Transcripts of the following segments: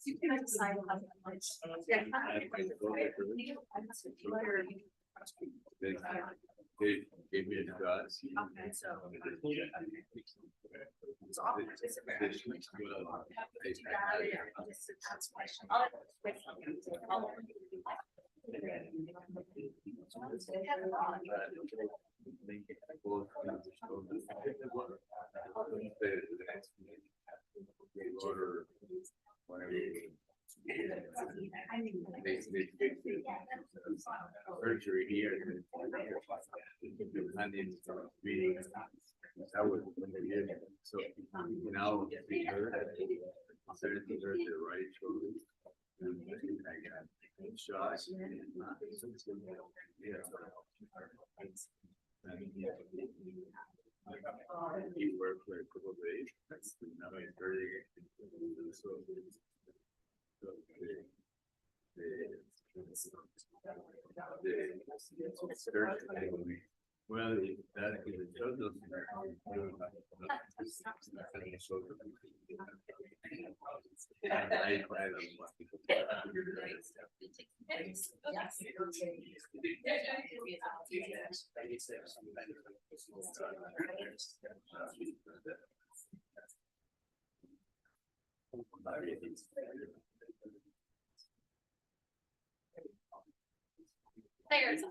You can decide how much. They gave me a guts. Okay, so. So I'll participate. Surgery here. That was when they did it. So now they heard the right shoulder. And I got shots. He worked for a couple of days. Now he's very well, that is There's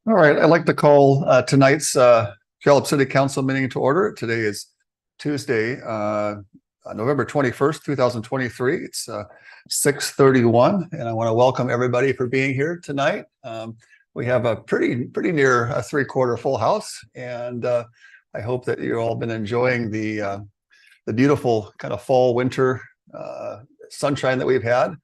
All right, I'd like to call tonight's Puyallup City Council meeting to order. Today is Tuesday, November 21st, 2023. It's 6:31, and I want to welcome everybody for being here tonight. We have a pretty near a three-quarter full house, and I hope that you've all been enjoying the beautiful kind of fall winter sunshine that we've had,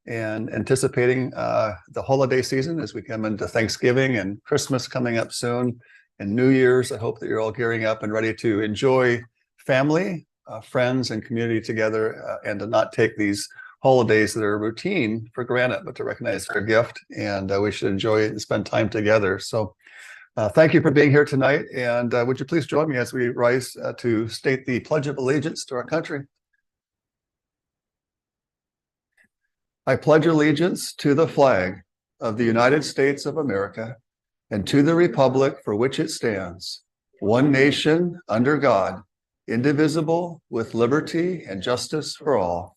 and anticipating the holiday season as we come into Thanksgiving and Christmas coming up soon, and New Year's. I hope that you're all gearing up and ready to enjoy family, friends, and community together, and to not take these holidays that are routine for granted, but to recognize their gift, and we should enjoy it and spend time together. So thank you for being here tonight, and would you please join me as we rise to state the Pledge of Allegiance to our country. I pledge allegiance to the flag of the United States of America and to the republic for which it stands, one nation under God, indivisible, with liberty and justice for all.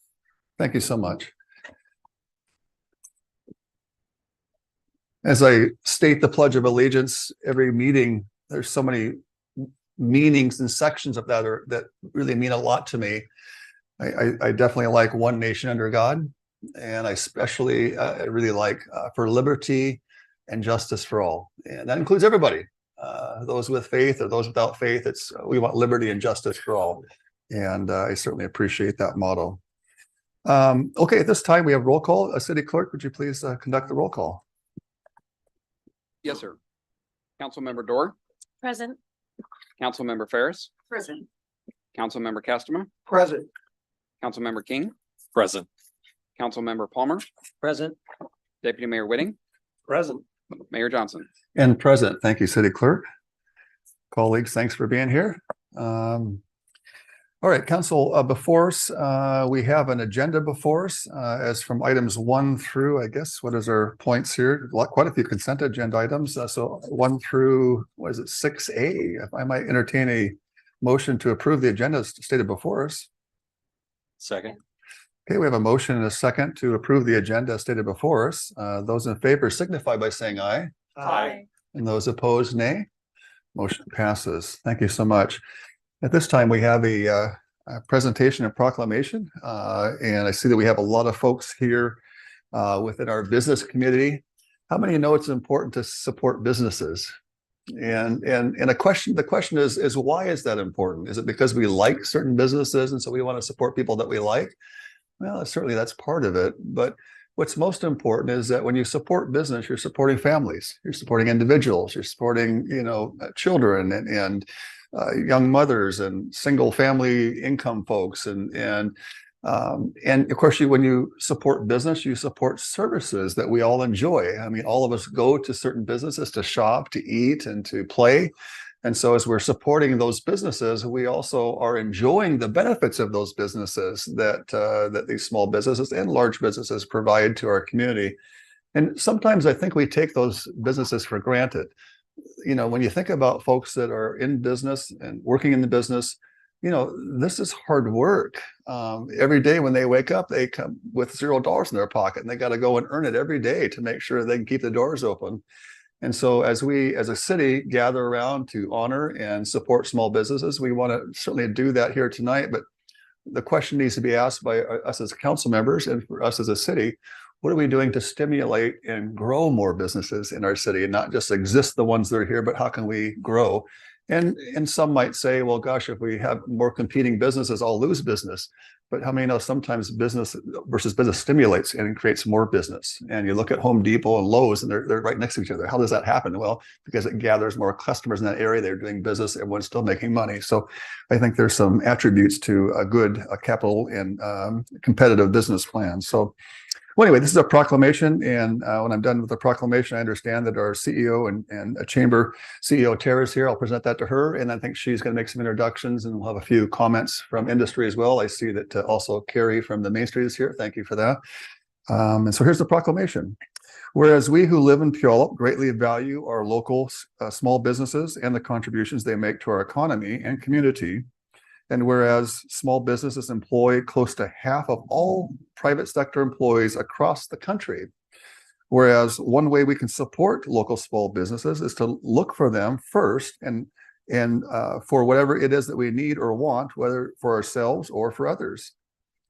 Thank you so much. As I state the Pledge of Allegiance, every meeting, there's so many meanings and sections of that that really mean a lot to me. I definitely like one nation under God. And I especially really like for liberty and justice for all. And that includes everybody, those with faith or those without faith. We want liberty and justice for all. And I certainly appreciate that motto. Okay, at this time we have roll call. City Clerk, would you please conduct the roll call? Yes, sir. Councilmember Dorr. present. Councilmember Ferris. Present. Councilmember Casterman. Present. Councilmember King. Present. Councilmember Palmer. Present. Deputy Mayor Whitting. Present. Mayor Johnson. And present. Thank you, City Clerk. Colleagues, thanks for being here. All right, Council, before us, we have an agenda before us as from items 1 through, I guess, what is our points here? Quite a few consent agenda items. So 1 through, what is it, 6A? If I might entertain a motion to approve the agenda stated before us. Second. Okay, we have a motion and a second to approve the agenda stated before us. Those in favor signify by saying aye. Aye. And those opposed, nay. Motion passes. Thank you so much. At this time, we have a presentation and proclamation, and I see that we have a lot of folks here within our business community. How many know it's important to support businesses? And the question is why is that important? Is it because we like certain businesses and so we want to support people that we like? Well, certainly that's part of it. But what's most important is that when you support business, you're supporting families, you're supporting individuals, you're supporting, children and young mothers and single family income folks. And of course, when you support business, you support services that we all enjoy. I mean, all of us go to certain businesses to shop, to eat, and to play. And so as we're supporting those businesses, we also are enjoying the benefits of those businesses that these small businesses and large businesses provide to our community. And sometimes I think we take those businesses for granted. When you think about folks that are in business and working in the business, this is hard work. Every day when they wake up, they come with $0 in their pocket and they got to go and earn it every day to make sure they can keep the doors open. And so as we, as a city, gather around to honor and support small businesses, we want to certainly do that here tonight. But the question needs to be asked by us as council members and for us as a city, what are we doing to stimulate and grow more businesses in our city and not just exist the ones that are here, but how can we grow? And some might say, well, gosh, if we have more competing businesses, I'll lose business. But how many know sometimes business versus business stimulates and creates more business? And you look at Home Depot and Lowe's and they're right next to each other. How does that happen? Well, because it gathers more customers in that area. They're doing business. Everyone's still making money. So I think there's some attributes to a good capital and competitive business plan. So well, anyway, this is a proclamation, and when I'm done with the proclamation, I understand that our CEO and Chamber CEO Tara is here. I'll present that to her, and I think she's going to make some introductuns, and we'll have a few comments from industry as well. I see that also Carrie from the Main Street is here. Thank you for that. And so here's the proclamation. Whereas we who live in Puyallup greatly value our local small businesses and the contributions they make to our economy and community, and whereas small businesses employ close to half of all private sector employees across the country, whereas one way we can support local small businesses is to look for them first and for whatever it is that we need or want, whether for ourselves or for others.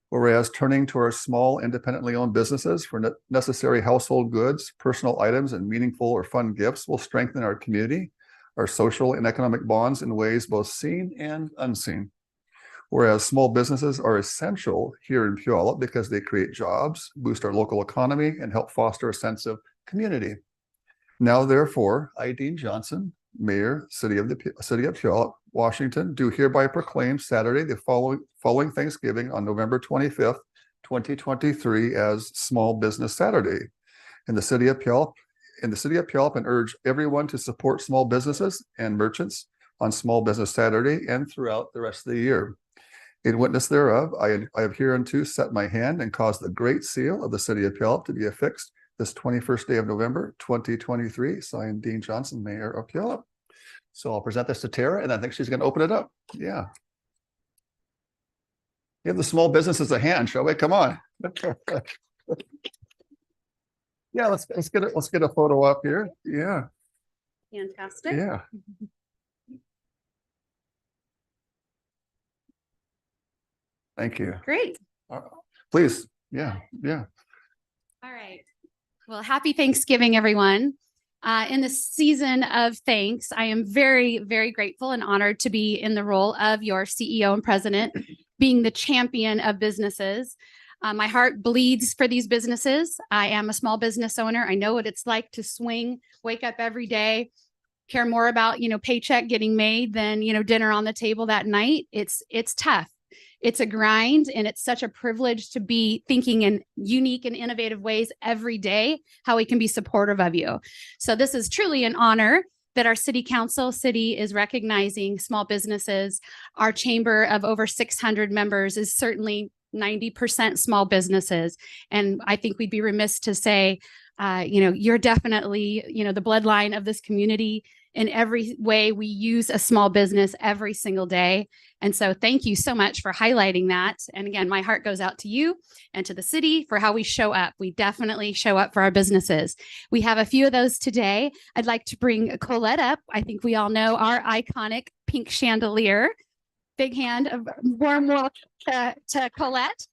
Whereas turning to our small independently owned businesses for necessary household goods, personal items, and meaningful or fun gifts will strengthen our community, our social and economic bonds in ways both seen and unseen. Whereas small businesses are essential here in Puyallup because they create jobs, boost our local economy, and help foster a sense of community. Now, therefore, I, Dean Johnson, Mayor, City of Puyallup, Washington, do hereby proclaim Saturday, the following Thanksgiving on November 25th, 2023, as Small Business Saturday in the City of Puyallup. And urge everyone to support small businesses and merchants on Small Business Saturday and throughout the rest of the year. In witness thereof, I have hereunto set my hand and caused the great seal of the City of Puyallup to be affixed this 21st day of November, 2023, signed Dean Johnson, Mayor of Puyallup. So I'll present this to Tara, and I think she's going to open it up. Yeah. Give the small businesses a hand, shall we? Come on. Yeah, let's get a photo up here. Yeah. Fantastic. Yeah. Thank you. Great. Please. Yeah. Yeah. All right. Well, happy Thanksgiving, everyone. In the season of thanks, I am very, very grateful and honored to be in the role of your CEO and president, being the champion of businesses. My heart bleeds for these businesses. I am a small business owner. I know what it's like to wake up every day, care more about, paycheck getting made than, dinner on the table that night. It's tough. It's a grind, and it's such a privilege to be thinking in unique and innovative ways every day, how we can be supportive of you. So this is truly an honor that our city is recognizing small businesses. Our chamber of over 600 members is certainly 90% small businesses. And I think we'd be remiss to say, you're definitely, the bloodline of this community. In every way, we use a small business every single day. And so thank you so much for highlighting that. And again, my heart goes out to you and to the city for how we show up. We definitely show up for our businesses. We have a few of those today. I'd like to bring Colette up. I think we all know our iconic pink chandelier. Big hand of warm welcome to Colette.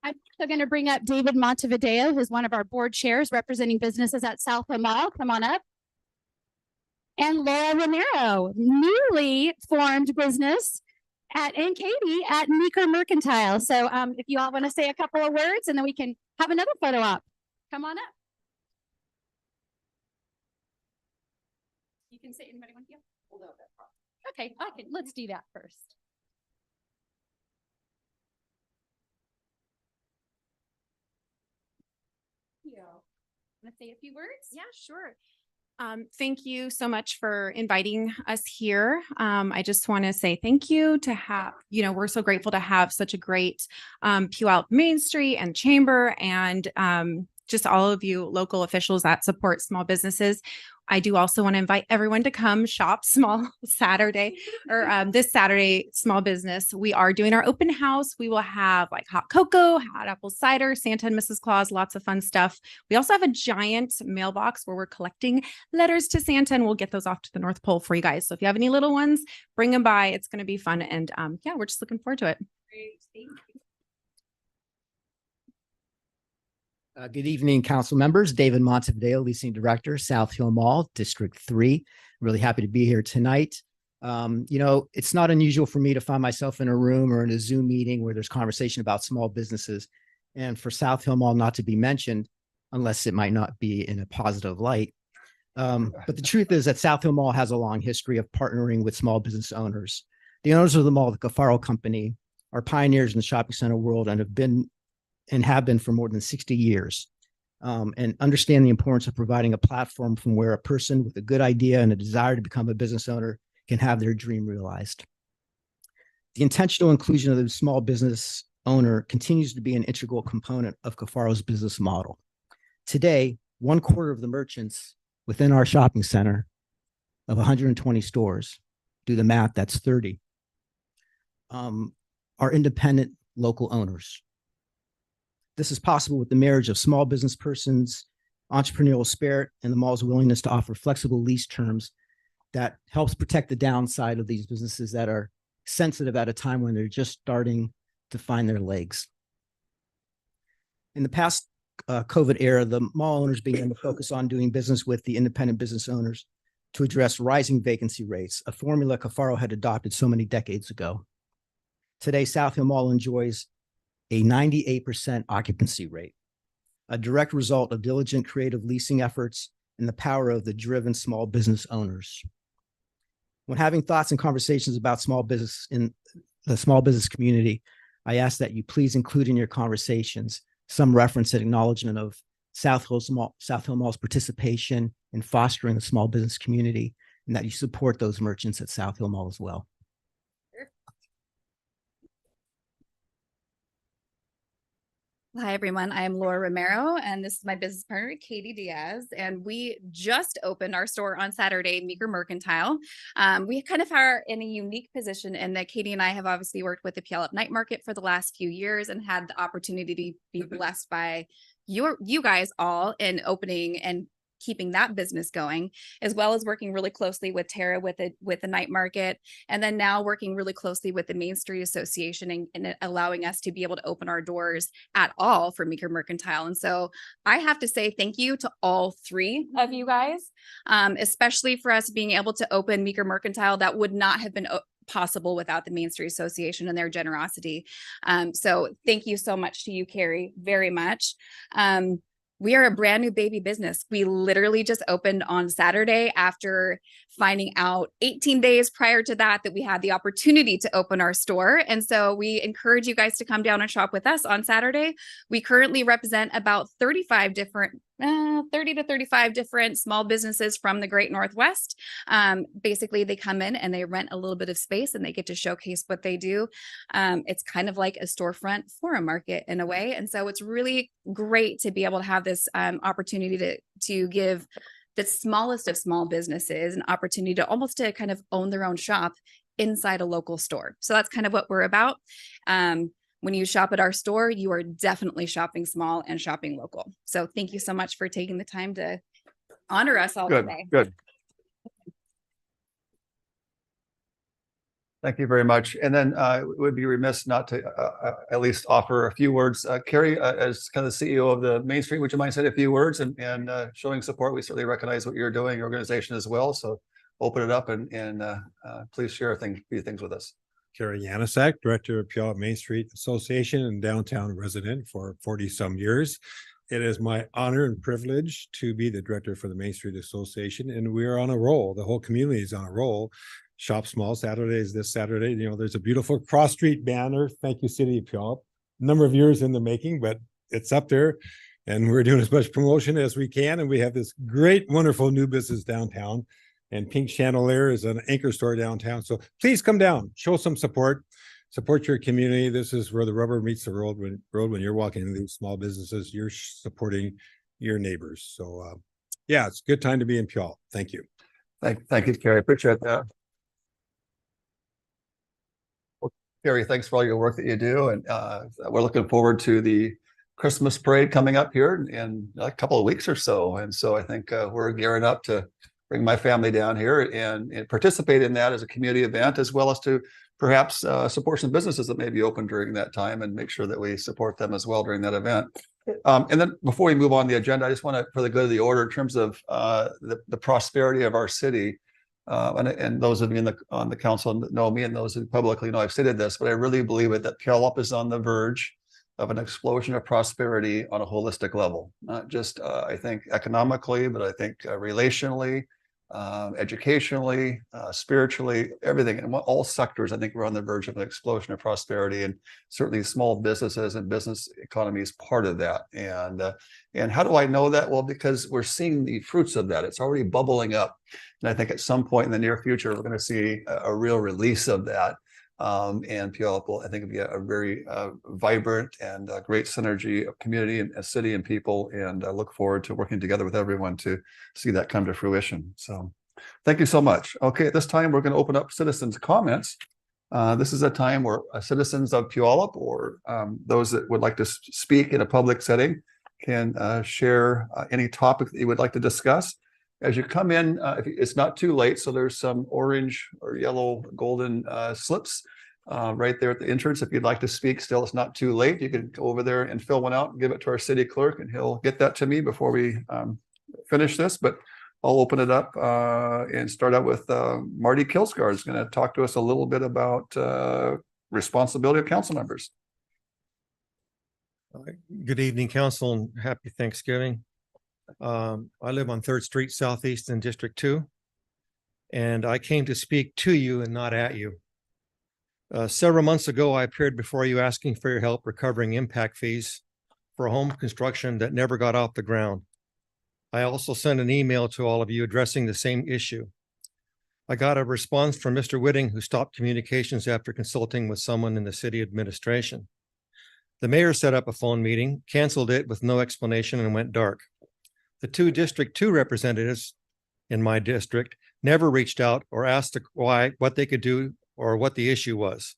I'm also going to bring up David Montevideo, who's one of our board chairs representing businesses at South Mall. Come on up. and Laura Romero, newly formed business and Katie at Meeker Mercantile. So if you all want to say a couple of words and then we can have another photo op. Come on up. You can say anybody want to hold up that part. Okay, let's do that first. Want to say a few words? Yeah, sure. Thank you so much for inviting us here. I just want to say thank you to have, we're so grateful to have such a great Puyallup Main Street and Chamber and just all of you local officials that support small businesses. I do also want to invite everyone to come shop small Saturday or this Saturday, small business. We are doing our open house. We will have like hot cocoa, hot apple cider, Santa and Mrs. Claus, lots of fun stuff. We also have a giant mailbox where we're collecting letters to Santa and we'll get those off to the North Pole for you guys. So if you have any little ones, bring them by. It's going to be fun. And yeah, we're just looking forward to it. Great. Thank you. Good evening, council members. David Montevideo, Leasing Director, South Hill Mall, District 3. Really happy to be here tonight. It's not unusual for me to find myself in a room or in a Zoom meeting where there's conversation about small businesses, and for South Hill Mall not to be mentioned, unless it might not be in a positive light. But the truth is that South Hill Mall has a long history of partnering with small business owners. The owners of the mall, the Cafaro Company, are pioneers in the shopping center world and have been for more than 60 years, and understand the importance of providing a platform from where a person with a good idea and a desire to become a business owner can have their dream realized. The intentional inclusion of the small business owner continues to be an integral component of Cafaro's business model. Today, 1/4 of the merchants within our shopping center of 120 stores, do the math, that's 30, are independent local owners. This is possible with the marriage of small business persons, entrepreneurial spirit, and the mall's willingness to offer flexible lease terms that helps protect the downside of these businesses that are sensitive at a time when they're just starting to find their legs. In the past COVID era, the mall owners began to focus on doing business with the independent business owners to address rising vacancy rates, a formula Cafaro had adopted so many decades ago. Today, South Hill Mall enjoys a 98% occupancy rate, a direct result of diligent creative leasing efforts and the power of the driven small business owners. When having thoughts and conversations about small business in the small business community, I ask that you please include in your conversations some reference and acknowledgement of South Hill Mall's participation in fostering the small business community, and that you support those merchants at South Hill Mall as well. Hi, everyone. I am Laura Romero, and this is my business partner, Katie Diaz. And we just opened our store on Saturday, Meeker Mercantile. We kind of are in a unique position in that Katie and I have obviously worked with the Puyallup Night Market for the last few years and had the opportunity to be blessed by you guys all in opening and keeping that business going, as well as working really closely with Tara with the night market, and then now working really closely with the Main Street Association and allowing us to be able to open our doors at all for Meeker Mercantile. And so I have to say thank you to all three of you guys, especially for us being able to open Meeker Mercantile. That would not have been possible without the Main Street Association and their generosity. So thank you so much to you, Carrie, very much. We are a brand new baby business. We literally just opened on Saturday after finding out 18 days prior to that we had the opportunity to open our store. And so we encourage you guys to come down and shop with us on Saturday. We currently represent about 30 to 35 different small businesses from the Great Northwest. Basically, they come in and they rent a little bit of space and they get to showcase what they do. It's kind of like a storefront for a market in a way. And so it's really great to be able to have this opportunity to give the smallest of small businesses an opportunity to almost to kind of own their own shop inside a local store. So that's kind of what we're about. When you shop at our store, you are definitely shopping small and shopping local. So thank you so much for taking the time to honor us all today. Good. Thank you very much. And then it would be remiss not to at least offer a few words. Carrie, as kind of the CEO of the Main Street, would you mind saying a few words and showing support? We certainly recognize what you're doing, your organization as well. So open it up and please share a few things with us. Kerry Yanisak, Director of Puyallup Main Street Association and downtown resident for 40-some years. It is my honor and privilege to be the director for the Main Street Association, and we are on a roll. The whole community is on a roll. Shop Small Saturday is this Saturday. You know, there's a beautiful cross street banner. Thank you, City of Puyallup. Number of years in the making, but it's up there, and we're doing as much promotion as we can. And we have this great, wonderful new business downtown. And Pink Chandelier is an anchor store downtown. So please come down, show some support your community. This is where the rubber meets the road. When you're walking into these small businesses, you're supporting your neighbors. So yeah, it's a good time to be in Puyallup. Thank you. Thank you, Kerry. Appreciate that. Well, Kerry, thanks for all your work that you do. And we're looking forward to the Christmas parade coming up here in a couple of weeks or so. And so I think we're gearing up to bring my family down here and participate in that as a community event, as well as to perhaps support some businesses that may be open during that time and make sure that we support them as well during that event. And then before we move on the agenda, I just want to, for the good of the order, in terms of the prosperity of our city, and those of you on the council that know me and those who publicly know I've stated this, but I really believe that Puyallup is on the verge of an explosion of prosperity on a holistic level, not just I think economically, but I think relationally, educationally, spiritually, everything in all sectors. I think we're on the verge of an explosion of prosperity, and certainly small businesses and business economy is part of that. And how do I know that? Well, because we're seeing the fruits of that. It's already bubbling up, and I think at some point in the near future, we're going to see a real release of that. And Puyallup will, I think, be a very vibrant and great synergy of community and a city and people. And I look forward to working together with everyone to see that come to fruition. So thank you so much. Okay, at this time, we're going to open up citizens' comments. This is a time where citizens of Puyallup or those that would like to speak in a public setting can share any topic that you would like to discuss. As you come in, it's not too late, so there's some orange or yellow golden slips right there at the entrance. If you'd like to speak still, it's not too late. You can go over there and fill one out and give it to our city clerk, and he'll get that to me before we finish this. But I'll open it up and start out with Marty Kilsgard is going to talk to us a little bit about responsibility of council members. Good evening, council, and happy Thanksgiving. I live on 3rd Street Southeast in District 2, and I came to speak to you and not at you. Several months ago, I appeared before you asking for your help recovering impact fees for home construction that never got off the ground. I also sent an email to all of you addressing the same issue. I got a response from Mr. Whitting, who stopped communications after consulting with someone in the city administration. The mayor set up a phone meeting, canceled it with no explanation, and went dark. The 2 District 2 representatives in my district never reached out or asked what they could do or what the issue was.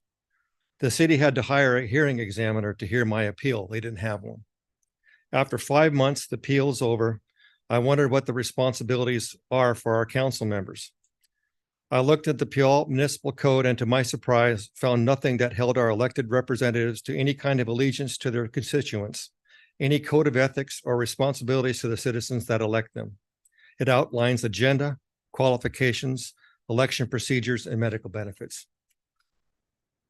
The city had to hire a hearing examiner to hear my appeal. They didn't have one. After 5 months, the appeal is over. I wondered what the responsibilities are for our council members. I looked at the Puyallup Municipal Code and, to my surprise, found nothing that held our elected representatives to any kind of allegiance to their constituents, any code of ethics or responsibilities to the citizens that elect them. It outlines agenda, qualifications, election procedures, and medical benefits.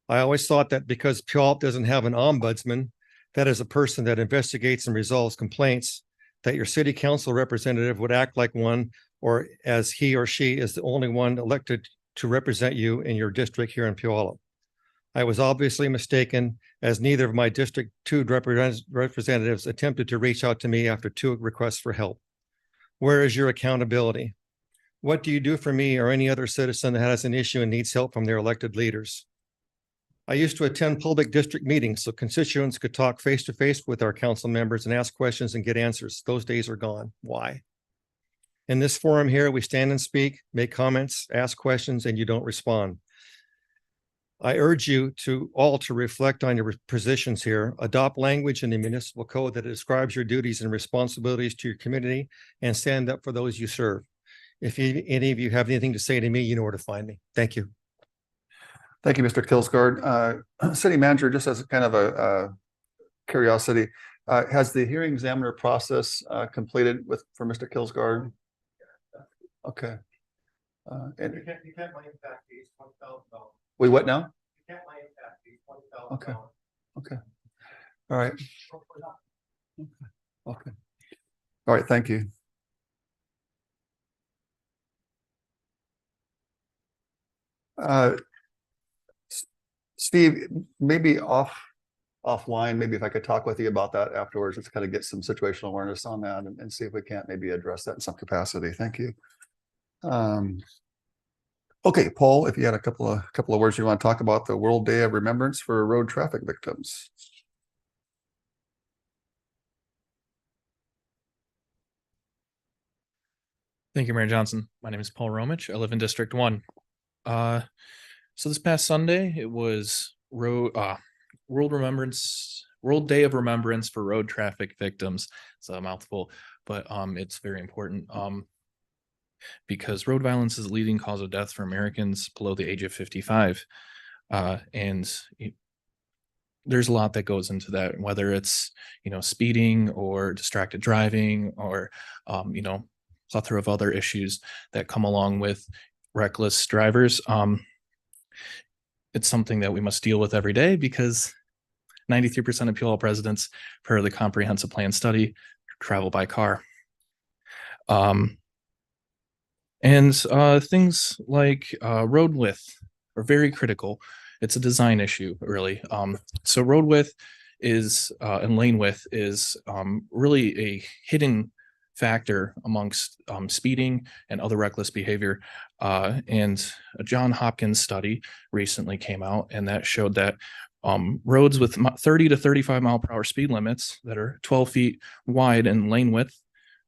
I always thought that because Puyallup doesn't have an ombudsman, that is a person that investigates and resolves complaints, that your city council representative would act like one, or as he or she is the only one elected to represent you in your district here in Puyallup. I was obviously mistaken, as neither of my District 2 representatives attempted to reach out to me after 2 requests for help. Where is your accountability? What do you do for me or any other citizen that has an issue and needs help from their elected leaders? I used to attend public district meetings so constituents could talk face-to-face with our council members and ask questions and get answers. Those days are gone. Why? In this forum here, we stand and speak, make comments, ask questions, and you don't respond. I urge you all to reflect on your positions here, adopt language in the municipal code that describes your duties and responsibilities to your community, and stand up for those you serve. If any of you have anything to say to me, you know where to find me. Thank you. Thank you, Mr. Kilsgard. City Manager, just as a kind of a curiosity, has the hearing examiner process completed for Mr. Kilsgard? Okay. And You can't buy impact fees, $20,000. we what now? You can't buy impact fees, $20,000. Okay. Okay. All right. Okay. All right. Thank you. Steve, maybe offline, maybe if I could talk with you about that afterwards, just kind of get some situational awareness on that and see if we can't maybe address that in some capacity. Thank you. Okay, Paul, if you had a couple of words you want to talk about the World Day of Remembrance for Road Traffic Victims. Thank you, Mayor Johnson. My name is Paul Romich. I live in District 1. So this past Sunday, it was World Day of Remembrance for Road Traffic Victims. It's a mouthful, but it's very important because road violence is the leading cause of death for Americans below the age of 55. There's a lot that goes into that, whether it's, speeding or distracted driving or, plethora of other issues that come along with reckless drivers. It's something that we must deal with every day because 93% of Puyallup residents, per the comprehensive plan study, travel by car. Things like road width are very critical. It's a design issue, really. So road width is and lane width is really a hidden factor amongst speeding and other reckless behavior. And a John Hopkins study recently came out, and that showed that roads with 30 to 35 mile per hour speed limits that are 12 feet wide in lane width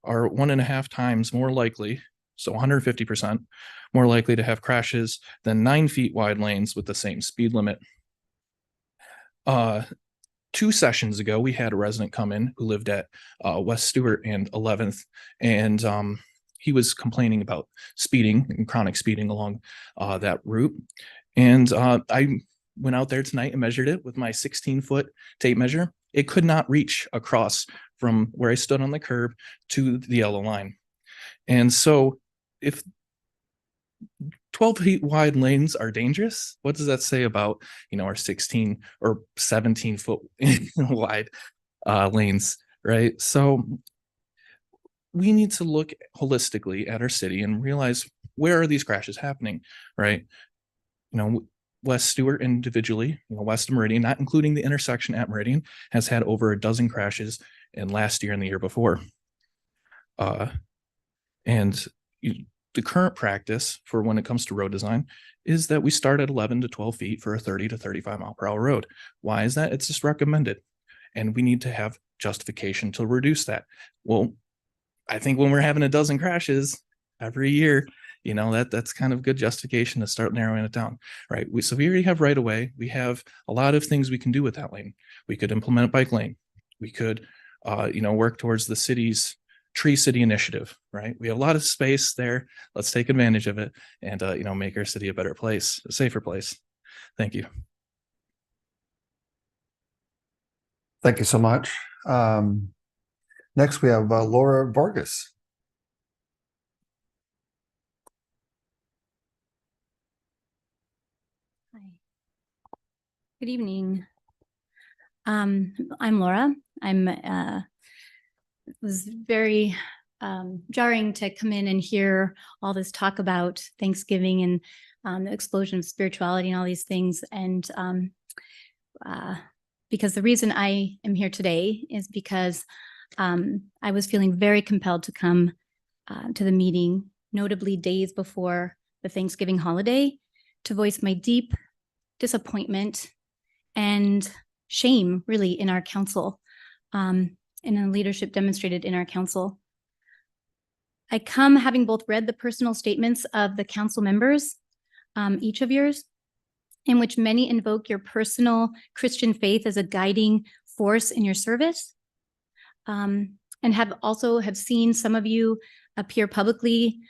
are 1.5 times more likely, so 150% more likely to have crashes than 9 feet wide lanes with the same speed limit. 2 sessions ago, we had a resident come in who lived at West Stewart and 11th, and he was complaining about speeding and chronic speeding along that route. And I went out there tonight and measured it with my 16-foot tape measure. It could not reach across from where I stood on the curb to the yellow line. And so if 12 feet wide lanes are dangerous, what does that say about, our 16 or 17 foot wide lanes, right? So we need to look holistically at our city and realize, where are these crashes happening, right? West Stewart individually, west of Meridian, not including the intersection at Meridian, has had over a dozen crashes in last year and the year before. The current practice for when it comes to road design is that we start at 11 to 12 feet for a 30 to 35 mile per hour road. Why is that? It's just recommended. And we need to have justification to reduce that. Well, I think when we're having a dozen crashes every year, that's kind of good justification to start narrowing it down, right? So we already have right of way. We have a lot of things we can do with that lane. We could implement a bike lane. We could, work towards the city's Tree City initiative, right? We have a lot of space there. Let's take advantage of it and, make our city a better place, a safer place. Thank you. Thank you so much. Next, we have Laura Vargas. Hi. Good evening. I'm Laura. It was very jarring to come in and hear all this talk about Thanksgiving and the explosion of spirituality and all these things. And because the reason I am here today is because I was feeling very compelled to come to the meeting, notably days before the Thanksgiving holiday, to voice my deep disappointment and shame, really, in our council. And the leadership demonstrated in our council. I come having both read the personal statements of the council members, each of yours, in which many invoke your personal Christian faith as a guiding force in your service, and have seen some of you appear publicly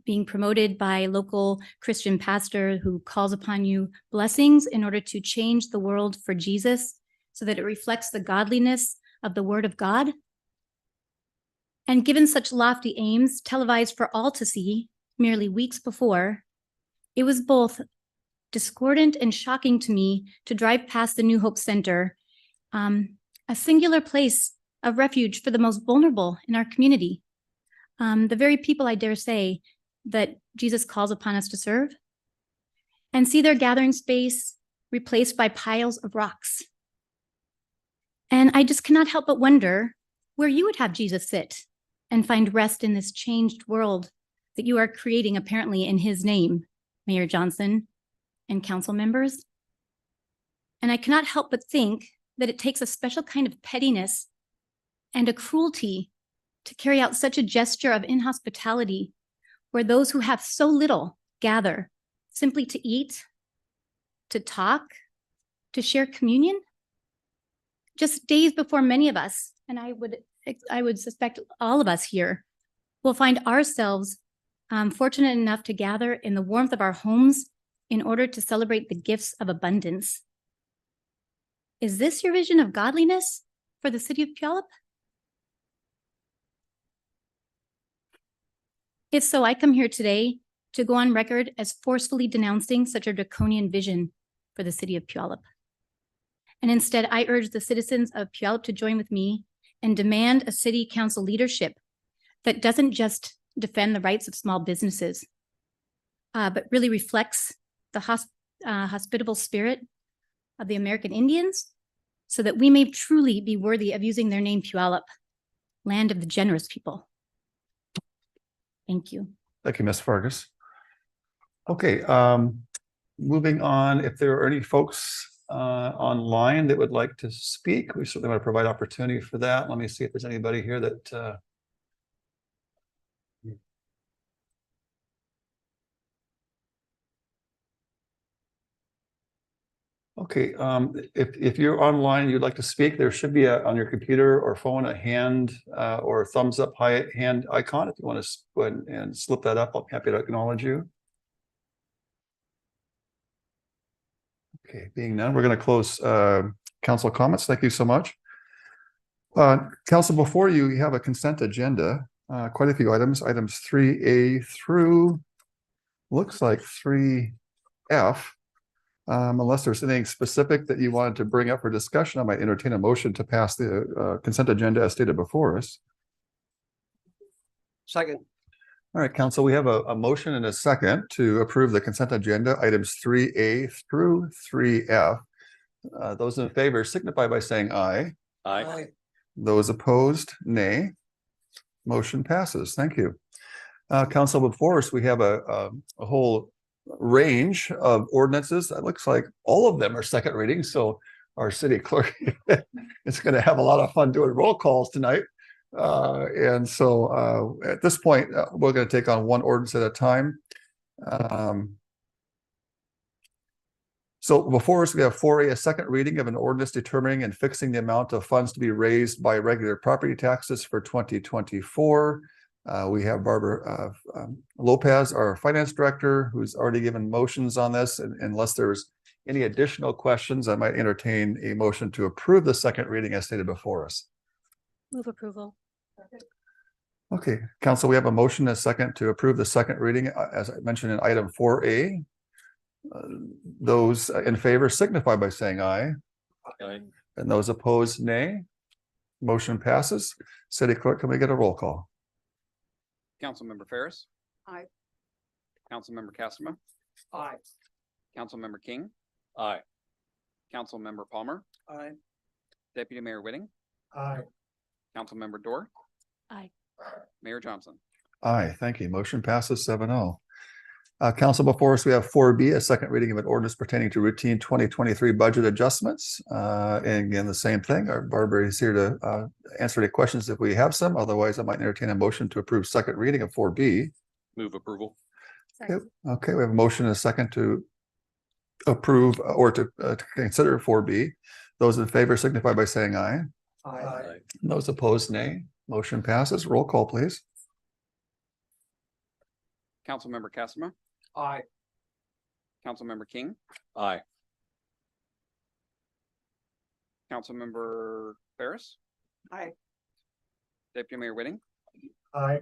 being promoted by a local Christian pastor who calls upon you blessings in order to change the world for Jesus so that it reflects the godliness of the Word of God. And given such lofty aims, televised for all to see, merely weeks before, it was both discordant and shocking to me to drive past the New Hope Center, a singular place of refuge for the most vulnerable in our community, the very people, I dare say, that Jesus calls upon us to serve, and see their gathering space replaced by piles of rocks. And I just cannot help but wonder where you would have Jesus sit and find rest in this changed world that you are creating apparently in his name, Mayor Johnson and council members. And I cannot help but think that it takes a special kind of pettiness and a cruelty to carry out such a gesture of inhospitality where those who have so little gather simply to eat, to talk, to share communion. Just days before many of us, and I would suspect all of us here, will find ourselves fortunate enough to gather in the warmth of our homes in order to celebrate the gifts of abundance. Is this your vision of godliness for the city of Puyallup? If so, I come here today to go on record as forcefully denouncing such a draconian vision for the city of Puyallup. And instead, I urge the citizens of Puyallup to join with me and demand a city council leadership that doesn't just defend the rights of small businesses, but really reflects the hospitable spirit of the American Indians so that we may truly be worthy of using their name Puyallup, land of the generous people. Thank you. Thank you, Ms. Fargus. Okay, moving on, if there are any folks online that would like to speak, we certainly want to provide opportunity for that. Let me see if there's anybody here that okay, if you're online, you'd like to speak, there should be on your computer or phone a hand or thumbs up high hand icon. If you want to go ahead and slip that up, I'm happy to acknowledge you. Okay, being none, we're going to close council comments. Thank you so much. Council, before you, you have a consent agenda, quite a few items 3A through looks like 3F. Unless there's anything specific that you wanted to bring up for discussion, I might entertain a motion to pass the consent agenda as stated before us. Second. All right, council, we have a motion and a second to approve the consent agenda, items 3A through 3F. Those in favor signify by saying aye. Aye. Those opposed, nay. Motion passes. Thank you. Council, before us, we have a whole range of ordinances. It looks like all of them are second readings. So our city clerk is going to have a lot of fun doing roll calls tonight. And so at this point, we're going to take on one ordinance at a time. So before us, we have 4A, a second reading of an ordinance determining and fixing the amount of funds to be raised by regular property taxes for 2024. We have Barbara Lopez, our finance director, who's already given motions on this. And unless there's any additional questions, I might entertain a motion to approve the second reading as stated before us. Move approval. Okay, council, we have a motion and a second to approve the second reading, as I mentioned in item 4A. Those in favor signify by saying aye. Aye. And those opposed, nay. Motion passes. City clerk, can we get a roll call? Councilmember Ferris. Aye. Councilmember Castema. Aye. Councilmember King. Aye. Councilmember Palmer. Aye. Deputy Mayor Whitting. Aye. Councilmember Dorr. Aye. Mayor Johnson. Aye, thank you. Motion passes 7-0. Council, before us, we have 4B, a second reading of an ordinance pertaining to routine 2023 budget adjustments. And again, the same thing. Our Barbara is here to answer any questions if we have some. Otherwise, I might entertain a motion to approve second reading of 4B. Move approval. Okay, we have a motion and a second to approve or to consider 4B. Those in favor signify by saying aye. Aye. Those opposed, nay. Motion passes. Roll call, please. Councilmember Castema. Aye. Councilmember King. Aye. Councilmember Ferris. Aye. Deputy Mayor Whitting. Aye.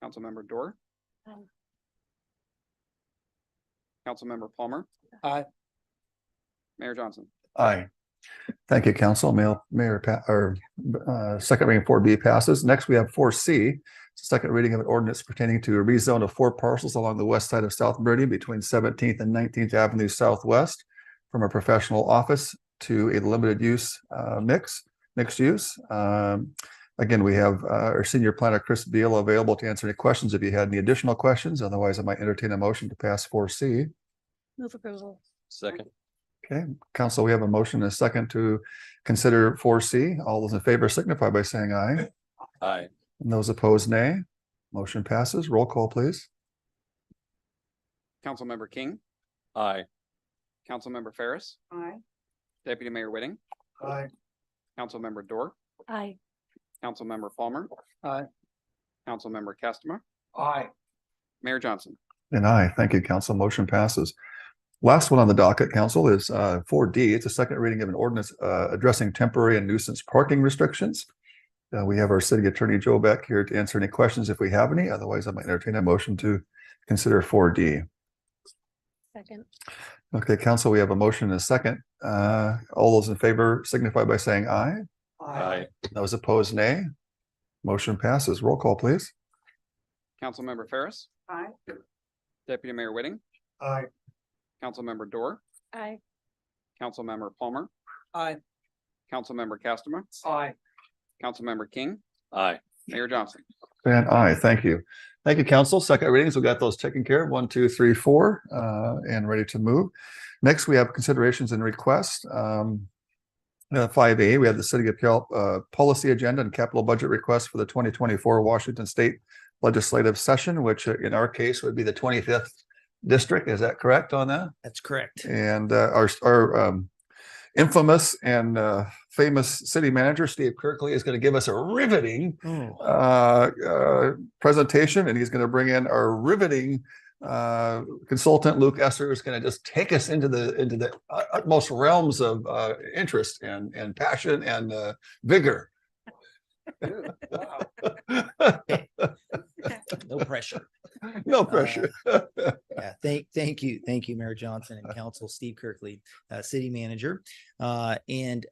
Councilmember Dorr. Aye. Councilmember Palmer. Aye. Mayor Johnson. Aye. Thank you, Council. Second reading 4B passes. Next, we have 4C. Second reading of an ordinance pertaining to a rezone of 4 parcels along the west side of South Meridian between 17th and 19th Avenue Southwest from a professional office to a limited use mixed use. Again, we have our senior planner, Chris Beal, available to answer any questions if you had any additional questions. Otherwise, I might entertain a motion to pass 4C. Move approval. Second. Okay, Council, we have a motion and a second to consider 4C. All those in favor signify by saying aye. Aye. And those opposed, nay. Motion passes. Roll call, please. Councilmember King. Aye. Councilmember Ferris. Aye. Deputy Mayor Whitting. Aye. Councilmember Dorr. Aye. Councilmember Palmer. Aye. Councilmember Castema. Aye. Mayor Johnson. And aye. Thank you, Council. Motion passes. Last one on the docket, Council, is 4D. It's a second reading of an ordinance addressing temporary and nuisance parking restrictions. We have our City Attorney Joe Beck here to answer any questions if we have any. Otherwise, I might entertain a motion to consider 4D. Second. Okay, Council, we have a motion and a second. All those in favor signify by saying aye. Aye. Those opposed, nay. Motion passes. Roll call, please. Councilmember Ferris. Aye. Deputy Mayor Whitting. Aye. Councilmember Dorr. Aye. Councilmember Palmer. Aye. Councilmember Castema. Aye. Councilmember King. Aye. Mayor Johnson. And aye. Thank you. Thank you, Council. Second readings, we got those taken care of. 1, 2, 3, 4, and ready to move. Next, we have considerations and requests. 5A, we have the City of Puyallup policy agenda and capital budget request for the 2024 Washington State legislative session, which in our case would be the 25th district. Is that correct on that? That's correct. And our infamous and famous city manager, Steve Kirkley, is going to give us a riveting presentation, and he's going to bring in our riveting consultant, Luke Esser, is going to just take us into the utmost realms of interest and passion and vigor. No pressure. No pressure. Yeah, thank you, Mayor Johnson and Council. Steve Kirkley, City Manager, and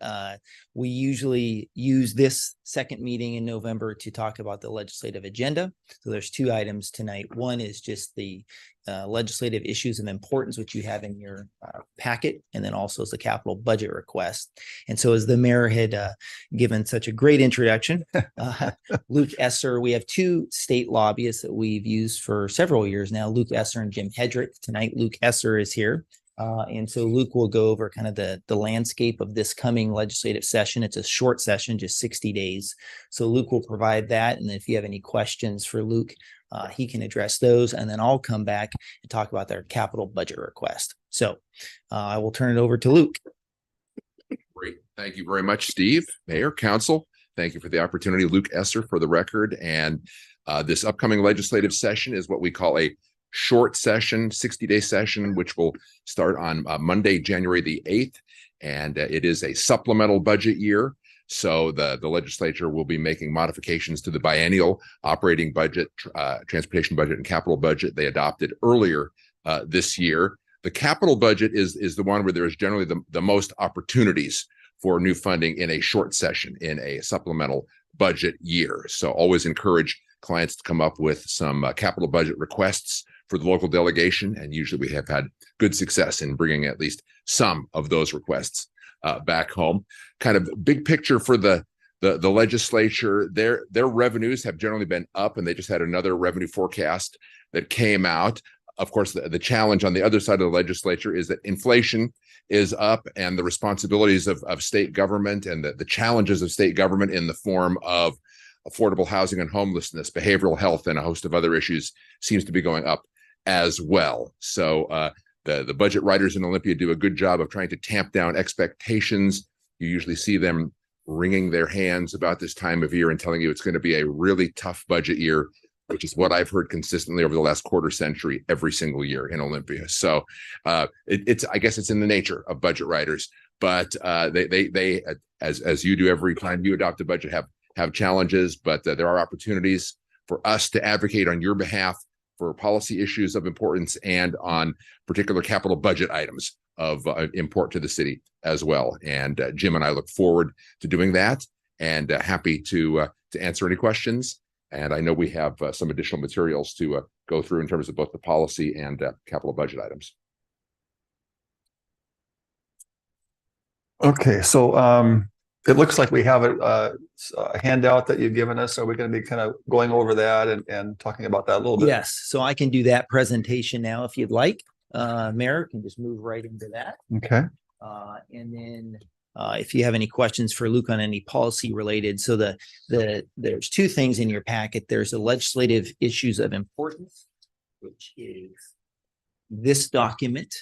we usually use this second meeting in November to talk about the legislative agenda. So there's 2 items tonight. One is just the legislative issues of importance, which you have in your packet, and then also is the capital budget request. And so, as the mayor had given such a great introduction, Luke Esser, we have 2 state lobbyists that we've used for several years now, Luke Esser and Jim Hedrick. Tonight, Luke Esser is here. And so Luke will go over kind of the landscape of this coming legislative session. It's a short session, just 60 days. So Luke will provide that. And if you have any questions for Luke, he can address those. And then I'll come back and talk about their capital budget request. So I will turn it over to Luke. Great. Thank you very much, Steve, Mayor, Council. Thank you for the opportunity. Luke Esser for the record. And this upcoming legislative session is what we call a short session, 60-day session, which will start on Monday, January the 8th. And it is a supplemental budget year. So the legislature will be making modifications to the biennial operating budget, transportation budget, and capital budget they adopted earlier this year. The capital budget is the one where there is generally the most opportunities for new funding in a short session in a supplemental budget year. So always encourage clients to come up with some capital budget requests for the local delegation. And usually we have had good success in bringing at least some of those requests back home. Kind of big picture for the legislature, their revenues have generally been up, and they just had another revenue forecast that came out. Of course, the challenge on the other side of the legislature is that inflation is up, and the responsibilities of state government and the challenges of state government in the form of affordable housing and homelessness, behavioral health, and a host of other issues seems to be going up as well. So the budget writers in Olympia do a good job of trying to tamp down expectations. You usually see them wringing their hands about this time of year and telling you it's going to be a really tough budget year, which is what I've heard consistently over the last quarter century, every single year in Olympia. So I guess it's in the nature of budget writers, but they as you do every time you adopt a budget, have challenges, but there are opportunities for us to advocate on your behalf for policy issues of importance and on particular capital budget items of import to the city as well. And Jim and I look forward to doing that, and happy to answer any questions. And I know we have some additional materials to go through in terms of both the policy and capital budget items. Okay, so it looks like we have a handout that you've given us. Are we going to be kind of going over that and talking about that a little bit? Yes, so I can do that presentation now if you'd like. Mayor can just move right into that. Okay. And then if you have any questions for Luke on any policy related, so there's two things in your packet. There's the legislative issues of importance, which is this document.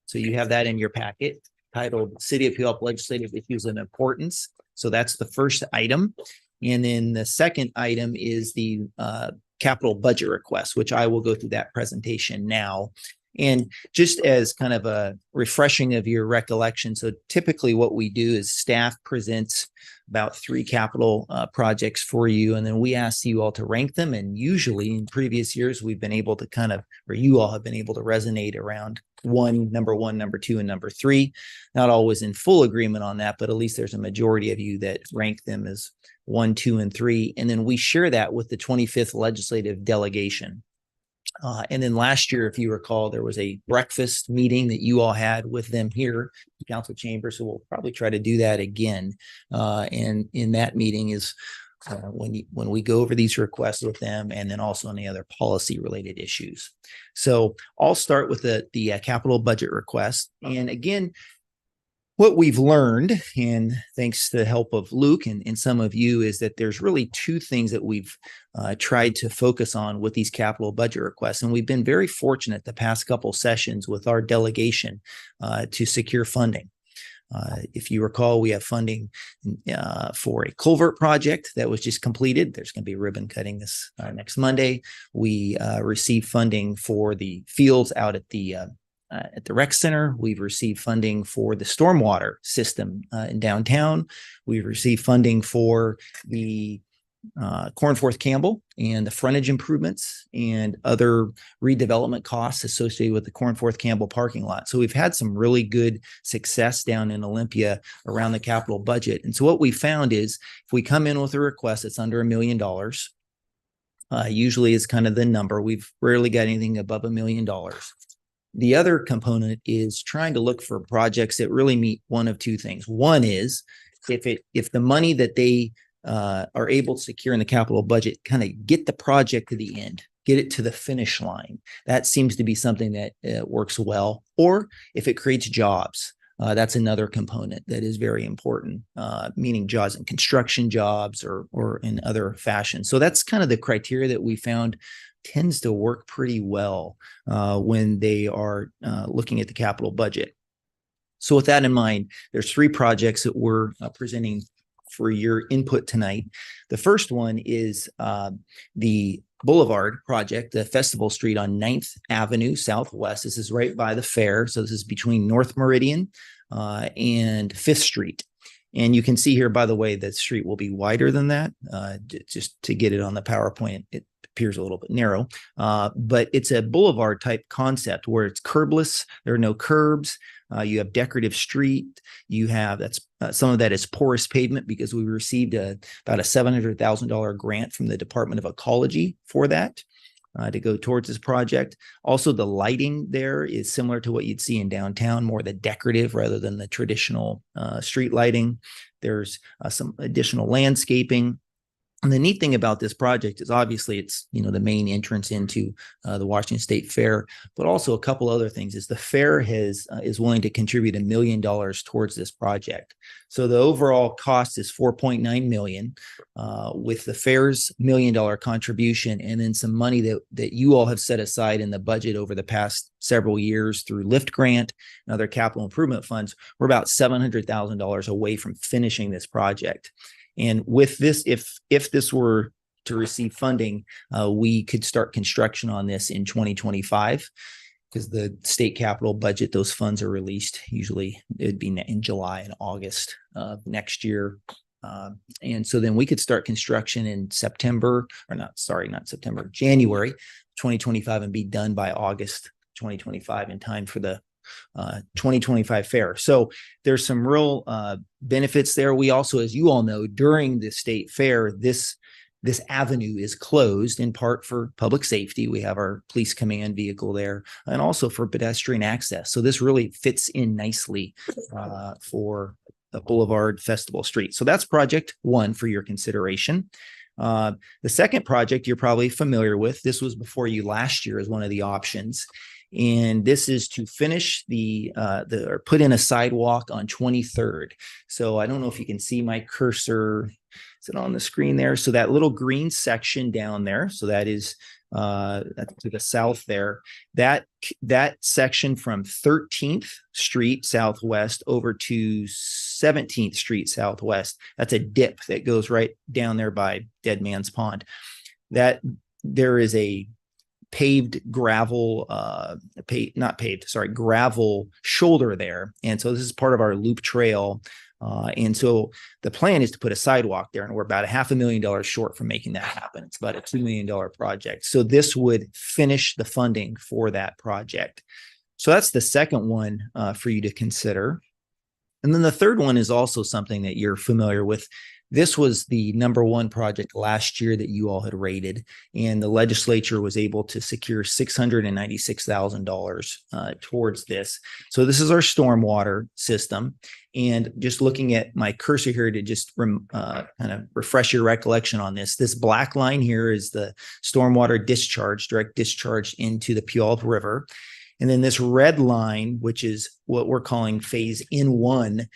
So you have that in your packet titled City of Puyallup Legislative Issues of Importance. So that's the first item. And then the second item is the capital budget request, which I will go through that presentation now. And just as kind of a refreshing of your recollection, so typically what we do is staff presents about 3 capital projects for you, and then we ask you all to rank them. And usually in previous years, we've been able to kind of, or you all have been able to resonate around number one, number 2, and number 3. Not always in full agreement on that, but at least there's a majority of you that rank them as 1, 2, and 3. And then we share that with the 25th legislative delegation. And then last year, if you recall, there was a breakfast meeting that you all had with them here in the council chamber. So we'll probably try to do that again. And in that meeting is when we go over these requests with them, and then also any other policy related issues. So I'll start with the capital budget request. And again, what we've learned, and thanks to the help of Luke and some of you, is that there's really 2 things that we've tried to focus on with these capital budget requests. And we've been very fortunate the past couple sessions with our delegation to secure funding. If you recall, we have funding for a culvert project that was just completed. There's going to be ribbon cutting this next Monday. We received funding for the fields out at the rec center. We've received funding for the stormwater system in downtown. We've received funding for the Cornforth Campbell and the frontage improvements and other redevelopment costs associated with the Cornforth Campbell parking lot. So we've had some really good success down in Olympia around the capital budget. And so what we found is if we come in with a request that's under $1 million, usually is kind of the number. We've rarely got anything above $1 million. The other component is trying to look for projects that really meet one of 2 things. One is if the money that they are able to secure in the capital budget kind of get the project to the end, get it to the finish line. That seems to be something that works well. Or if it creates jobs, that's another component that is very important, meaning jobs in construction jobs or in other fashion. So that's kind of the criteria that we found tends to work pretty well when they are looking at the capital budget. So with that in mind, there's 3 projects that we're presenting for your input tonight. The first one is the Boulevard project, the Festival Street on 9th Avenue Southwest. This is right by the fair. So this is between North Meridian and 5th Street. And you can see here, by the way, that street will be wider than that. Just to get it on the PowerPoint, it appears a little bit narrow, but it's a boulevard type concept where it's curbless. There are no curbs. You have decorative street. You have some of that is porous pavement because we received about a $700,000 grant from the Department of Ecology for that to go towards this project. Also, the lighting there is similar to what you'd see in downtown, more the decorative rather than the traditional street lighting. There's some additional landscaping. And the neat thing about this project is obviously it's, the main entrance into the Washington State Fair, but also a couple other things is the fair is willing to contribute $1 million towards this project. So the overall cost is $4.9 million with the fair's $1 million contribution, and then some money that you all have set aside in the budget over the past several years through LIFT grant and other capital improvement funds. We're about $700,000 away from finishing this project. And with this, if this were to receive funding, we could start construction on this in 2025 because the state capital budget, those funds are released. Usually it'd be in July and August of next year. And so then we could start construction in January 2025 and be done by August 2025 in time for the 2025 fair. So there's some real benefits there. We also, as you all know, during the state fair, this avenue is closed in part for public safety. We have our police command vehicle there, and also for pedestrian access. So this really fits in nicely for the Boulevard Festival Street. So that's project one for your consideration. The second project you're probably familiar with. This was before you last year as one of the options. And this is to finish or put in a sidewalk on 23rd. So I don't know if you can see my cursor. Is it on the screen there? So that little green section down there. So that is to the south there. That section from 13th Street Southwest over to 17th Street Southwest. That's a dip that goes right down there by Dead Man's Pond. That there is a paved gravel, gravel shoulder there. And so this is part of our loop trail. And so the plan is to put a sidewalk there, and we're about $500,000 short from making that happen. It's about a $2 million project. So this would finish the funding for that project. So that's the second one for you to consider. And then the third one is also something that you're familiar with. This was the number one project last year that you all had rated, and the legislature was able to secure $696,000 towards this. So this is our stormwater system. And just looking at my cursor here to just kind of refresh your recollection on this, this black line here is the stormwater discharge, direct discharge into the Puyallup River. And then this red line, which is what we're calling phase N1,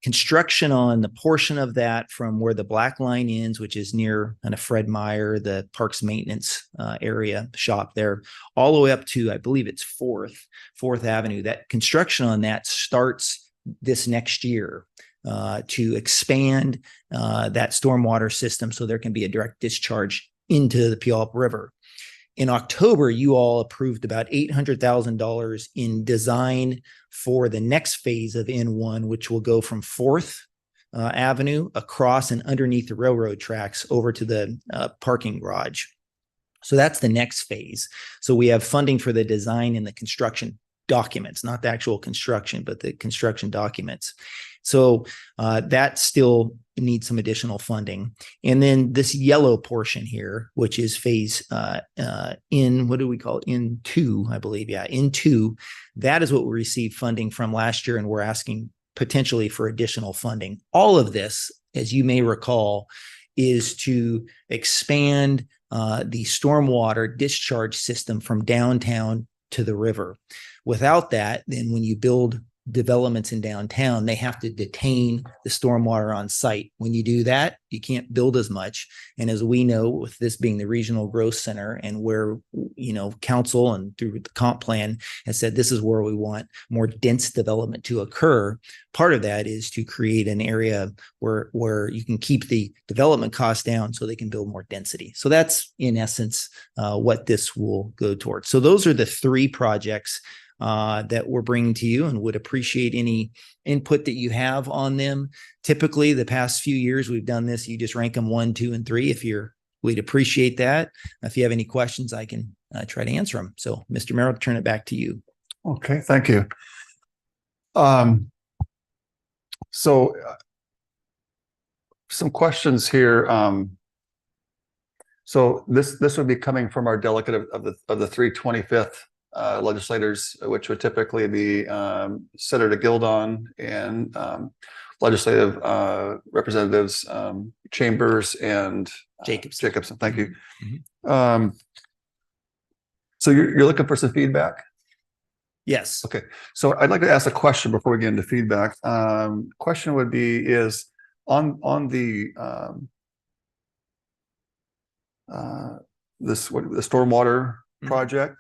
construction on the portion of that from where the black line ends, which is near kind of Fred Meyer, the parks maintenance area shop there, all the way up to, I believe it's Fourth Avenue. That construction on that starts this next year to expand that stormwater system so there can be a direct discharge into the Puyallup River. In October, you all approved about $800,000 in design for the next phase of N1, which will go from 4th Avenue across and underneath the railroad tracks over to the parking garage. So that's the next phase. So we have funding for the design and the construction documents, not the actual construction, but the construction documents. So that still needs some additional funding. And then this yellow portion here, which is phase what do we call it? N2, I believe. Yeah, N2. That is what we received funding from last year, and we're asking potentially for additional funding. All of this, as you may recall, is to expand the stormwater discharge system from downtown to the river. Without that, then when you build developments in downtown, they have to detain the stormwater on site. When you do that, you can't build as much. And as we know, with this being the regional growth center, and where, council and through the comp plan has said this is where we want more dense development to occur, part of that is to create an area where you can keep the development costs down so they can build more density. So that's in essence what this will go towards. So those are the three projects that we're bringing to you, and would appreciate any input that you have on them. Typically, the past few years we've done this, you just rank them 1, 2, and 3. We'd appreciate that. If you have any questions, I can try to answer them. So, Mr. Merrill, turn it back to you. Okay, thank you. So some questions here. So this would be coming from our delegate of the 325th legislators, which would typically be Senator Gildon and legislative representatives Chambers and Jacobson. Thank you. So you're looking for some feedback? Yes. Okay. So I'd like to ask a question before we get into feedback. Question would be is on the the stormwater project.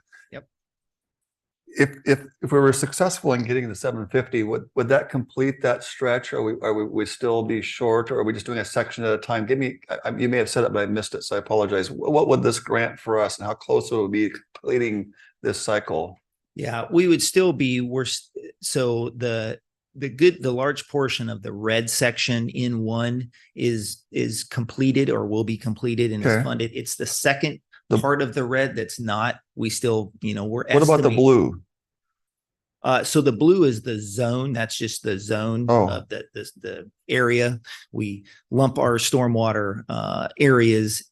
If we were successful in getting the 750, would that complete that stretch, or we still be short, or are we just doing a section at a time? Give me, you may have said it, but I missed it, so I apologize. What would this grant for us, and how close would we be completing this cycle? Yeah, we would still be. So the large portion of the red section in one is completed or will be completed and is funded. It's the second part of the red that's not, we still, we're What about the estimating- blue? So the blue is the zone. That's just the zone Oh. of the area. We lump our stormwater areas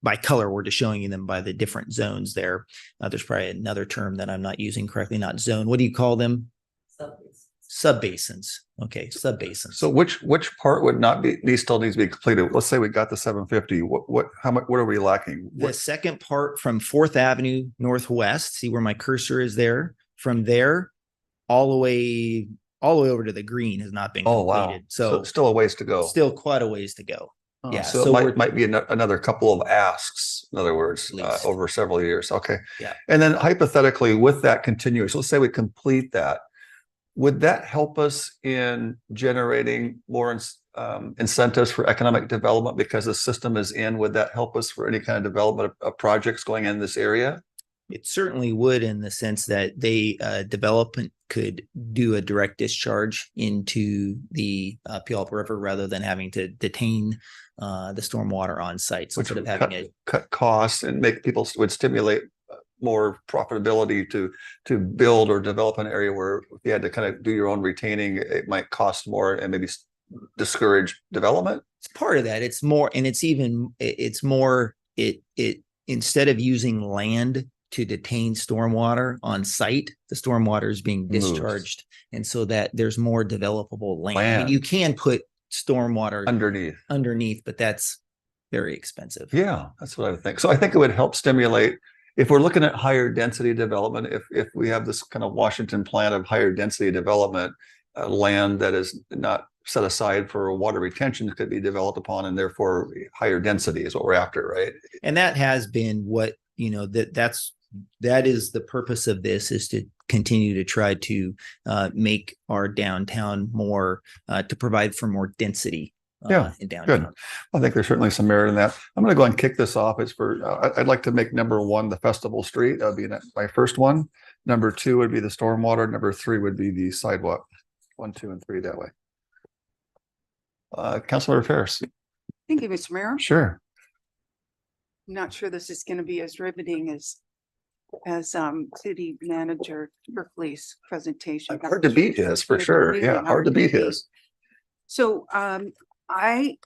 by color. We're just showing you them by the different zones there. There's probably another term that I'm not using correctly, not zone. What do you call them? Subbasins. Okay, subbasins. So which part would not be still needs to be completed? Let's say we got the 750. How much, what are we lacking? The second part from 4th Avenue Northwest, see where my cursor is there? From there, all the way over to the green has not been Oh, wow. completed. So Still a ways to go. still quite a ways to go. Oh, Yeah, so so it we're- might be another couple of asks, in other words, At least. over several years. Okay. Yeah. And then hypothetically, with that continuous, let's say we complete that, would that help us in generating more incentives for economic development because the system is in? Would that help us for any kind of development of projects going in this area? It certainly would, in the sense that they development could do a direct discharge into the Puyallup River rather than having to detain the stormwater on site. So Which instead of would having cut costs and make people, would stimulate more profitability to build or develop an area where if you had to kind of do your own retaining, it might cost more and maybe discourage development. it's part of that. It's more, and it's more, instead of using land to detain stormwater on site, the stormwater is being Moves. discharged. And so that there's more developable land. I Land. mean, you can put stormwater Underneath. but that's very expensive. Yeah, that's what I would think. So I think it would help stimulate, if we're looking at higher density development, if we have this kind of Washington plan of higher density development, land that is not set aside for water retention could be developed upon, and therefore higher density is what we're after, right? And that has been what, that is the purpose of this, is to continue to try to make our downtown more, to provide for more density. Yeah, in downtown. Good. I think there's certainly some merit in that. I'm going to go and kick this off. It's for, I'd like to make number 1, the Festival Street. That'd be my first one. Number 2 would be the stormwater. Number 3 would be the sidewalk. 1, 2, and 3 that way. Councilmember Ferris. Thank you, Mr. Mayor. Sure. I'm not sure this is going to be as riveting as city manager Berkeley's presentation. Hard to beat his, for sure. Yeah, hard to beat his. So I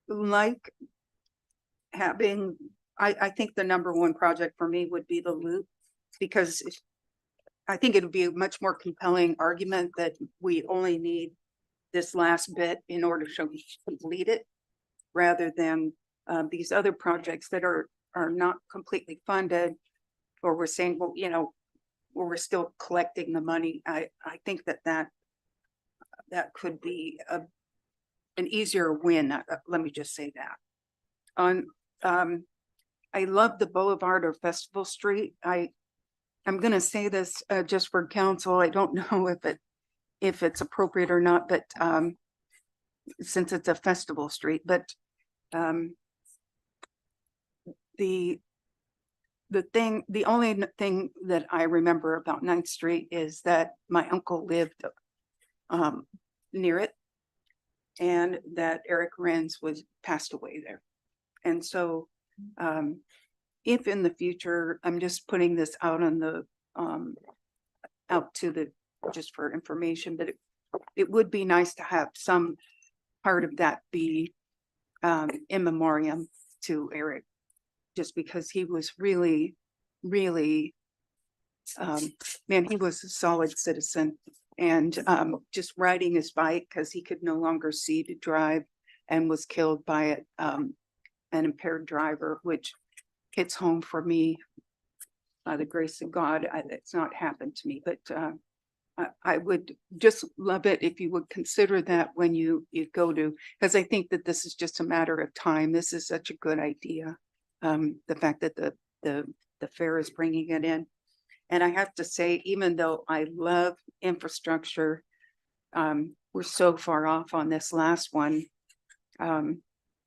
like having, I think the number 1 project for me would be the loop, because I think it would be a much more compelling argument that we only need this last bit in order to complete it, rather than these other projects that are not completely funded, or we're saying, well, where we're still collecting the money. I think that could be an easier win. Let me just say that. I love the Boulevard or Festival Street. I'm going to say this just for council. I don't know if it's appropriate or not, but since it's a festival street, but the only thing that I remember about 9th Street is that my uncle lived near it, and that Eric Renz passed away there. And so if in the future, I'm just putting this out on the just for information, but it would be nice to have some part of that be in memoriam to Eric, just because he was really, really, man, he was a solid citizen. And just riding his bike because he could no longer see to drive, and was killed by an impaired driver, which hits home for me. By the grace of God, it's not happened to me, but I would just love it if you would consider that when you go to, because I think that this is just a matter of time. This is such a good idea. The fact that the fair is bringing it in. And I have to say, even though I love infrastructure, we're so far off on this last one. I'm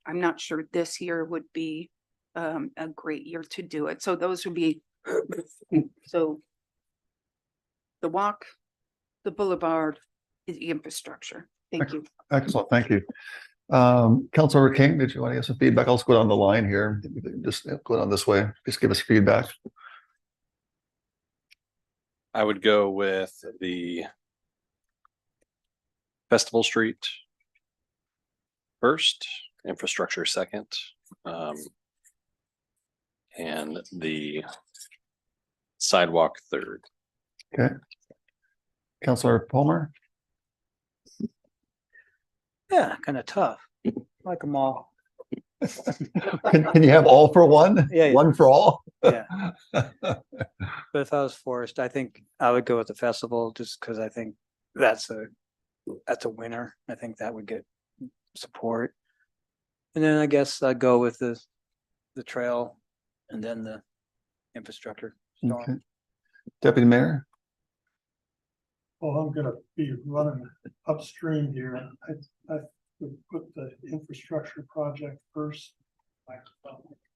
not sure this year would be a great year to do it. So those would be, so the walk, the boulevard, is the infrastructure. Thank you. Excellent. Thank you. Councilmember King, did you want to give some feedback? I'll just go down the line here. Just go down this way. Just give us feedback. I would go with the Festival Street first, infrastructure second, and the sidewalk third. Okay. Councilor Palmer? Yeah, kind of tough. Like them all. Can you have all for one? Yeah. One for all? Yeah. But if I was forced, I think I would go with the festival just because I think that's a winner. I think that would get support. And then I guess I'd go with the trail and then the infrastructure. So, Okay. Deputy Mayor? Well, I'm gonna be running upstream here. I would put the infrastructure project first.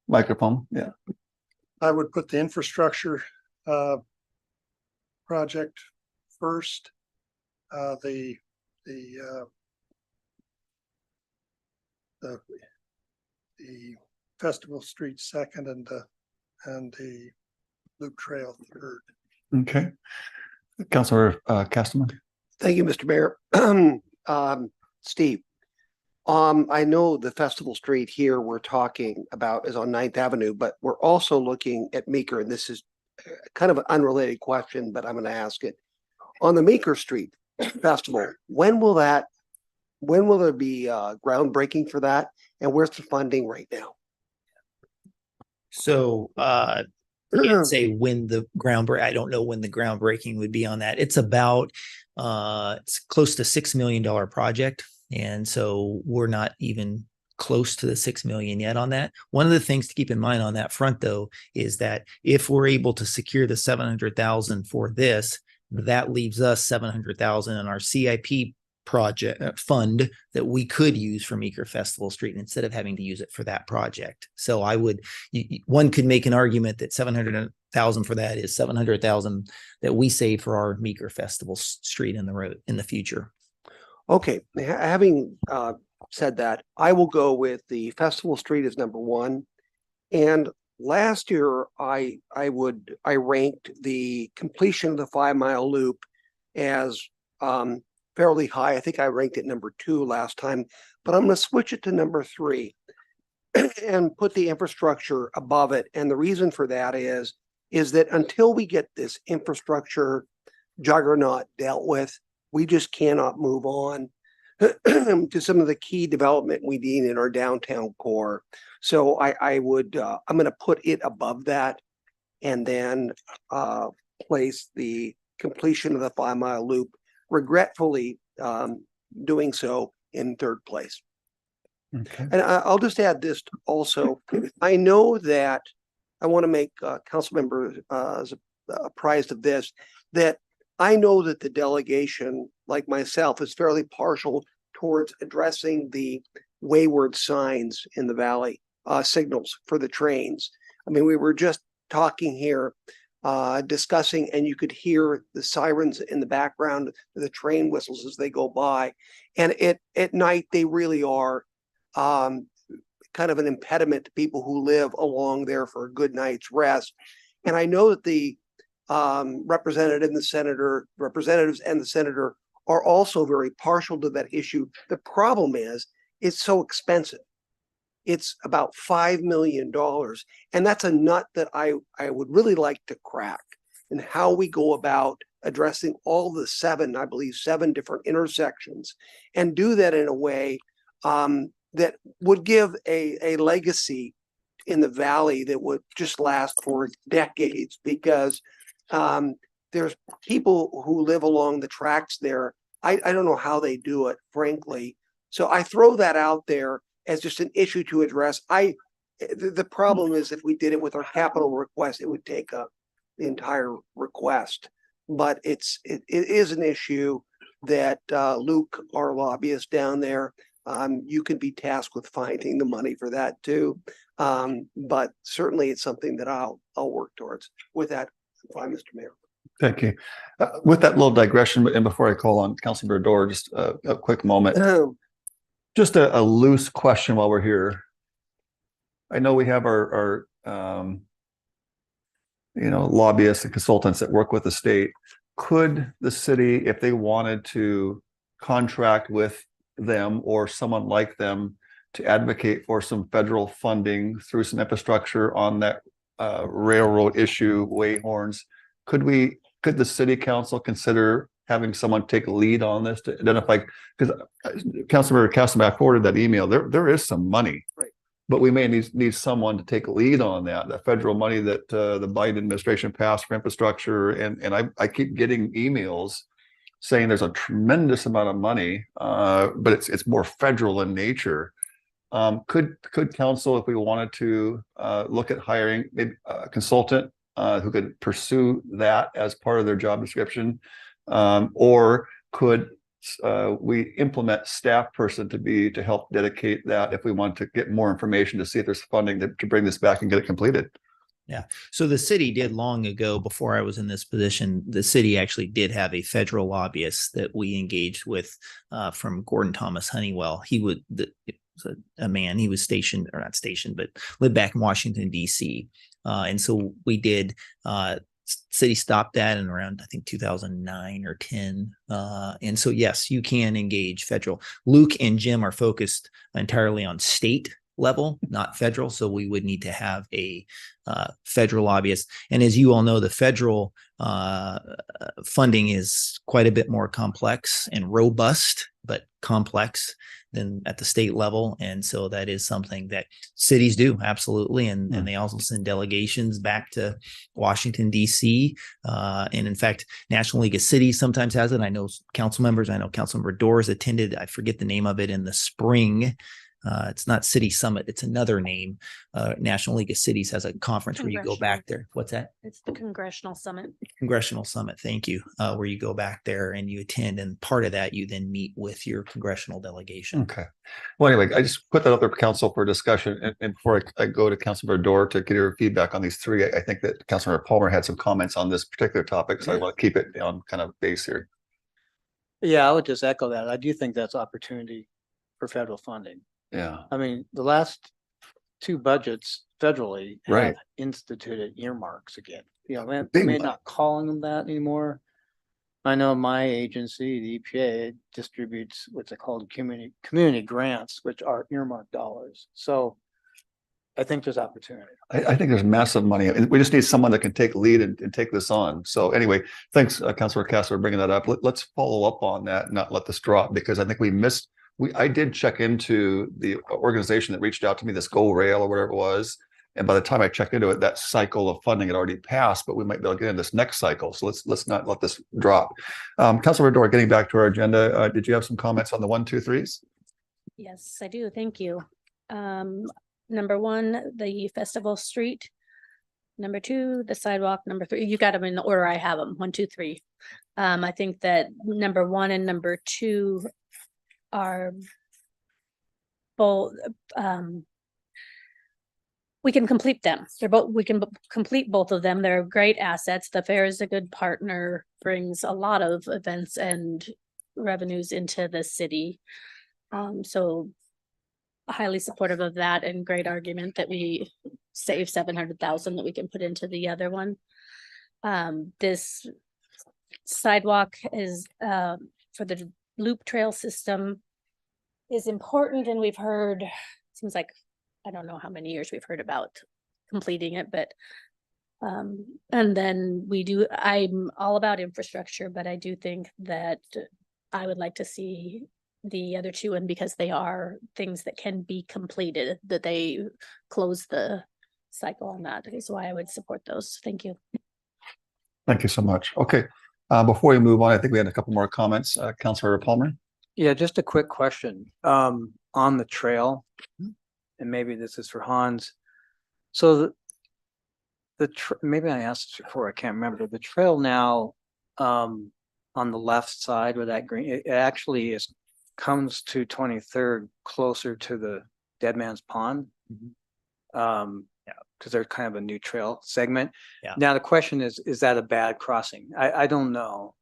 Microphone, yeah. I would put the infrastructure project first. The Festival Street second, and the Loop Trail third. Okay. Councilor Castleman? Thank you, Mr. Mayor. Steve, I know the Festival Street here we're talking about is on 9th Avenue, but we're also looking at Meeker, and this is kind of an unrelated question, but I'm going to ask it. On the Meeker Street Festival, when will there be groundbreaking for that? And where's the funding right now? So can't say when the I don't know when the groundbreaking would be on that. It's about it's close to $6 million project. And so we're not even close to the 6 million yet on that. One of the things to keep in mind on that front, though, is that if we're able to secure the 700,000 for this, that leaves us 700,000 in our CIP project fund that we could use for Meeker Festival Street instead of having to use it for that project. So I would, one could make an argument that 700,000 for that is 700,000 that we save for our Meeker Festival Street in the road in the future. Okay, having said that, I will go with the Festival Street as number one. And last year, I ranked the completion of the 5 Mile Loop as fairly high. I think I ranked it number 2 last time, but I'm going to switch it to number 3 and put the infrastructure above it. And the reason for that is that until we get this infrastructure juggernaut dealt with, we just cannot move on to some of the key development we need in our downtown core. So I'm going to put it above that, and then place the completion of the 5 Mile Loop, regretfully doing so, in 3rd place. Okay. And I'll just add this also. I know that I want to make council members apprised of this, that I know that the delegation, like myself, is fairly partial towards addressing the wayward signs in the valley, signals for the trains. I mean, we were just talking here, discussing, and you could hear the sirens in the background, the train whistles as they go by. And at night, they really are kind of an impediment to people who live along there for a good night's rest. And I know that the representative and the senator are also very partial to that issue. The problem is it's so expensive. It's about $5 million. And that's a nut that I would really like to crack, and how we go about addressing all the 7 different intersections, and do that in a way that would give a legacy in the valley that would just last for decades, because there's people who live along the tracks there. I don't know how they do it, frankly. So I throw that out there as just an issue to address. The problem is, if we did it with our capital request, it would take up the entire request. But it is an issue that Luke, our lobbyist down there, you could be tasked with finding the money for that too. But certainly it's something that I'll work towards. With that, fine, Mr. Mayor. Thank you. With that little digression, and before I call on Councilmember Dorr, just a quick moment. Just a loose question while we're here. I know we have our lobbyists and consultants that work with the state. Could the city, if they wanted to contract with them or someone like them to advocate for some federal funding through some infrastructure on that railroad issue, Wayhorns, could the city council consider having someone take lead on this to identify, because Councilmember Castleback forwarded that email, there is some money. Right. But we may need someone to take lead on that federal money that the Biden administration passed for infrastructure. And I keep getting emails saying there's a tremendous amount of money, but it's more federal in nature. Could council, if we wanted to, look at hiring maybe a consultant who could pursue that as part of their job description? Or could we implement staff person to help dedicate that if we want to get more information to see if there's funding to bring this back and get it completed? Yeah. So the city did long ago, before I was in this position, the city actually did have a federal lobbyist that we engaged with from Gordon Thomas Honeywell. He was a man, he was stationed, or not stationed, but lived back in Washington, D.C. And so we did, city stopped that in around, I think, 2009 or 10. And so, yes, you can engage federal. Luke and Jim are focused entirely on state level, not federal. So we would need to have a federal lobbyist. And as you all know, the federal funding is quite a bit more complex and robust, but complex than at the state level. And so that is something that cities do, absolutely. And they also send delegations back to Washington, D.C. And in fact, National League of Cities sometimes has it. I know Councilmember Doors attended, I forget the name of it, in the spring. It's not City Summit. It's another name. National League of Cities has a conference where you go back there. What's that? It's the Congressional Summit. Congressional Summit. Thank you. Where you go back there and you attend, and part of that, you then meet with your congressional delegation. Okay. Well, anyway, I just put that up there for council for discussion. And before I go to Councilmember Dorr to get your feedback on these three, I think that Councilmember Palmer had some comments on this particular topic. So I want to keep it on kind of base here. Yeah, I would just echo that. I do think that's opportunity for federal funding. Yeah. I mean, the last two budgets federally have Right. instituted earmarks again. You know, Big may money. not calling them that anymore. I know my agency, the EPA, distributes what's called community grants, which are earmarked dollars. So I think there's opportunity. I think there's massive money. And we just need someone that can take lead and take this on. So anyway, thanks, Councilor Castro, for bringing that up. Let's follow up on that and not let this drop, because I think I did check into the organization that reached out to me, this Go Rail or whatever it was. And by the time I checked into it, that cycle of funding had already passed, but we might be able to get in this next cycle. So let's not let this drop. Councilor Dorr, getting back to our agenda, did you have some comments on the 1, 2, 3s? Yes, I do. Thank you. Number one, the Festival Street. Number two, the sidewalk. Number three, you got them in the order I have them, 1, 2, 3. I think that number one and number two are both, we can complete them. We can complete both of them. They're great assets. The fair is a good partner, brings a lot of events and revenues into the city. So highly supportive of that, and great argument that we save 700,000 that we can put into the other one. This sidewalk is for the loop trail system is important, and we've heard, seems like, I don't know how many years we've heard about completing it, but and then I'm all about infrastructure, but I do think that I would like to see the other two, and because they are things that can be completed, that they close the cycle on that is why I would support those. Thank you. Thank you so much. Okay. Before we move on, I think we had a couple more comments. Councilor Palmer. Yeah, just a quick question on the trail, and maybe this is for Hans. So maybe I asked this before, I can't remember. The trail now on the left side where that green, it actually comes to 23rd closer to the Dead Man's Pond. Because there's kind of a new trail segment. Yeah. Now the question is that a bad crossing? I don't know.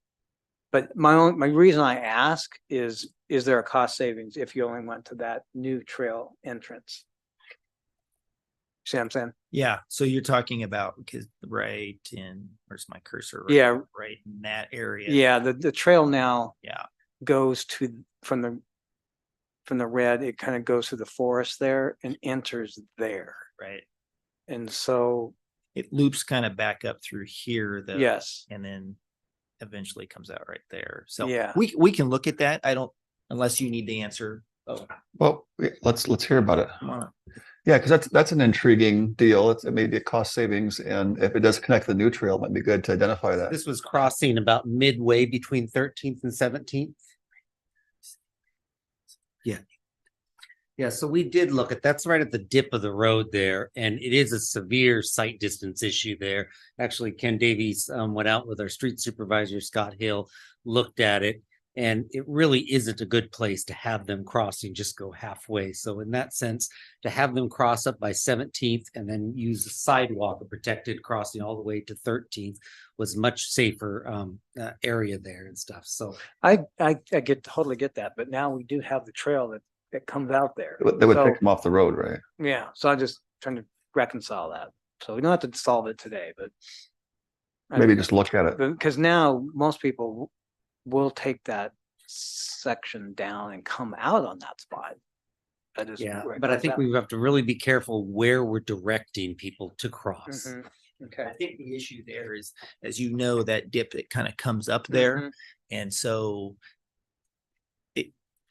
But my reason I ask is there a cost savings if you only went to that new trail entrance? See what I'm saying? Yeah, so you're talking about, because right in, where's my cursor? Yeah. Right in that area. Yeah, the trail now Yeah. goes to from the red, it kind of goes through the forest there and enters there. Right. And so it loops kind of back up through here though. Yes. And then eventually comes out right there. So Yeah. we can look at that. I don't, unless you need the answer. Oh, Well, let's hear about it. come on. Yeah, because that's an intriguing deal. It may be a cost savings, and if it does connect the new trail, it might be good to identify that. This was crossing about midway between 13th and 17th. Yeah. Yeah, so we did look at, that's right at the dip of the road there, and it is a severe sight distance issue there. Actually, Ken Davies went out with our street supervisor, Scott Hill, looked at it, and it really isn't a good place to have them crossing, just go halfway. So in that sense, to have them cross up by 17th and then use a sidewalk, a protected crossing all the way to 13th was much safer area there and stuff. So I totally get that, but now we do have the trail that comes out there. They would So, pick them off the road, right? yeah, so I'm just trying to reconcile that. So we don't have to solve it today, but Maybe just look at it. because now most people will take that section down and come out on that spot. That is yeah, where it but I goes think out. we have to really be careful where we're directing people to cross. Mhm. Okay. I think the issue there is, as you know, that dip that kind of comes up there. Mhm. And so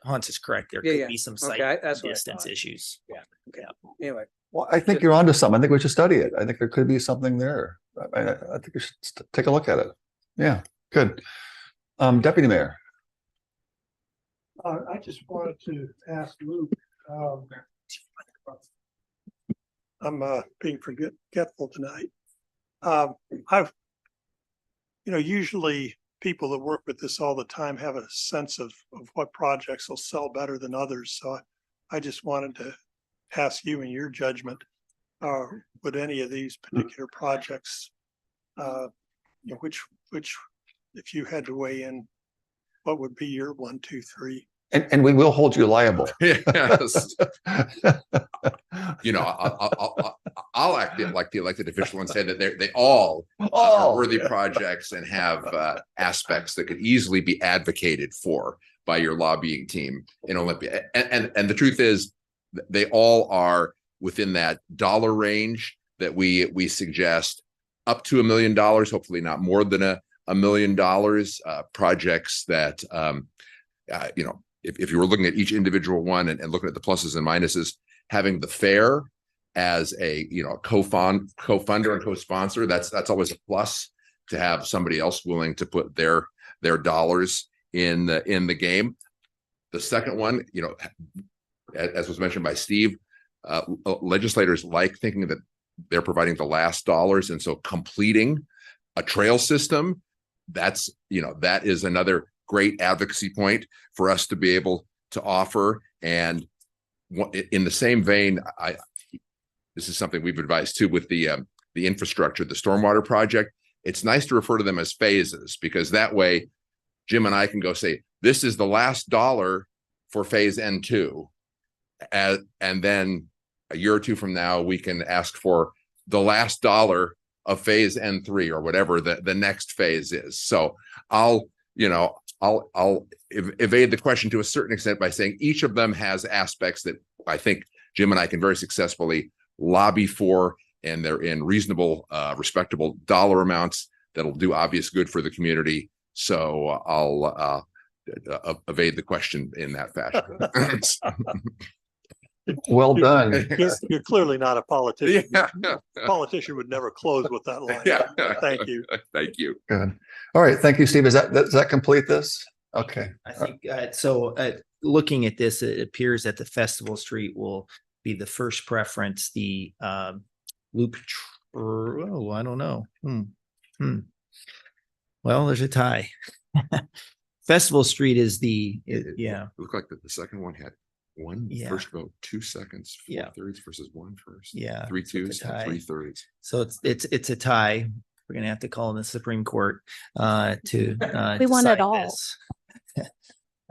Hans is correct. There Yeah, could yeah. be some Okay, sight that's what I distance thought. issues. Yeah. Okay. Anyway. Well, I think you're onto something. I think we should study it. I think there could be something there. I think we should take a look at it. Yeah, good. Deputy Mayor. I just wanted to ask Luke, I'm being forgetful tonight. Usually people that work with this all the time have a sense of what projects will sell better than others. So I just wanted to ask you in your judgment, would any of these particular projects, which, if you had to weigh in, what would be your 1, 2, 3? And we will hold you liable. Yes. I'll act like the elected official and say that they all are worthy projects and have aspects that could easily be advocated for by your lobbying team in Olympia. And the truth is, they all are within that dollar range that we suggest, up to $1 million, hopefully not more than $1 million. Projects that if you were looking at each individual one and looking at the pluses and minuses, having the fair as a co-funder and co-sponsor, that's always a plus, to have somebody else willing to put their dollars in the game. The second one, as was mentioned by Steve, legislators like thinking that they're providing the last dollars, and so completing a trail system, that is another great advocacy point for us to be able to offer. And in the same vein, this is something we've advised too with the infrastructure, the stormwater project. It's nice to refer to them as phases, because that way Jim and I can go say, this is the last dollar for phase N2. And then a year or two from now, we can ask for the last dollar of phase N3 or whatever the next phase is. So I'll evade the question to a certain extent by saying each of them has aspects that I think Jim and I can very successfully lobby for, and they're in reasonable, respectable dollar amounts that'll do obvious good for the community. So I'll evade the question in that fashion. Well done. You're clearly not a politician. Yeah. A politician would never close with that line. Yeah. Thank you. Thank you. Good. All right. Thank you, Steve. Does that complete this? Okay. I think so. Looking at this, it appears that the Festival Street will be the first preference. The loop. I don't know. Well, there's a tie. Festival Street is It looked like the second one had one first vote, 2 seconds, 4 thirds versus 1 first. Yeah. 3 twos, tie. 3 thirds. So it's a tie. we're gonna have to call in the Supreme Court to We want it decide all. this.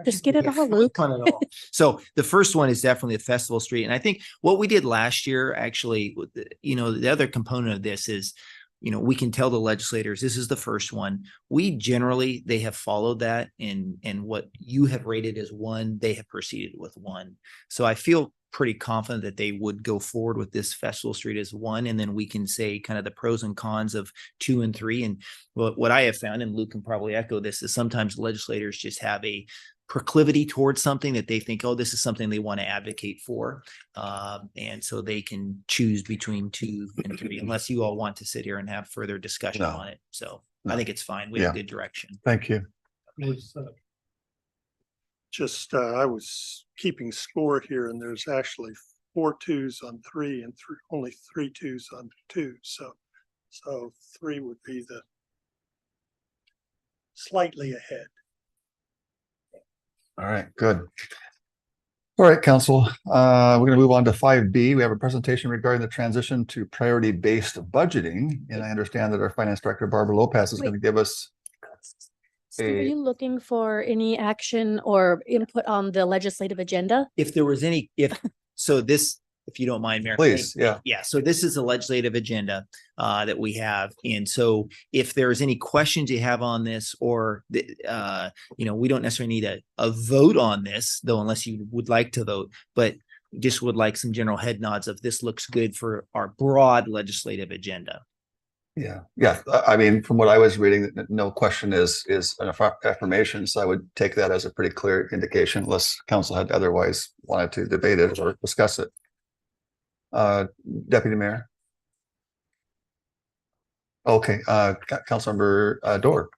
Just get it all, Luke. Want it all. So the first one is definitely the Festival Street. And I think what we did last year, actually, the other component of this is, we can tell the legislators, this is the first one. They have followed that, and what you have rated as 1, they have proceeded with 1. So I feel pretty confident that they would go forward with this Festival Street as 1, and then we can say kind of the pros and cons of 2 and 3. And what I have found, and Luke can probably echo this, is sometimes legislators just have a proclivity towards something that they think, oh, this is something they want to advocate for. And so they can choose between 2 and 3, unless you all want to sit here and have further discussion on it. So I think it's fine. We have good direction. Thank you. Just, I was keeping score here, and there's actually 4 2s on 3 and only 3 2s on 2. So 3 would be the slightly ahead. All right, good. All right, council, we're going to move on to 5B. We have a presentation regarding the transition to priority-based budgeting. And I understand that our finance director, Barbara Lopez, is going to give us Steve, are you looking for any action or input on the legislative agenda? If there was any, if you don't mind, Mayor. Please, yeah. Yeah, so this is a legislative agenda that we have. And so if there's any questions you have on this, or, we don't necessarily need a vote on this, though, unless you would like to vote, but just would like some general head nods of this looks good for our broad legislative agenda. Yeah. I mean, from what I was reading, no question is an affirmation. So I would take that as a pretty clear indication, unless council had otherwise wanted to debate it or discuss it. Deputy Mayor. Okay, Councilmember Dorr.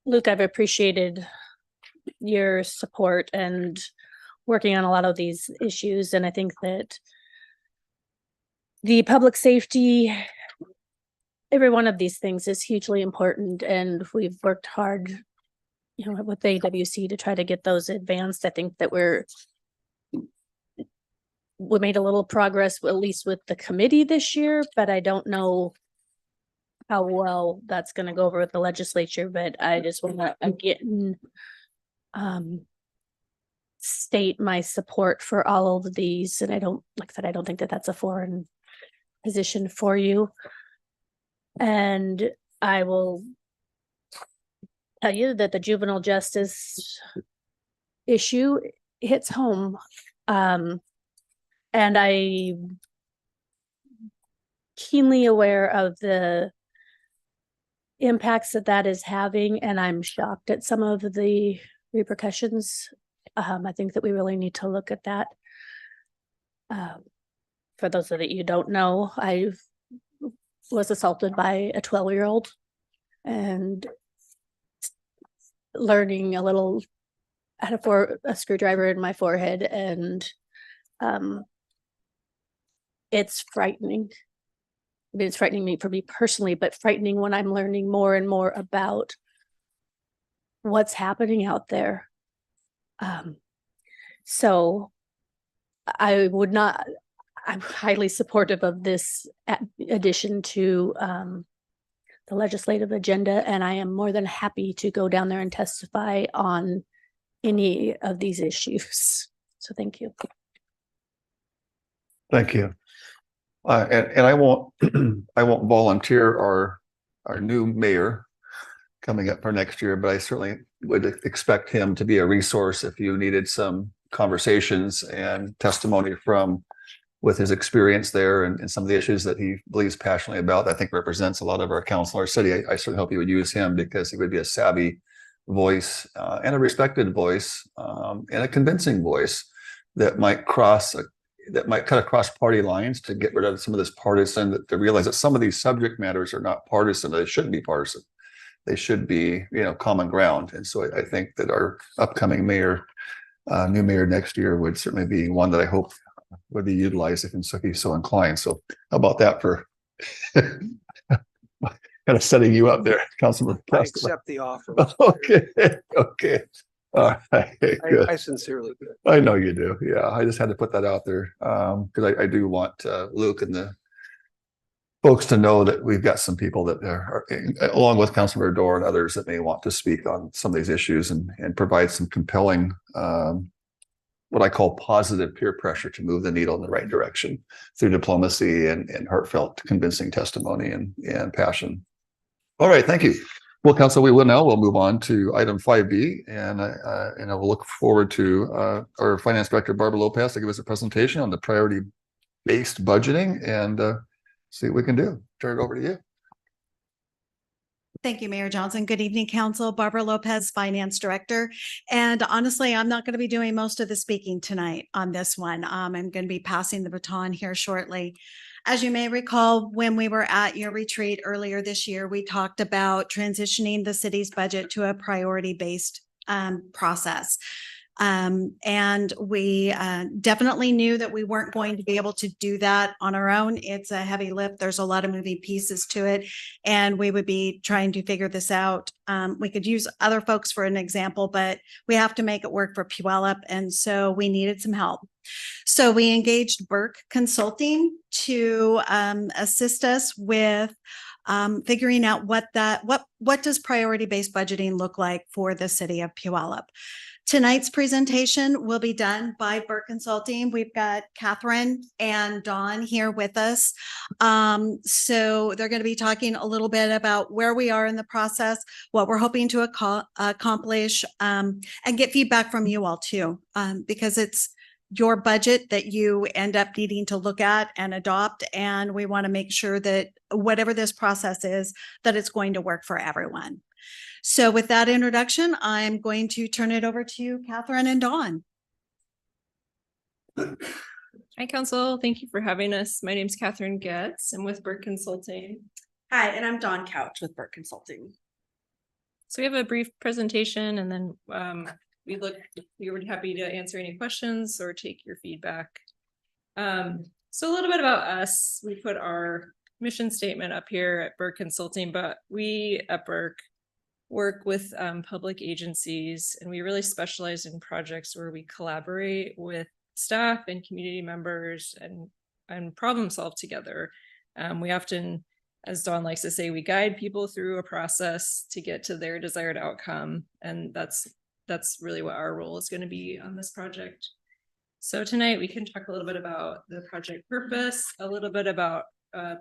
Luke, I've appreciated your support and working on a lot of these issues. And I think that the public safety, every one of these things is hugely important. And we've worked hard, with the AWC to try to get those advanced. I think that we made a little progress, at least with the committee this year, but I don't know how well that's going to go over with the legislature. But I just want to again state my support for all of these. And I don't think that that's a foreign position for you. And I will tell you that the juvenile justice issue hits home. And I'm keenly aware of the impacts that is having, and I'm shocked at some of the repercussions. I think that we really need to look at that. For those of you who don't know, I was assaulted by a 12-year-old and learning a little, I had a screwdriver in my forehead, and it's frightening. I mean, it's frightening for me personally, but frightening when I'm learning more and more about what's happening out there. So I'm highly supportive of this addition to the legislative agenda, and I am more than happy to go down there and testify on any of these issues. So thank you. Thank you. And I won't volunteer our new mayor coming up for next year, but I certainly would expect him to be a resource if you needed some conversations and testimony with his experience there and some of the issues that he believes passionately about. I think represents a lot of our council, our city. I certainly hope you would use him, because he would be a savvy voice and a respected voice and a convincing voice that might cut across party lines to get rid of some of this partisan, to realize that some of these subject matters are not partisan. They shouldn't be partisan. They should be, common ground. And so I think that our upcoming mayor, new mayor next year, would certainly be one that I hope would be utilized if he's so inclined. So how about that for kind of setting you up there, Councilman? I accept the offer. Okay. Right, good. I sincerely do. I know you do. Yeah, I just had to put that out there. Because I do want Luke and the folks to know that we've got some people that are along with Councilmember Dorr and others that may want to speak on some of these issues and provide some compelling what I call positive peer pressure to move the needle in the right direction through diplomacy and heartfelt convincing testimony and passion. All right, thank you. Well, Council, we'll move on to item 5B, and I will look forward to our Finance Director, Barbara Lopez, to give us a presentation on the priority-based budgeting and see what we can do. Turn it over to you. Thank you, Mayor Johnson. Good evening, Council. Barbara Lopez, Finance Director. And honestly, I'm not going to be doing most of the speaking tonight on this one. I'm going to be passing the baton here shortly. As you may recall, when we were at your retreat earlier this year, we talked about transitioning the city's budget to a priority-based process. And we definitely knew that we weren't going to be able to do that on our own. It's a heavy lift. There's a lot of moving pieces to it, and we would be trying to figure this out. We could use other folks for an example, but we have to make it work for Puyallup, and so we needed some help. So we engaged Burke Consulting to assist us with figuring out what does priority-based budgeting look like for the city of Puyallup. Tonight's presentation will be done by Burke Consulting. We've got Catherine and Dawn here with us. So they're going to be talking a little bit about where we are in the process, what we're hoping to accomplish, and get feedback from you all too, because it's your budget that you end up needing to look at and adopt. And we want to make sure that whatever this process is, that it's going to work for everyone. So with that introduction, I'm going to turn it over to Catherine and Dawn. Hi, Council. Thank you for having us. My name is Catherine Getz. I'm with Burke Consulting. Hi, and I'm Dawn Couch with Burke Consulting. So we have a brief presentation, and then we were happy to answer any questions or take your feedback. So a little bit about us. We put our mission statement up here at Burke Consulting, but we at Burke work with public agencies, and we really specialize in projects where we collaborate with staff and community members and problem solve together. We often, as Dawn likes to say, we guide people through a process to get to their desired outcome, and that's really what our role is going to be on this project. So tonight we can talk a little bit about the project purpose, a little bit about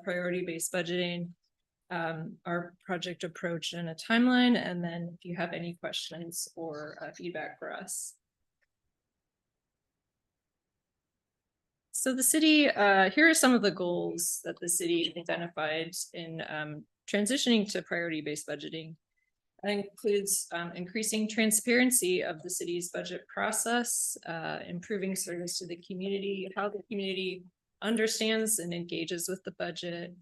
priority-based budgeting, our project approach and a timeline, and then if you have any questions or feedback for us. So the city, here are some of the goals that the city identified in transitioning to priority-based budgeting. That includes increasing transparency of the city's budget process, improving service to the community, how the community understands and engages with the budget,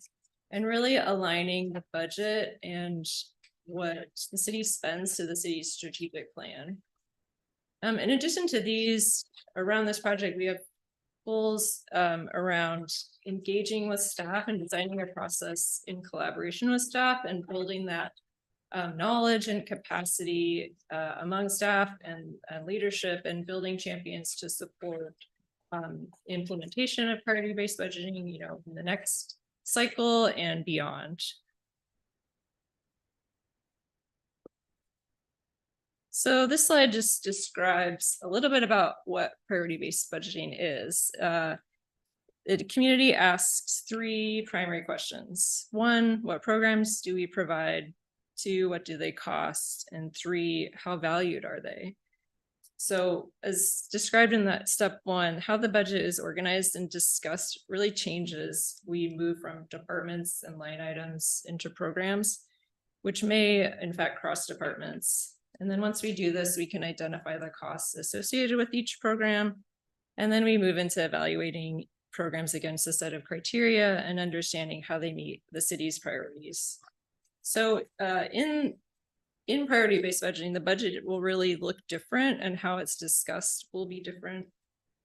and really aligning the budget and what the city spends to the city's strategic plan. In addition to these, around this project, we have goals around engaging with staff and designing a process in collaboration with staff and building that knowledge and capacity among staff and leadership, and building champions to support implementation of priority-based budgeting, in the next cycle and beyond. So this slide just describes a little bit about what priority-based budgeting is. The community asks three primary questions. 1, what programs do we provide? 2, what do they cost? And 3, how valued are they? So as described in that step 1, how the budget is organized and discussed really changes. We move from departments and line items into programs, which may in fact cross departments. And then once we do this, we can identify the costs associated with each program. And then we move into evaluating programs against a set of criteria and understanding how they meet the city's priorities. So in priority-based budgeting, the budget will really look different, and how it's discussed will be different.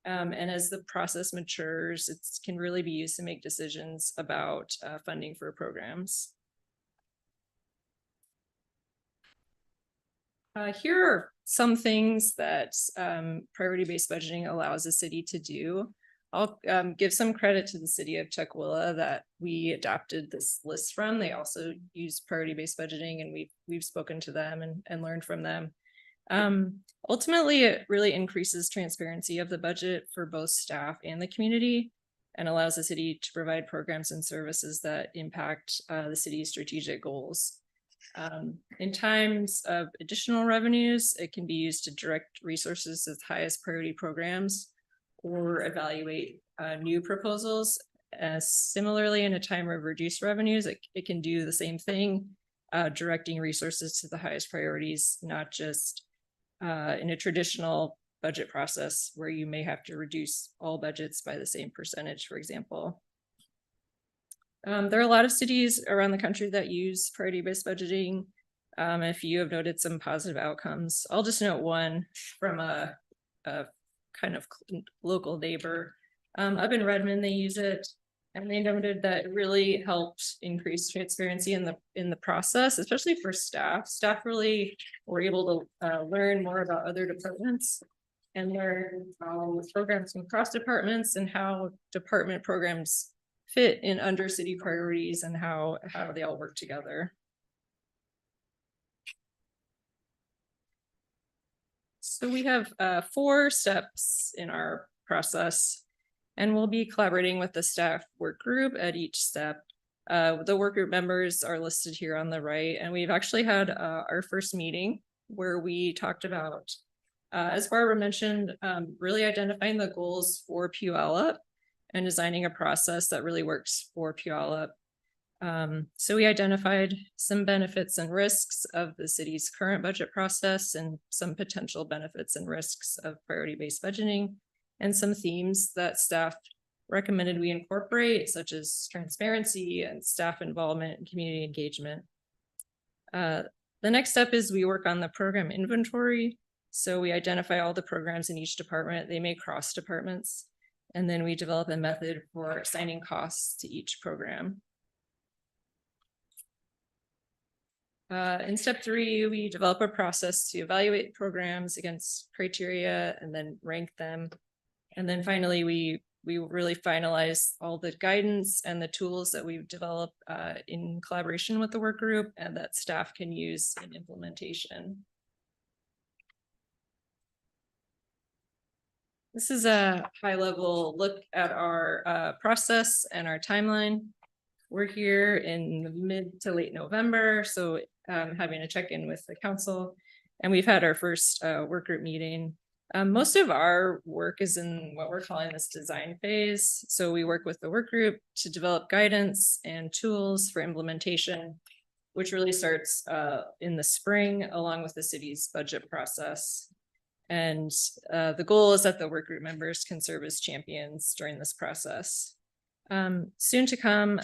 And as the process matures, it can really be used to make decisions about funding for programs. Here are some things that priority-based budgeting allows the city to do. I'll give some credit to the city of Tukwila that we adopted this list from. They also use priority-based budgeting, and we've spoken to them and learned from them. Ultimately, it really increases transparency of the budget for both staff and the community, and allows the city to provide programs and services that impact the city's strategic goals. In times of additional revenues, it can be used to direct resources to the highest priority programs or evaluate new proposals. Similarly, in a time of reduced revenues, it can do the same thing, directing resources to the highest priorities, not just in a traditional budget process where you may have to reduce all budgets by the same percentage, for example. There are a lot of cities around the country that use priority-based budgeting. A few have noted some positive outcomes. I'll just note one from a kind of local neighbor. Up in Redmond, they use it, and they noted that it really helped increase transparency in the process, especially for staff. Staff really were able to learn more about other departments and learn how programs can cross departments and how department programs fit in under city priorities and how they all work together. So we have 4 steps in our process, and we'll be collaborating with the staff work group at each step. The work group members are listed here on the right, and we've actually had our first meeting where we talked about, as Barbara mentioned, really identifying the goals for Puyallup and designing a process that really works for Puyallup. So we identified some benefits and risks of the city's current budget process and some potential benefits and risks of priority-based budgeting, and some themes that staff recommended we incorporate, such as transparency and staff involvement and community engagement. The next step is we work on the program inventory. So we identify all the programs in each department. They may cross departments, and then we develop a method for assigning costs to each program. In step 3, we develop a process to evaluate programs against criteria and then rank them. And then finally, we really finalize all the guidance and the tools that we've developed in collaboration with the work group and that staff can use in implementation. This is a high-level look at our process and our timeline. We're here in mid to late November, so having a check-in with the council, and we've had our first work group meeting. Most of our work is in what we're calling this design phase. So we work with the work group to develop guidance and tools for implementation, which really starts in the spring along with the city's budget process. And the goal is that the work group members can serve as champions during this process. Soon to come,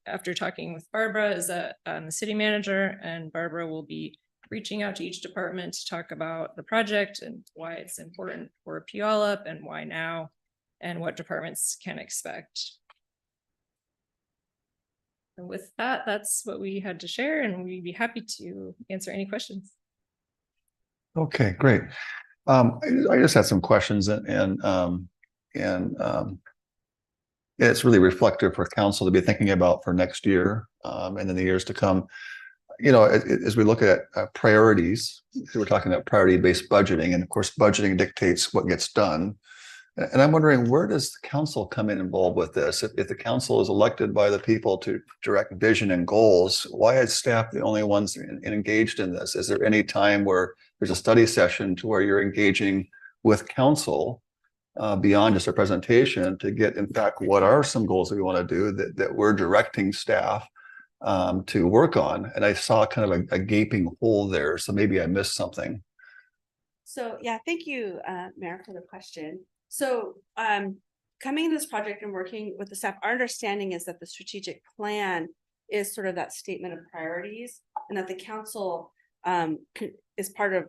after talking with Barbara, is that the city manager, and Barbara will be reaching out to each department to talk about the project and why it's important for Puyallup and why now, and what departments can expect. And with that, that's what we had to share, and we'd be happy to answer any questions. Okay, great. I just had some questions, and it's really reflective for council to be thinking about for next year and in the years to come. You know, as we look at priorities, we're talking about priority-based budgeting, and of course, budgeting dictates what gets done. And I'm wondering, where does the council come in involved with this? If the council is elected by the people to direct vision and goals, why is staff the only ones engaged in this? Is there any time where there's a study session to where you're engaging with council beyond just a presentation to get, in fact, what are some goals that we want to do that we're directing staff to work on? And I saw kind of a gaping hole there, so maybe I missed something. So yeah, thank you, Mayor, for the question. So coming into this project and working with the staff, our understanding is that the strategic plan is sort of that statement of priorities, and that the council is part of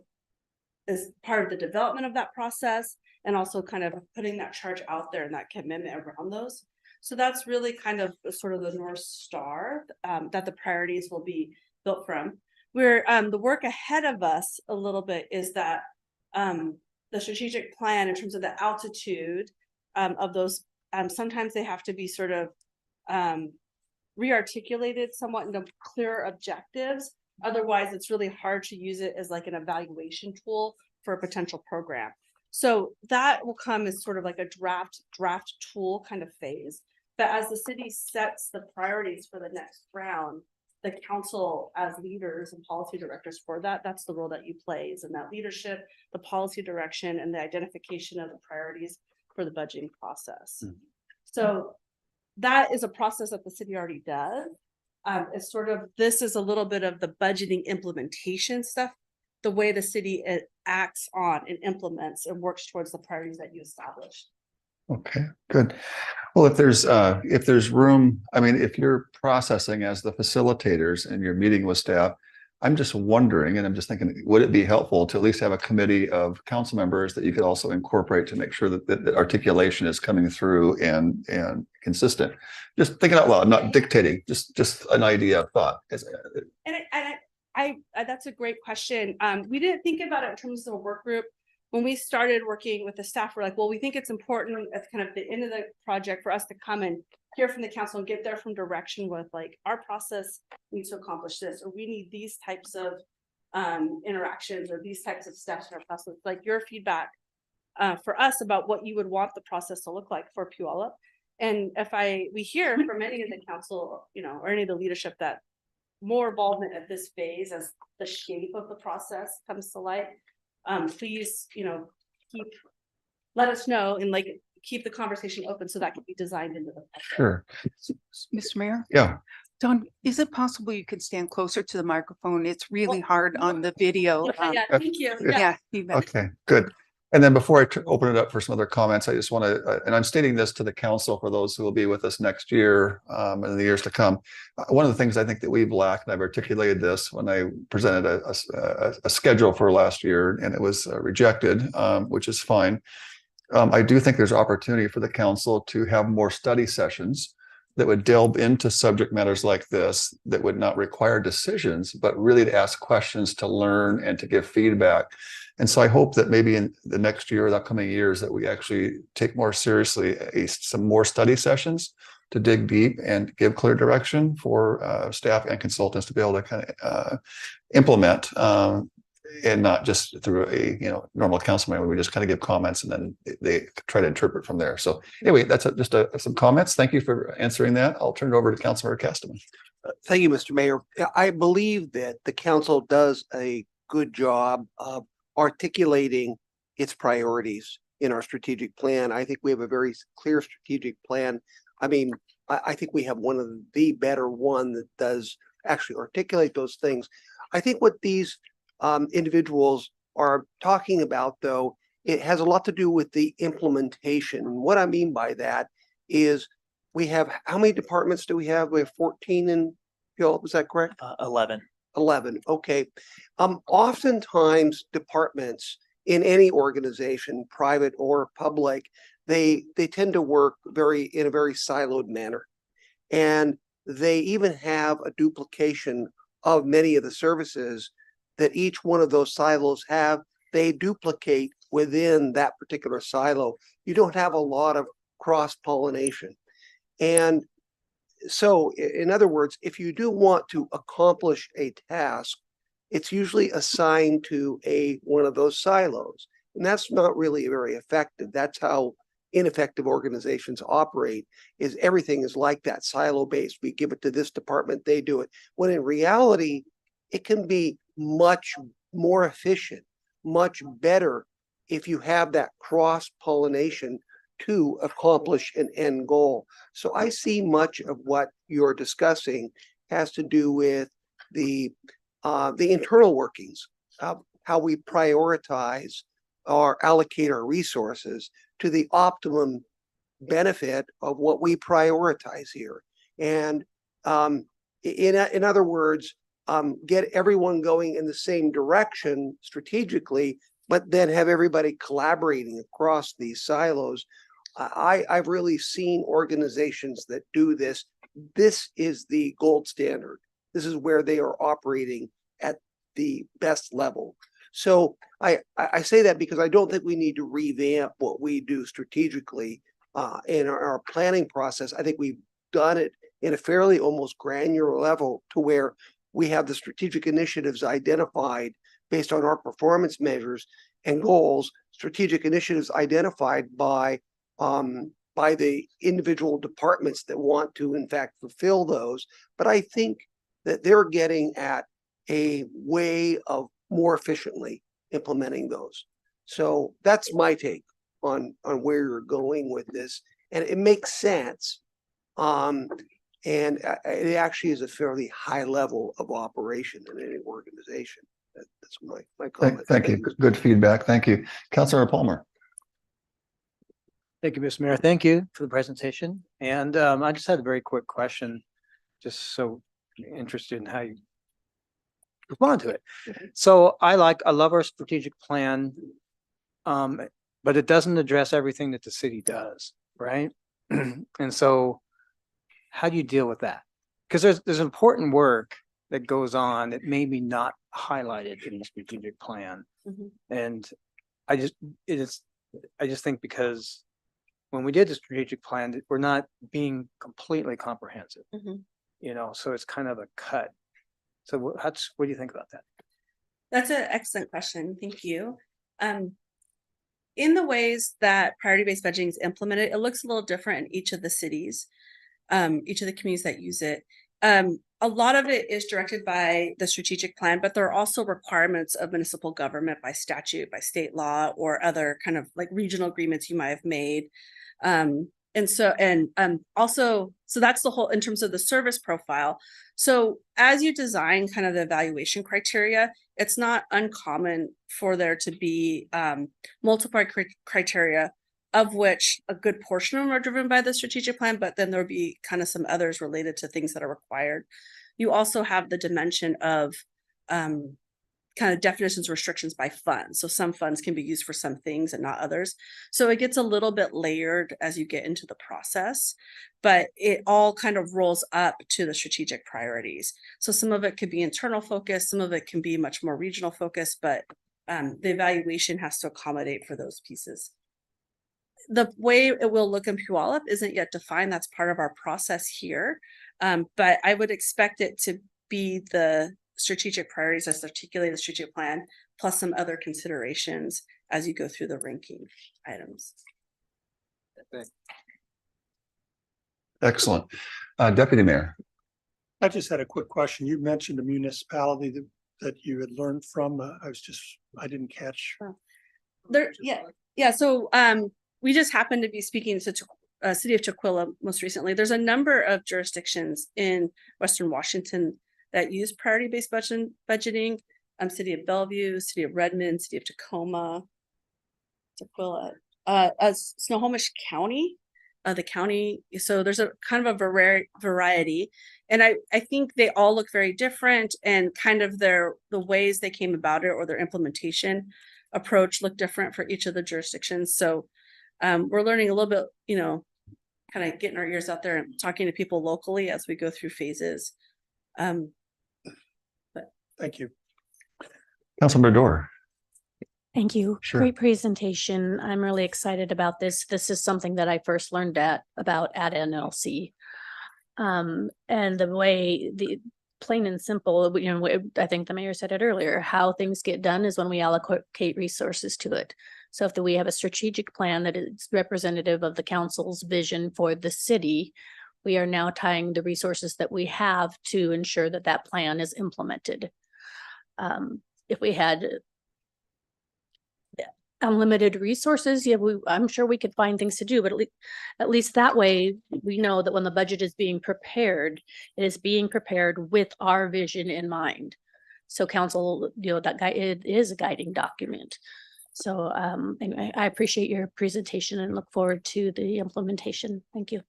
the development of that process, and also kind of putting that charge out there and that commitment around those. So that's really kind of sort of the North Star that the priorities will be built from. We're the work ahead of us a little bit is that the strategic plan in terms of the altitude of those, sometimes they have to be sort of re-articulated somewhat into clearer objectives. Otherwise, it's really hard to use it as like an evaluation tool for a potential program. So that will come as sort of like a draft tool kind of phase. But as the city sets the priorities for the next round, the council as leaders and policy directors for that, that's the role that you play, is in that leadership, the policy direction, and the identification of the priorities for the budgeting process. So that is a process that the city already does. It's sort of, this is a little bit of the budgeting implementation stuff, the way the city acts on and implements and works towards the priorities that you established. Okay, good. Well, if there's room, I mean, if you're processing as the facilitators and you're meeting with staff, I'm just wondering, and I'm just thinking, would it be helpful to at least have a committee of council members that you could also incorporate to make sure that the articulation is coming through and consistent? Just thinking out loud, not dictating, just an idea, thought. And I that's a great question. We didn't think about it in terms of a work group. When we started working with the staff, we're like, well, we think it's important at kind of the end of the project for us to come and hear from the council and get there from direction with like, our process needs to accomplish this, or we need these types of interactions or these types of steps in our process. Like your feedback for us about what you would want the process to look like for Puyallup. And if we hear from any of the council, or any of the leadership that more involvement at this phase as the shape of the process comes to light, please, let us know and like keep the conversation open so that can be designed into the process. Sure. Mr. Mayor? Yeah. Don, is it possible you could stand closer to the microphone? It's really hard on the video. Yeah, thank you. Yeah. You bet. Okay, good. And then before I open it up for some other comments, I just want to, and I'm stating this to the council for those who will be with us next year and in the years to come. One of the things I think that we've lacked, and I've articulated this when I presented a schedule for last year, and it was rejected, which is fine. I do think there's opportunity for the council to have more study sessions that would delve into subject matters like this, that would not require decisions, but really to ask questions, to learn and to give feedback. And so I hope that maybe in the next year or the upcoming years that we actually take more seriously some more study sessions to dig deep and give clear direction for staff and consultants to be able to kind of implement and not just through a normal council meeting. We just kind of give comments and then they try to interpret from there. So anyway, that's just some comments. Thank you for answering that. I'll turn it over to Councilmember Castaman. Thank you, Mr. Mayor. I believe that the council does a good job of articulating its priorities in our strategic plan. I think we have a very clear strategic plan. I mean, I think we have one of the better one that does actually articulate those things. I think what these individuals are talking about, though, it has a lot to do with the implementation. And what I mean by that is we have, how many departments do we have? We have 14 in Puyallup, is that correct? 11. 11. Okay. Oftentimes departments in any organization, private or public, they tend to work in a very siloed manner. And they even have a duplication of many of the services that each one of those silos have. They duplicate within that particular silo. You don't have a lot of cross-pollination. And so, in other words, if you do want to accomplish a task, it's usually assigned to one of those silos. And that's not really very effective. That's how ineffective organizations operate, is everything is like that, silo-based. We give it to this department, they do it. When in reality, it can be much more efficient, much better if you have that cross-pollination to accomplish an end goal. So I see much of what you're discussing has to do with the internal workings of how we prioritize or allocate our resources to the optimum benefit of what we prioritize here. And in other words, get everyone going in the same direction strategically, but then have everybody collaborating across these silos. I've really seen organizations that do this. This is the gold standard. This is where they are operating at the best level. So I say that because I don't think we need to revamp what we do strategically in our planning process. I think we've done it in a fairly almost granular level to where we have the strategic initiatives identified based on our performance measures and goals, strategic initiatives identified by the individual departments that want to in fact fulfill those. But I think that they're getting at a way of more efficiently implementing those. So that's my take on where you're going with this. And it makes sense. And it actually is a fairly high level of operation in any organization. That's my comment. Thank you. Good feedback. Thank you. Councilor Palmer. Thank you, Mr. Mayor. Thank you for the presentation. And I just had a very quick question, just so interested in how you respond to it. So I love our strategic plan, but it doesn't address everything that the city does, right? And so how do you deal with that? Because there's important work that goes on that may be not highlighted in the strategic plan. And I just think because when we did the strategic plan, we're not being completely comprehensive, you know, so it's kind of a cut. So what do you think about that? That's an excellent question. Thank you. In the ways that priority-based budgeting is implemented, it looks a little different in each of the cities, each of the communities that use it. A lot of it is directed by the strategic plan, but there are also requirements of municipal government by statute, by state law, or other kind of like regional agreements you might have made. So that's the whole in terms of the service profile. So as you design kind of the evaluation criteria, it's not uncommon for there to be multiple criteria, of which a good portion of them are driven by the strategic plan, but then there'll be kind of some others related to things that are required. You also have the dimension of kind of definitions, restrictions by funds. So some funds can be used for some things and not others. So it gets a little bit layered as you get into the process, but it all kind of rolls up to the strategic priorities. So some of it could be internal focus, some of it can be much more regional focus, but the evaluation has to accommodate for those pieces. The way it will look in Puyallup isn't yet defined. That's part of our process here. But I would expect it to be the strategic priorities as articulated in the strategic plan, plus some other considerations as you go through the ranking items. Excellent. Deputy Mayor. I just had a quick question. You mentioned a municipality that you had learned from. I didn't catch. There, yeah. So we just happened to be speaking to city of Tukwila most recently. There's a number of jurisdictions in Western Washington that use priority-based budgeting. City of Bellevue, City of Redmond, City of Tacoma, Tukwila, Snohomish County, the county. So there's a kind of a variety, and I think they all look very different, and kind of the ways they came about it or their implementation approach look different for each of the jurisdictions. So we're learning a little bit, kind of getting our ears out there and talking to people locally as we go through phases. Thank you. Councilmember Dorr. Thank you. Sure. Great presentation. I'm really excited about this. This is something that I first learned about at NLC. And the way plain and simple, I think the mayor said it earlier, how things get done is when we allocate resources to it. So if we have a strategic plan that is representative of the council's vision for the city, we are now tying the resources that we have to ensure that that plan is implemented. If we had unlimited resources, I'm sure we could find things to do, but at least that way we know that when the budget is being prepared, it is being prepared with our vision in mind. So council, it is a guiding document. So anyway, I appreciate your presentation and look forward to the implementation. Thank you.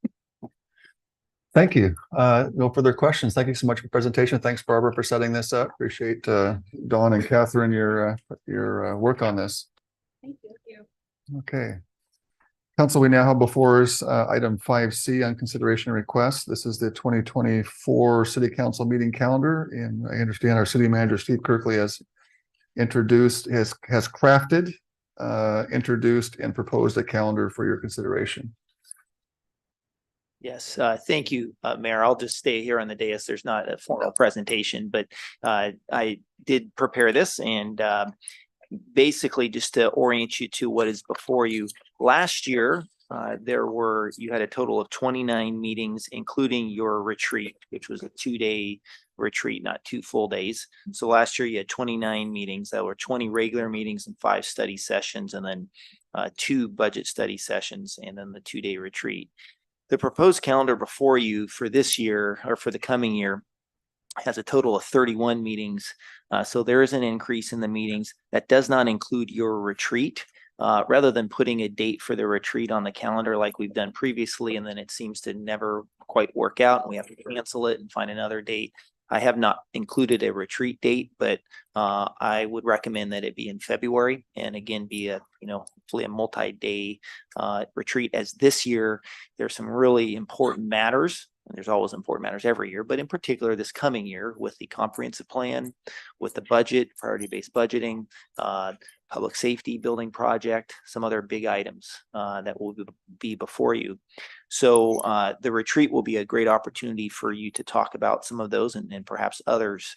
Thank you. No further questions. Thank you so much for the presentation. Thanks, Barbara, for setting this up. Appreciate Dawn and Catherine, your work on this. Thank you. Okay. Council, we now have before us item 5C on consideration request. This is the 2024 City Council meeting calendar, and I understand our city manager, Steve Kirkley, has has crafted, introduced and proposed a calendar for your consideration. Yes, thank you, Mayor. I'll just stay here on the dais. There's not a formal presentation, but I did prepare this and basically just to orient you to what is before you. Last year, you had a total of 29 meetings, including your retreat, which was a 2-day retreat, not 2 full days. So last year you had 29 meetings. That were 20 regular meetings and 5 study sessions, and then 2 budget study sessions, and then the 2-day retreat. The proposed calendar before you for this year or for the coming year has a total of 31 meetings. So there is an increase in the meetings. That does not include your retreat. Rather than putting a date for the retreat on the calendar like we've done previously, and then it seems to never quite work out and we have to cancel it and find another date. I have not included a retreat date, but I would recommend that it be in February, and again, be a, hopefully a multi-day retreat, as this year there's some really important matters. And there's always important matters every year, but in particular this coming year with the comprehensive plan, with the budget, priority-based budgeting, public safety building project, some other big items that will be before you. So the retreat will be a great opportunity for you to talk about some of those and perhaps others.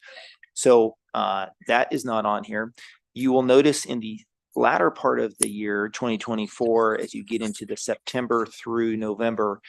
So that is not on here. You will notice in the latter part of the year, 2024, as you get into the September through November,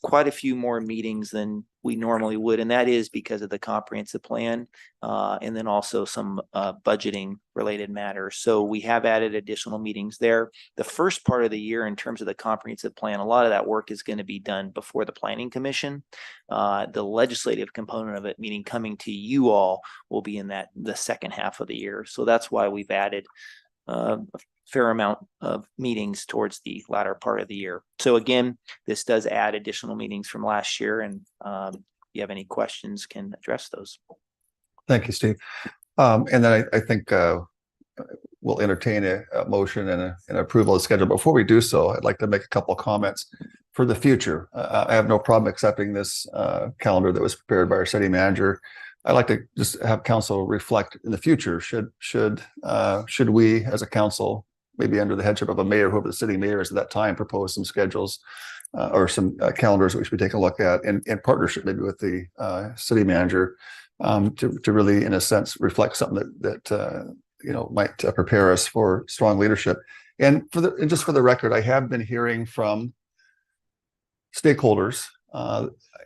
quite a few more meetings than we normally would, and that is because of the comprehensive plan and then also some budgeting related matters. So we have added additional meetings there. The first part of the year, in terms of the comprehensive plan, a lot of that work is going to be done before the Planning Commission. The legislative component of it, meaning coming to you all, will be in the second half of the year. So that's why we've added a fair amount of meetings towards the latter part of the year. So again, this does add additional meetings from last year, and if you have any questions, can address those. Thank you, Steve. And then I think we'll entertain a motion and an approval of schedule. Before we do so, I'd like to make a couple of comments for the future. I have no problem accepting this calendar that was prepared by our city manager. I'd like to just have council reflect in the future. Should we as a council, maybe under the headship of a mayor, whoever the city mayor is at that time, propose some schedules or some calendars that we should take a look at in partnership maybe with the city manager to really, in a sense, reflect something that might prepare us for strong leadership. And just for the record, I have been hearing from stakeholders,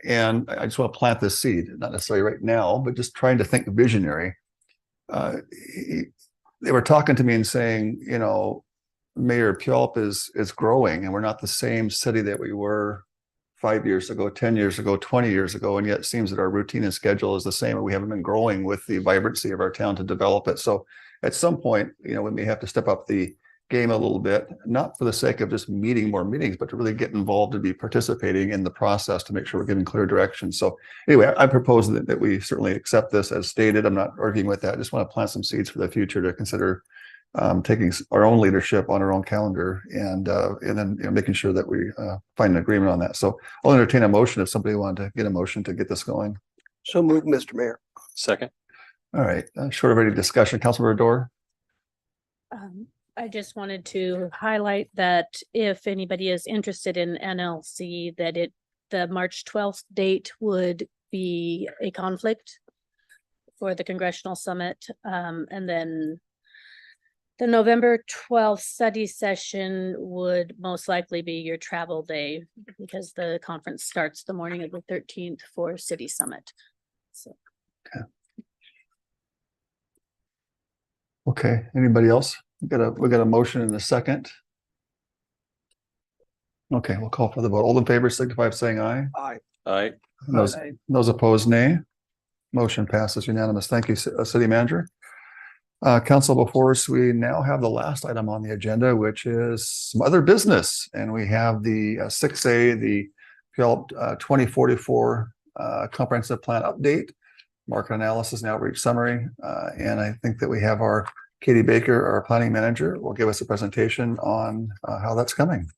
and I just want to plant this seed, not necessarily right now, but just trying to think visionary. They were talking to me and saying, Mayor, Puyallup is growing, and we're not the same city that we were 5 years ago, 10 years ago, 20 years ago, and yet it seems that our routine and schedule is the same, and we haven't been growing with the vibrancy of our town to develop it. So at some point, we may have to step up the game a little bit, not for the sake of just meeting more meetings, but to really get involved and be participating in the process to make sure we're giving clear direction. So anyway, I propose that we certainly accept this as stated. I'm not arguing with that. I just want to plant some seeds for the future to consider taking our own leadership on our own calendar and then making sure that we find an agreement on that. So I'll entertain a motion if somebody wanted to get a motion to get this going. So move, Mr. Mayor. Second. All right, short of any discussion, Councilmember Dorr. I just wanted to highlight that if anybody is interested in NLC, that the March 12th date would be a conflict for the Congressional Summit. And then the November 12th study session would most likely be your travel day because the conference starts the morning of the 13th for City Summit. So. Okay, anybody else? We got a motion in a second. Okay, we'll call for the vote. All in favor signify by saying aye. Aye. Aye. Those opposed, nay. Motion passes unanimous. Thank you, City Manager. Council, before us, we now have the last item on the agenda, which is some other business. And we have the 6A, the Puyallup 2044 comprehensive plan update, market analysis and outreach summary. And I think that we have our Katie Baker, our planning manager, will give us a presentation on how that's coming.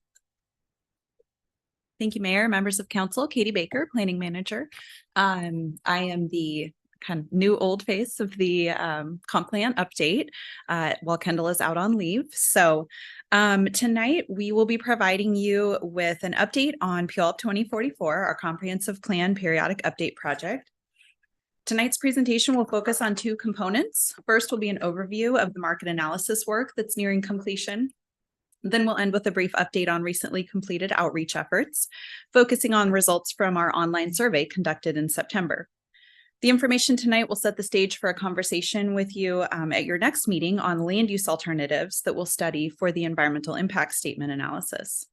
Thank you, Mayor, members of council. Katie Baker, planning manager. I am the kind of new old face of the comp plan update while Kendall is out on leave. So tonight we will be providing you with an update on Puyallup 2044, our comprehensive plan periodic update project. Tonight's presentation will focus on two components. First will be an overview of the market analysis work that's nearing completion. Then we'll end with a brief update on recently completed outreach efforts, focusing on results from our online survey conducted in September. The information tonight will set the stage for a conversation with you at your next meeting on land use alternatives that we'll study for the environmental impact statement analysis.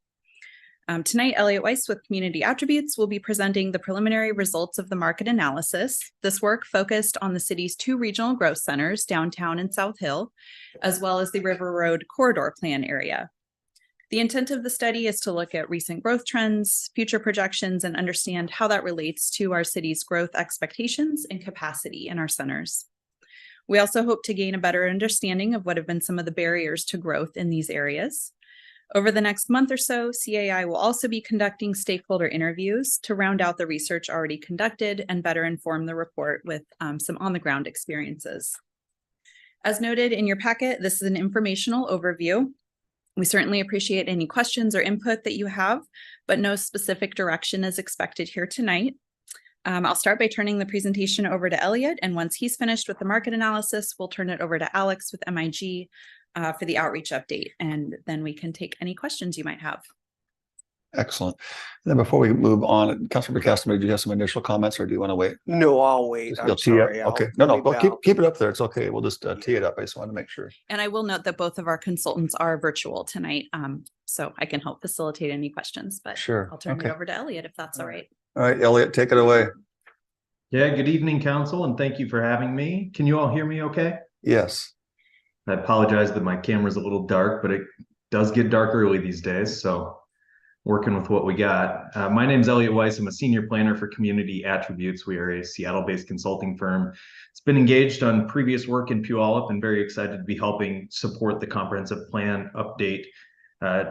Tonight, Elliot Weiss with Community Attributes will be presenting the preliminary results of the market analysis. This work focused on the city's two regional growth centers, downtown and South Hill, as well as the River Road corridor plan area. The intent of the study is to look at recent growth trends, future projections, and understand how that relates to our city's growth expectations and capacity in our centers. We also hope to gain a better understanding of what have been some of the barriers to growth in these areas. Over the next month or so, CAI will also be conducting stakeholder interviews to round out the research already conducted and better inform the report with some on-the-ground experiences. As noted in your packet, this is an informational overview. We certainly appreciate any questions or input that you have, but no specific direction is expected here tonight. I'll start by turning the presentation over to Elliot, and once he's finished with the market analysis, we'll turn it over to Alex with MIG for the outreach update, and then we can take any questions you might have. Excellent. And then before we move on, Councilmember Castaneda, do you have some initial comments or do you want to wait? No, I'll wait. You'll I'm tee up? sorry. Okay, I'll no, leave well, out. keep it up there. It's okay. We'll just tee it up. I just want to make sure. And I will note that both of our consultants are virtual tonight, so I can help facilitate any questions, but Sure. I'll turn Okay. it over to Elliot if that's all right. All right, Elliot, take it away. Yeah, good evening, council, and thank you for having me. Can you all hear me okay? Yes. I apologize that my camera's a little dark, but it does get dark early these days, so working with what we got. My name's Elliot Weiss. I'm a senior planner for Community Attributes. We are a Seattle-based consulting firm. It's been engaged on previous work in Puyallup and very excited to be helping support the comprehensive plan update.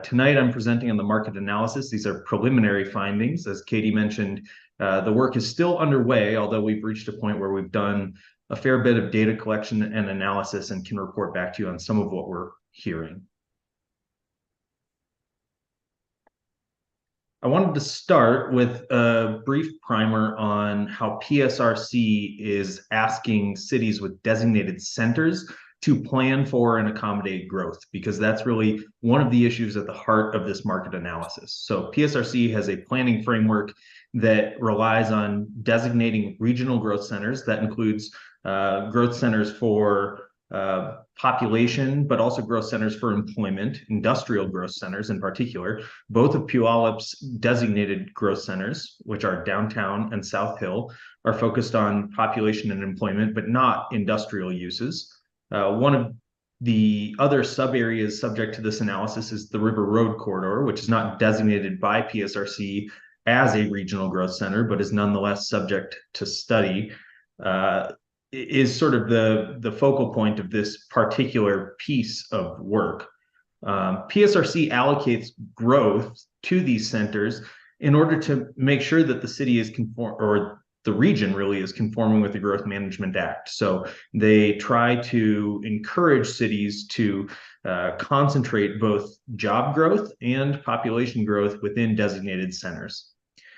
Tonight, I'm presenting on the market analysis. These are preliminary findings. As Katie mentioned, the work is still underway, although we've reached a point where we've done a fair bit of data collection and analysis and can report back to you on some of what we're hearing. I wanted to start with a brief primer on how PSRC is asking cities with designated centers to plan for and accommodate growth, because that's really one of the issues at the heart of this market analysis. So PSRC has a planning framework that relies on designating regional growth centers. That includes growth centers for population, but also growth centers for employment, industrial growth centers in particular. Both of Puyallup's designated growth centers, which are downtown and South Hill, are focused on population and employment, but not industrial uses. One of the other sub areas subject to this analysis is the River Road corridor, which is not designated by PSRC as a regional growth center, but is nonetheless subject to study. Is sort of the focal point of this particular piece of work. PSRC allocates growth to these centers in order to make sure that the city is or the region really is conforming with the Growth Management Act. So they try to encourage cities to concentrate both job growth and population growth within designated centers.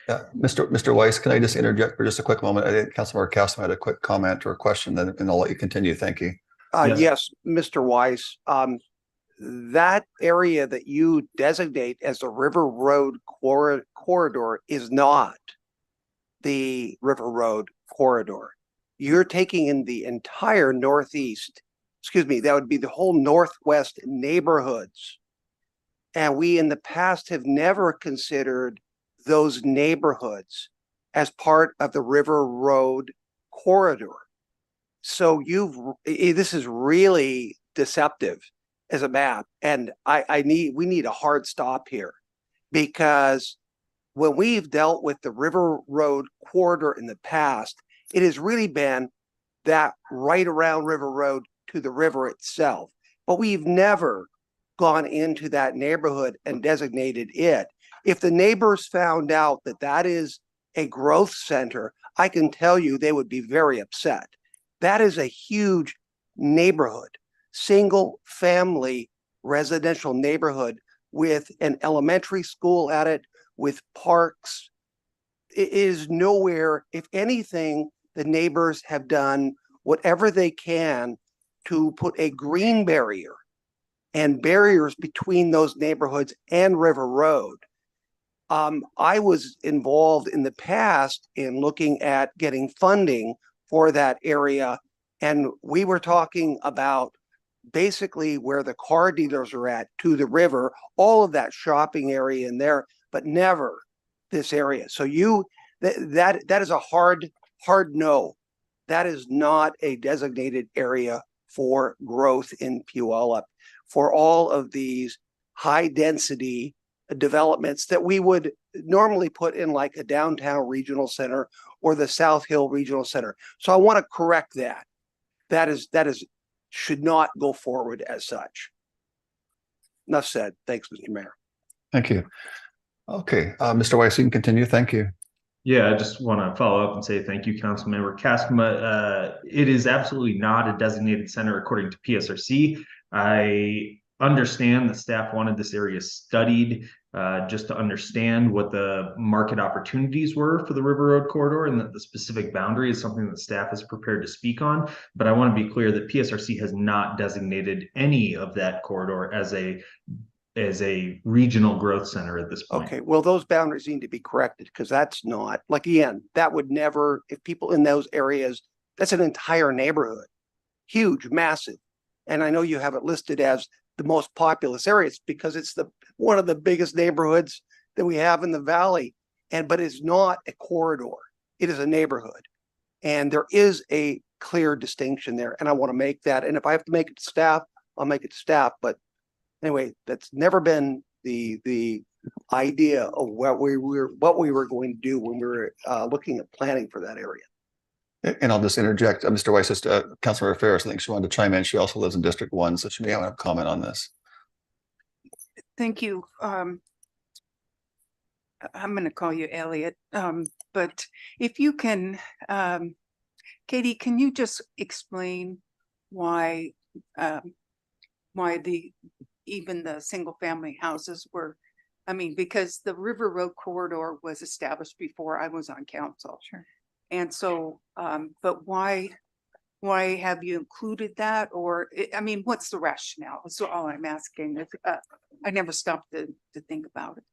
Yeah, Mr. Weiss, can I just interject for just a quick moment? I think Councilmember Castleman had a quick comment or a question, then and I'll let you continue. Thank you. Yes, Mr. Weiss, that area that you designate as the River Road corridor is not the River Road corridor. You're taking in the entire northeast, excuse me, that would be the whole northwest neighborhoods. And we in the past have never considered those neighborhoods as part of the River Road corridor. So this is really deceptive as a map. And we need a hard stop here, because when we've dealt with the River Road corridor in the past, it has really been that right around River Road to the river itself. But we've never gone into that neighborhood and designated it. If the neighbors found out that that is a growth center, I can tell you they would be very upset. That is a huge neighborhood, single family residential neighborhood with an elementary school at it, with parks. It is nowhere. If anything, the neighbors have done whatever they can to put a green barrier and barriers between those neighborhoods and River Road. I was involved in the past in looking at getting funding for that area, and we were talking about basically where the car dealers are at to the river, all of that shopping area in there, but never this area. So that is a hard no. That is not a designated area for growth in Puyallup for all of these high density developments that we would normally put in like a downtown regional center or the South Hill Regional Center. So I want to correct that. That is should not go forward as such. Enough said. Thanks, Mr. Mayor. Thank you. Okay, Mr. Weiss, you can continue. Thank you. Yeah, I just want to follow up and say thank you, Councilmember Cascoma. It is absolutely not a designated center according to PSRC. I understand the staff wanted this area studied just to understand what the market opportunities were for the River Road corridor, and that the specific boundary is something that staff is prepared to speak on. But I want to be clear that PSRC has not designated any of that corridor as a regional growth center at this point. Okay, well, those boundaries need to be corrected because that's not, like, again, that would never, if people in those areas, that's an entire neighborhood, huge, massive. And I know you have it listed as the most populous areas because it's one of the biggest neighborhoods that we have in the valley. But it's not a corridor. It is a neighborhood. And there is a clear distinction there. And I want to make that. And if I have to make it to staff, I'll make it to staff. But anyway, that's never been the idea of what we were going to do when we were looking at planning for that area. And I'll just interject, Mr. Weiss, just Councilmember Ferris, I think she wanted to chime in. She also lives in District 1, so she may have a comment on this. Thank you. I'm going to call you Elliot, but if you can, Katie, can you just explain why even the single family houses were, because the River Road corridor was established before I was on council. Sure. And so, but why have you included that? Or, what's the rationale? That's all I'm asking. I never stopped to think about it.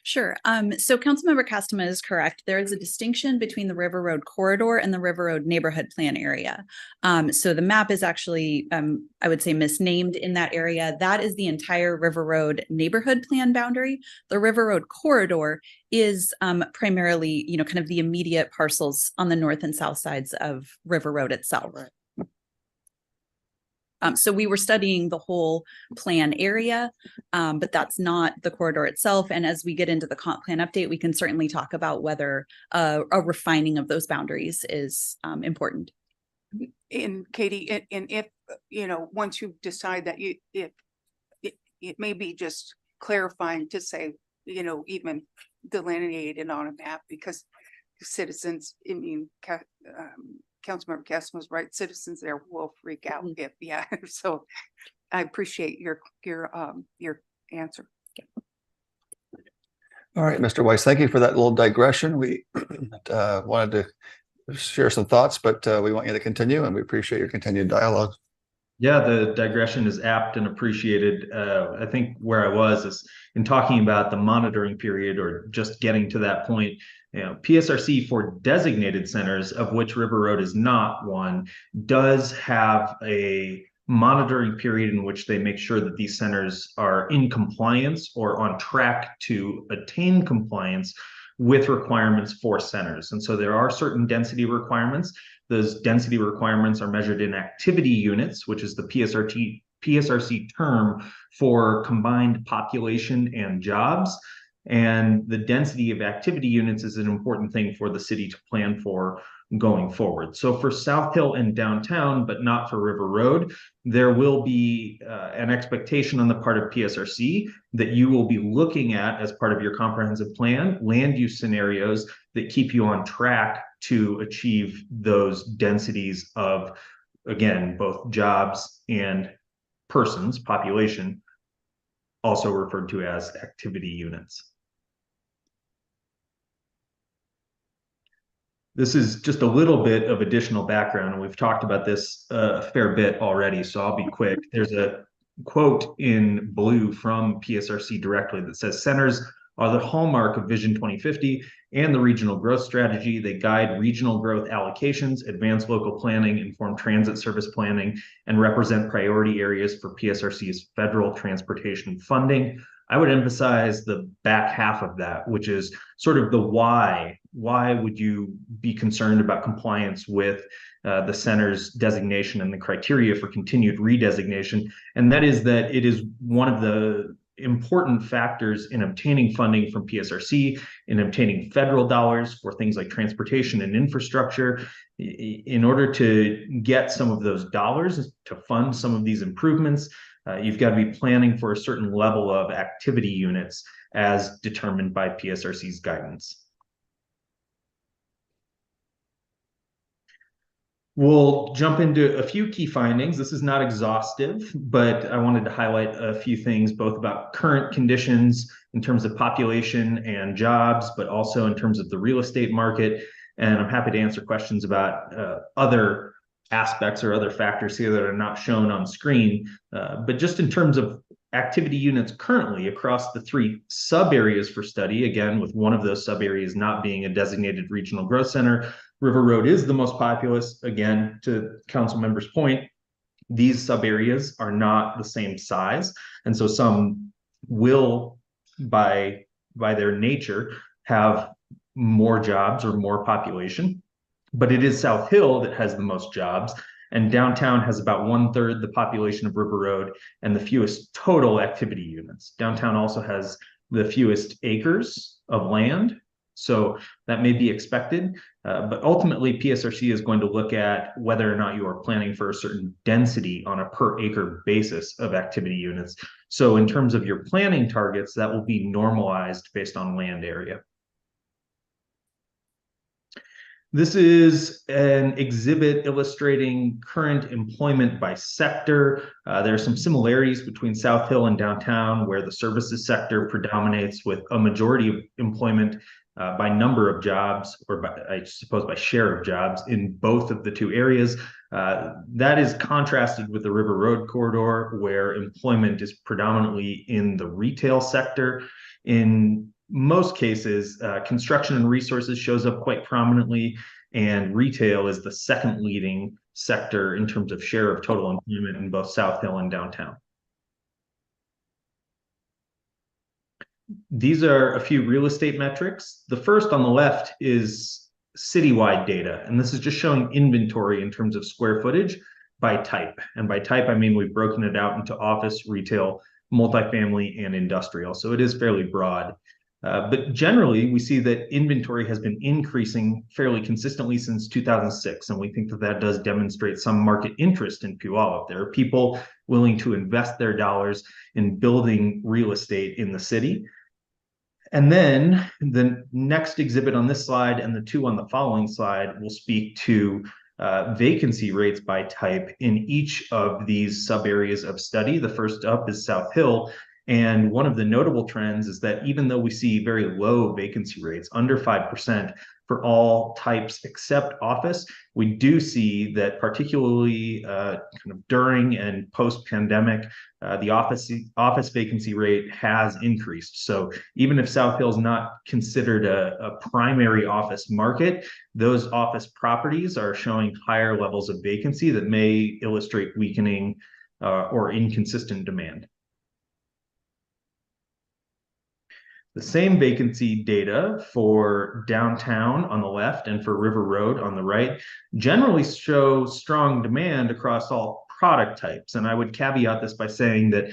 Sure. So Councilmember Castima is correct. There is a distinction between the River Road corridor and the River Road neighborhood plan area. So the map is actually, I would say, misnamed in that area. That is the entire River Road neighborhood plan boundary. The River Road corridor is primarily, kind of the immediate parcels on the north and south sides of River Road itself. Right. So we were studying the whole plan area, but that's not the corridor itself. And as we get into the comp plan update, we can certainly talk about whether a refining of those boundaries is important. And Katie, and if, once you decide that it may be just clarifying to say, even delineated on a map, because citizens, Councilmember Caston was right. Citizens there will freak out if, So I appreciate your answer. All right, Mr. Weiss, thank you for that little digression. We wanted to share some thoughts, but we want you to continue, and we appreciate your continued dialogue. Yeah, the digression is apt and appreciated. I think where I was is in talking about the monitoring period, or just getting to that point. PSRC for designated centers, of which River Road is not one, does have a monitoring period in which they make sure that these centers are in compliance or on track to attain compliance with requirements for centers. And so there are certain density requirements. Those density requirements are measured in activity units, which is the PSRC term for combined population and jobs. And the density of activity units is an important thing for the city to plan for going forward. So for South Hill and downtown, but not for River Road, there will be an expectation on the part of PSRC that you will be looking at, as part of your comprehensive plan, land use scenarios that keep you on track to achieve those densities of, again, both jobs and persons, population, also referred to as activity units. This is just a little bit of additional background, and we've talked about this a fair bit already, so I'll be quick. There's a quote in blue from PSRC directly that says, "Centers are the hallmark of Vision 2050 and the regional growth strategy. They guide regional growth allocations, advance local planning, inform transit service planning, and represent priority areas for PSRC's federal transportation funding." I would emphasize the back half of that, which is sort of the why. Why would you be concerned about compliance with the center's designation and the criteria for continued redesignation? And that is that it is one of the important factors in obtaining funding from PSRC, in obtaining federal dollars for things like transportation and infrastructure. In order to get some of those dollars to fund some of these improvements, you've got to be planning for a certain level of activity units as determined by PSRC's guidance. We'll jump into a few key findings. This is not exhaustive, but I wanted to highlight a few things, both about current conditions in terms of population and jobs, but also in terms of the real estate market. And I'm happy to answer questions about other aspects or other factors here that are not shown on screen. But just in terms of activity units currently across the 3 sub areas for study, again, with one of those sub areas not being a designated regional growth center, River Road is the most populous. Again, to council members' point, these sub areas are not the same size. And so some will, by their nature, have more jobs or more population. But it is South Hill that has the most jobs, and downtown has about 1/3 the population of River Road and the fewest total activity units. Downtown also has the fewest acres of land, so that may be expected. But ultimately, PSRC is going to look at whether or not you are planning for a certain density on a per acre basis of activity units. So in terms of your planning targets, that will be normalized based on land area. This is an exhibit illustrating current employment by sector. There are some similarities between South Hill and downtown, where the services sector predominates with a majority of employment by number of jobs, or by, I suppose, by share of jobs in both of the 2 areas. That is contrasted with the River Road corridor, where employment is predominantly in the retail sector. In most cases, construction and resources shows up quite prominently, and retail is the second leading sector in terms of share of total employment in both South Hill and downtown. These are a few real estate metrics. The first on the left is citywide data, and this is just showing inventory in terms of square footage by type. And by type, I mean we've broken it out into office, retail, multifamily, and industrial. So it is fairly broad. But generally, we see that inventory has been increasing fairly consistently since 2006, and we think that that does demonstrate some market interest in Puyallup. There are people willing to invest their dollars in building real estate in the city. And then the next exhibit on this slide and the 2 on the following slide will speak to vacancy rates by type in each of these sub areas of study. The first up is South Hill. And one of the notable trends is that even though we see very low vacancy rates, under 5% for all types except office, we do see that particularly kind of during and post-pandemic, the office vacancy rate has increased. So even if South Hill is not considered a primary office market, those office properties are showing higher levels of vacancy that may illustrate weakening or inconsistent demand. The same vacancy data for downtown on the left and for River Road on the right generally show strong demand across all product types. And I would caveat this by saying that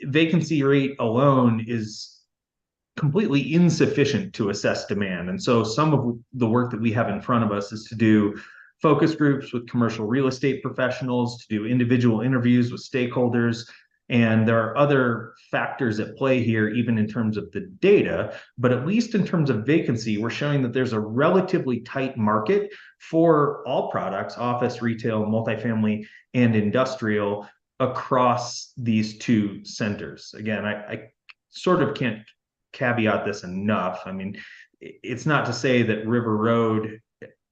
vacancy rate alone is completely insufficient to assess demand. And so some of the work that we have in front of us is to do focus groups with commercial real estate professionals, to do individual interviews with stakeholders, And there are other factors at play here, even in terms of the data, but at least in terms of vacancy, we're showing that there's a relatively tight market for all products, office, retail, multifamily, and industrial across these two centers. Again, I sort of can't caveat this enough. I mean, it's not to say that River Road,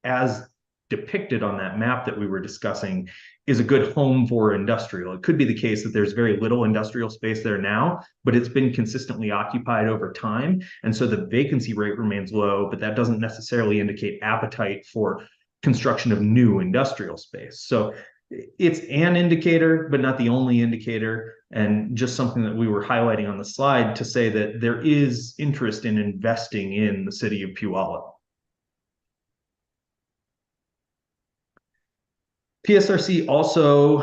as depicted on that map that we were discussing, is a good home for industrial. It could be the case that there's very little industrial space there now, but it's been consistently occupied over time. And so the vacancy rate remains low, but that doesn't necessarily indicate appetite for construction of new industrial space. So it's an indicator, but not the only indicator, and just something that we were highlighting on the slide to say that there is interest in investing in the city of Puyallup. PSRC also,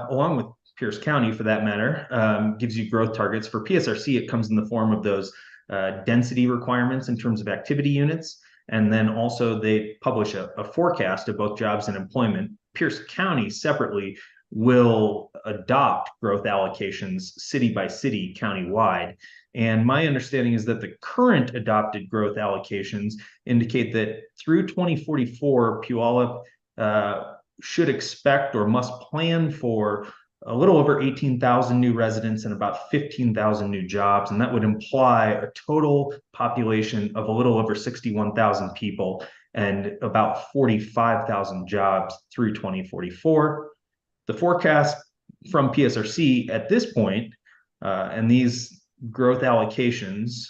along with Pierce County for that matter, gives you growth targets. For PSRC, it comes in the form of those density requirements in terms of activity units. And then also they publish a forecast of both jobs and employment. Pierce County separately will adopt growth allocations city by city, countywide. And my understanding is that the current adopted growth allocations indicate that through 2044, Puyallup should expect or must plan for a little over 18,000 new residents and about 15,000 new jobs. And that would imply a total population of a little over 61,000 people and about 45,000 jobs through 2044. The forecast from PSRC at this point, and these growth allocations,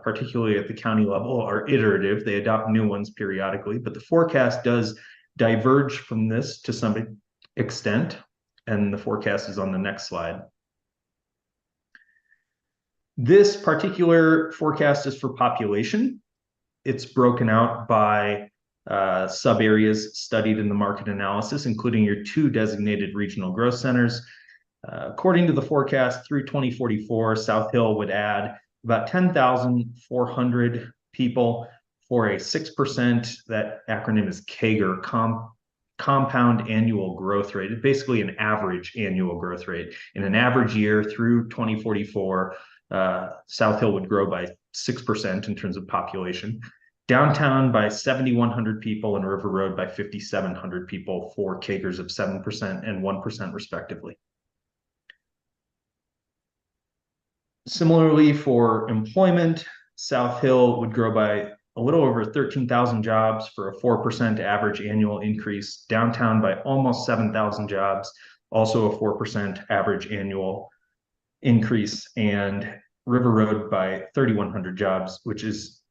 particularly at the county level, are iterative. They adopt new ones periodically, but the forecast does diverge from this to some extent, and the forecast is on the next slide. This particular forecast is for population. It's broken out by sub areas studied in the market analysis, including your 2 designated regional growth centers. According to the forecast, through 2044, South Hill would add about 10,400 people for a 6%, that acronym is CAGR, compound annual growth rate. It's basically an average annual growth rate. In an average year through 2044, South Hill would grow by 6% in terms of population. Downtown by 7,100 people and River Road by 5,700 people for CAGRs of 7% and 1% respectively. Similarly, for employment, South Hill would grow by a little over 13,000 jobs for a 4% average annual increase. Downtown by almost 7,000 jobs, also a 4% average annual increase. And River Road by 3,100 jobs, which is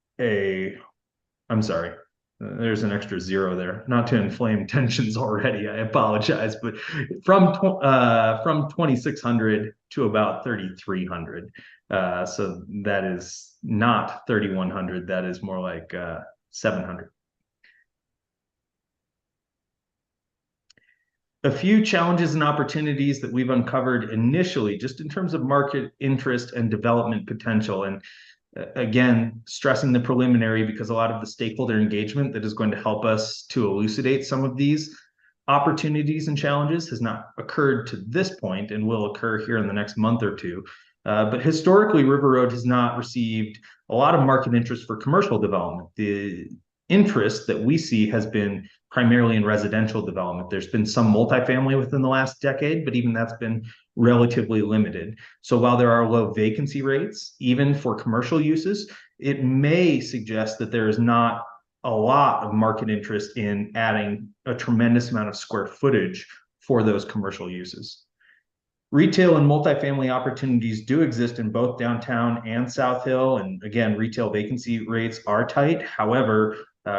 I'm sorry, there's an extra 0 there. Not to inflame tensions already, I apologize, but from 2,600 to about 3,300. So that is not 3,100, that is more like 700. A few challenges and opportunities that we've uncovered initially, just in terms of market interest and development potential. And again, stressing the preliminary because a lot of the stakeholder engagement that is going to help us to elucidate some of these opportunities and challenges has not occurred to this point and will occur here in the next month or two. But historically, River Road has not received a lot of market interest for commercial development. The interest that we see has been primarily in residential development. There's been some multifamily within the last decade, but even that's been relatively limited. So while there are low vacancy rates, even for commercial uses, it may suggest that there is not a lot of market interest in adding a tremendous amount of square footage for those commercial uses. Retail and multifamily opportunities do exist in both downtown and South Hill. And again, retail vacancy rates are tight. However,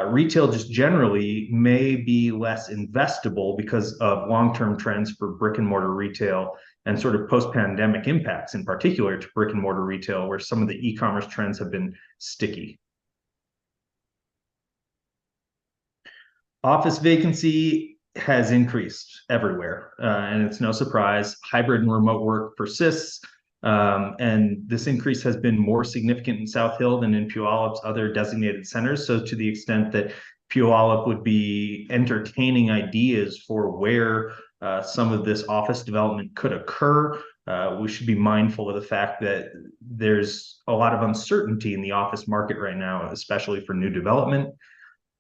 retail just generally may be less investable because of long-term trends for brick and mortar retail and sort of post-pandemic impacts, in particular to brick and mortar retail, where some of the e-commerce trends have been sticky. Office vacancy has increased everywhere, and it's no surprise. Hybrid and remote work persists, and this increase has been more significant in South Hill than in Puyallup's other designated centers. So to the extent that Puyallup would be entertaining ideas for where some of this office development could occur, we should be mindful of the fact that there's a lot of uncertainty in the office market right now, especially for new development.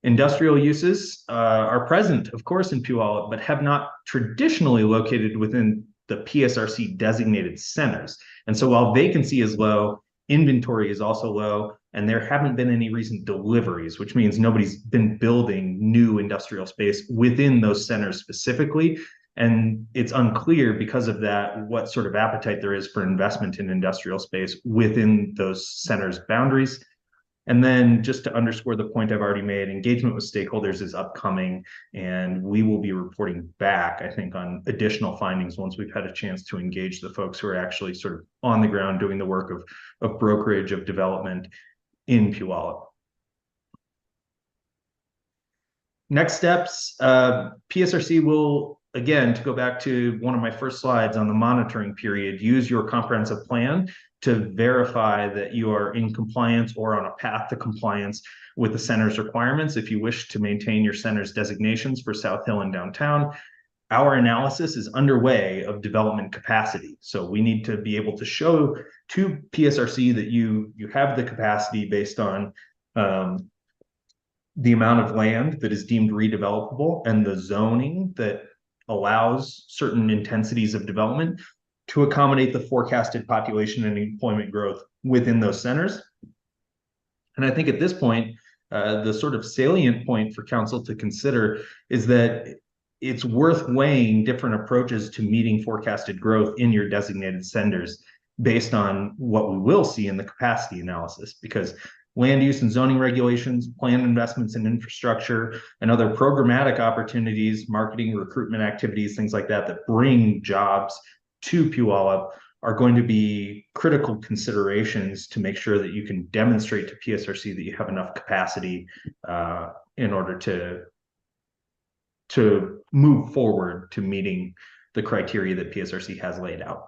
Industrial uses are present, of course, in Puyallup, but have not traditionally located within the PSRC designated centers. And so while vacancy is low, inventory is also low, and there haven't been any recent deliveries, which means nobody's been building new industrial space within those centers specifically. And it's unclear because of that what sort of appetite there is for investment in industrial space within those centers' boundaries. And then just to underscore the point I've already made, engagement with stakeholders is upcoming, and we will be reporting back, I think, on additional findings once we've had a chance to engage the folks who are actually sort of on the ground doing the work of brokerage, of development in Puyallup. Next steps, PSRC will, again, to go back to one of my first slides on the monitoring period, use your comprehensive plan to verify that you are in compliance or on a path to compliance with the center's requirements. If you wish to maintain your center's designations for South Hill and downtown, our analysis is underway of development capacity. So we need to be able to show to PSRC that you have the capacity based on the amount of land that is deemed redevelopable and the zoning that allows certain intensities of development to accommodate the forecasted population and employment growth within those centers. And I think at this point, the sort of salient point for council to consider is that it's worth weighing different approaches to meeting forecasted growth in your designated centers based on what we will see in the capacity analysis, because land use and zoning regulations, planned investments in infrastructure, and other programmatic opportunities, marketing, recruitment activities, things like that, that bring jobs to Puyallup are going to be critical considerations to make sure that you can demonstrate to PSRC that you have enough capacity in order to move forward to meeting the criteria that PSRC has laid out.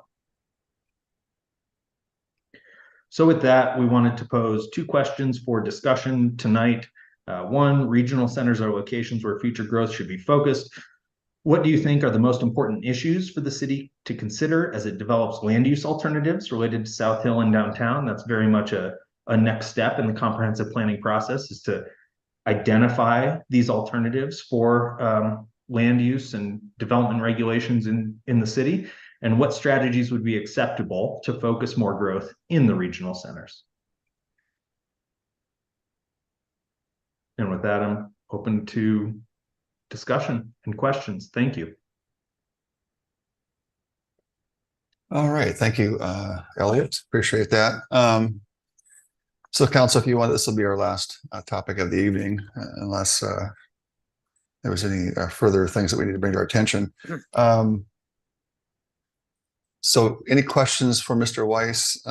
So with that, we wanted to pose two questions for discussion tonight. One, regional centers are locations where future growth should be focused. What do you think are the most important issues for the city to consider as it develops land use alternatives related to South Hill and downtown? That's very much a next step in the comprehensive planning process, is to identify these alternatives for land use and development regulations in the city, and what strategies would be acceptable to focus more growth in the regional centers. And with that, I'm open to discussion and questions. Thank you. All right, thank you, Elliot. Appreciate that. So council, if you want, this will be our last topic of the evening, unless there was any further things that we need to bring to our attention. So any questions for Mr. Weiss,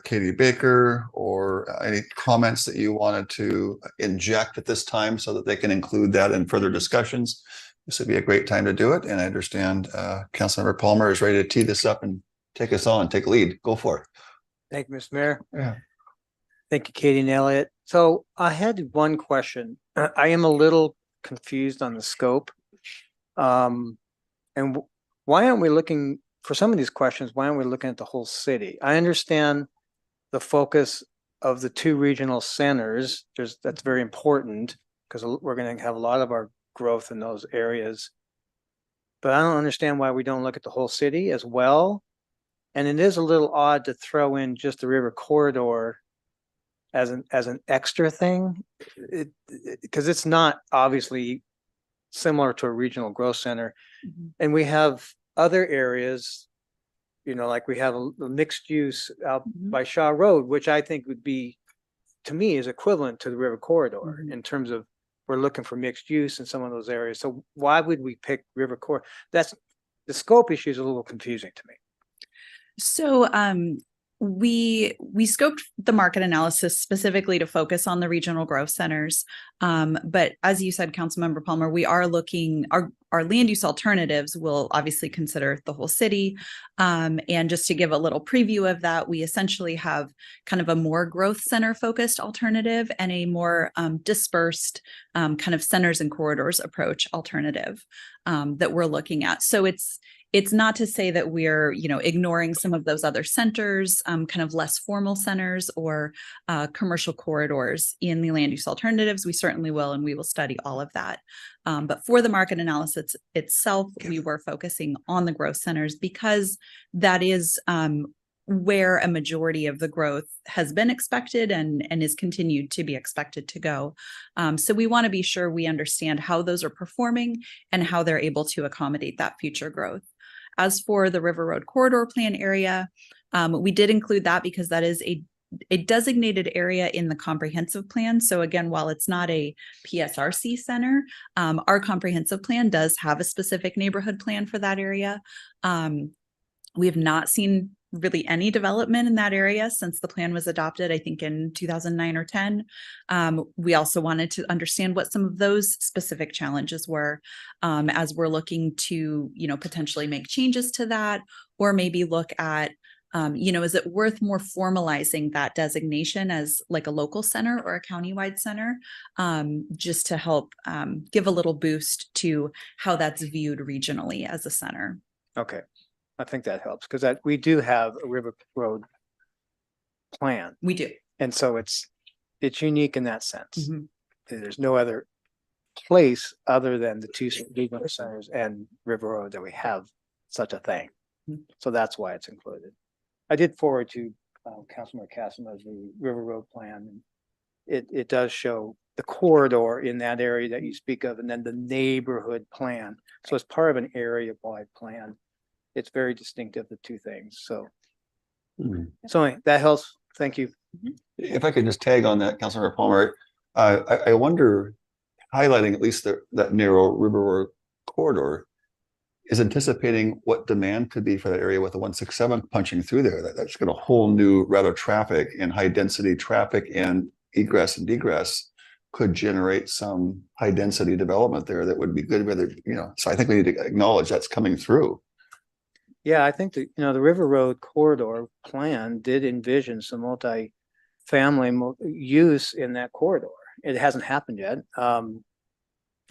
Katie Baker, or any comments that you wanted to inject at this time so that they can include that in further discussions? This would be a great time to do it. And I understand Councilmember Palmer is ready to tee this up and take us on, take lead. Go for it. Thank you, Mr. Mayor. Yeah. Thank you, Katie and Elliot. So I had one question. I am a little confused on the scope. And why aren't we looking for some of these questions? Why aren't we looking at the whole city? I understand the focus of the two regional centers. That's very important because we're going to have a lot of our growth in those areas. But I don't understand why we don't look at the whole city as well. And it is a little odd to throw in just the river corridor as an extra thing, because it's not obviously similar to a regional growth center. Mm-hmm. And we have other areas, you know, like we have a mixed use out by Shaw Road, which I think would be, to me, is equivalent to the river corridor in terms of we're looking for mixed use in some of those areas. So why would we pick river corridor? That's the scope issue is a little confusing to me. So we scoped the market analysis specifically to focus on the regional growth centers. But as you said, Councilmember Palmer, we are looking, our land use alternatives will obviously consider the whole city. And just to give a little preview of that, we essentially have kind of a more growth center focused alternative and a more dispersed kind of centers and corridors approach alternative that we're looking at. So it's not to say that we're, ignoring some of those other centers, kind of less formal centers or commercial corridors in the land use alternatives. We certainly will, and we will study all of that. But for the market analysis itself, we were focusing on the growth centers because that is where a majority of the growth has been expected and is continued to be expected to go. So we want to be sure we understand how those are performing and how they're able to accommodate that future growth. As for the River Road Corridor Plan area, we did include that because that is a designated area in the comprehensive plan. So again, while it's not a PSRC center, our comprehensive plan does have a specific neighborhood plan for that area. We have not seen really any development in that area since the plan was adopted, I think in 2009 or 10. We also wanted to understand what some of those specific challenges were as we're looking to, potentially make changes to that, or maybe look at, is it worth more formalizing that designation as like a local center or a countywide center, just to help give a little boost to how that's viewed regionally as a center. Okay. I think that helps because we do have a River Road plan. We do. And so it's unique in that sense. Mm-hmm. There's no other place other than the two regional centers and River Road that we have such a thing. Mm-hmm. So that's why it's included. I did forward to Councilmember Casimir the River Road plan. It does show the corridor in that area that you speak of, and then the neighborhood plan. So it's part of an area-wide plan. It's very distinctive, the two things. So, so anyway, that helps. Thank you. If I could just tag on that, Councilmember Palmer, I wonder, highlighting at least that narrow River Road corridor is anticipating what demand could be for that area with the 167 punching through there. That's got a whole new route of traffic, and high density traffic and egress and degress could generate some high density development there that would be good. Whether, so I think we need to acknowledge that's coming through. Yeah, I think the River Road corridor plan did envision some multi-family use in that corridor. It hasn't happened yet. And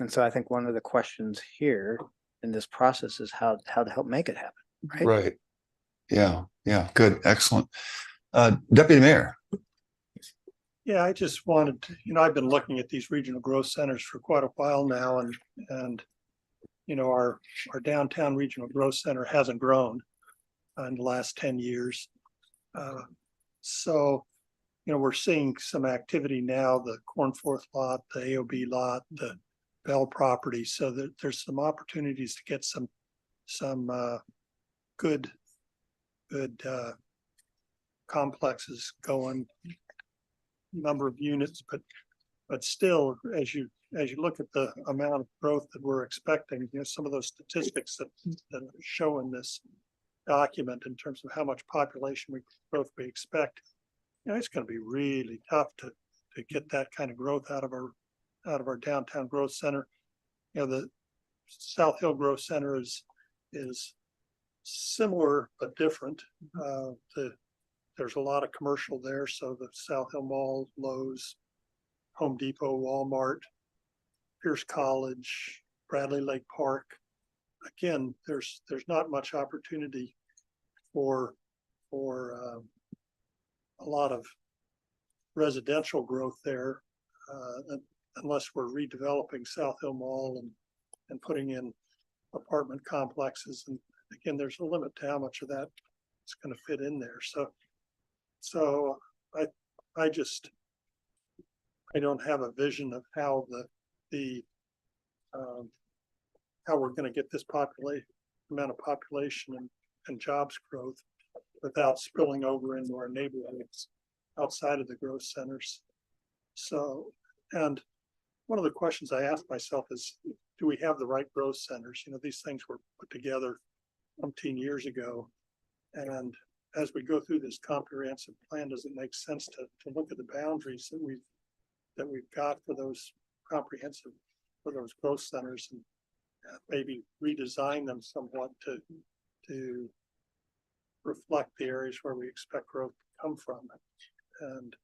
so I think one of the questions here in this process is how to help make it happen. Right. Yeah. Good. Excellent. Deputy Mayor. Yeah, I just wanted to, I've been looking at these regional growth centers for quite a while now, and our downtown regional growth center hasn't grown in the last 10 years. So, we're seeing some activity now, the Cornforth lot, the AOB lot, the Bell property, so that there's some opportunities to get some good complexes going, number of units, but still, as you look at the amount of growth that we're expecting, some of those statistics that show in this document in terms of how much population growth we expect, it's going to be really tough to get that kind of growth out of our downtown growth center. The South Hill Growth Center is similar but different. There's a lot of commercial there, so the South Hill Mall, Lowe's, Home Depot, Walmart, Pierce College, Bradley Lake Park. Again, there's not much opportunity for a lot of residential growth there, unless we're redeveloping South Hill Mall and putting in apartment complexes. And again, there's a limit to how much of that is going to fit in there. So I don't have a vision of how how we're going to get this amount of population and jobs growth without spilling over into our neighborhoods outside of the growth centers. So, and one of the questions I ask myself is, do we have the right growth centers? These things were put together 15 years ago, and as we go through this comprehensive plan, does it make sense to look at the boundaries that we've got for those growth centers, and maybe redesign them somewhat to reflect the areas where we expect growth to come from. And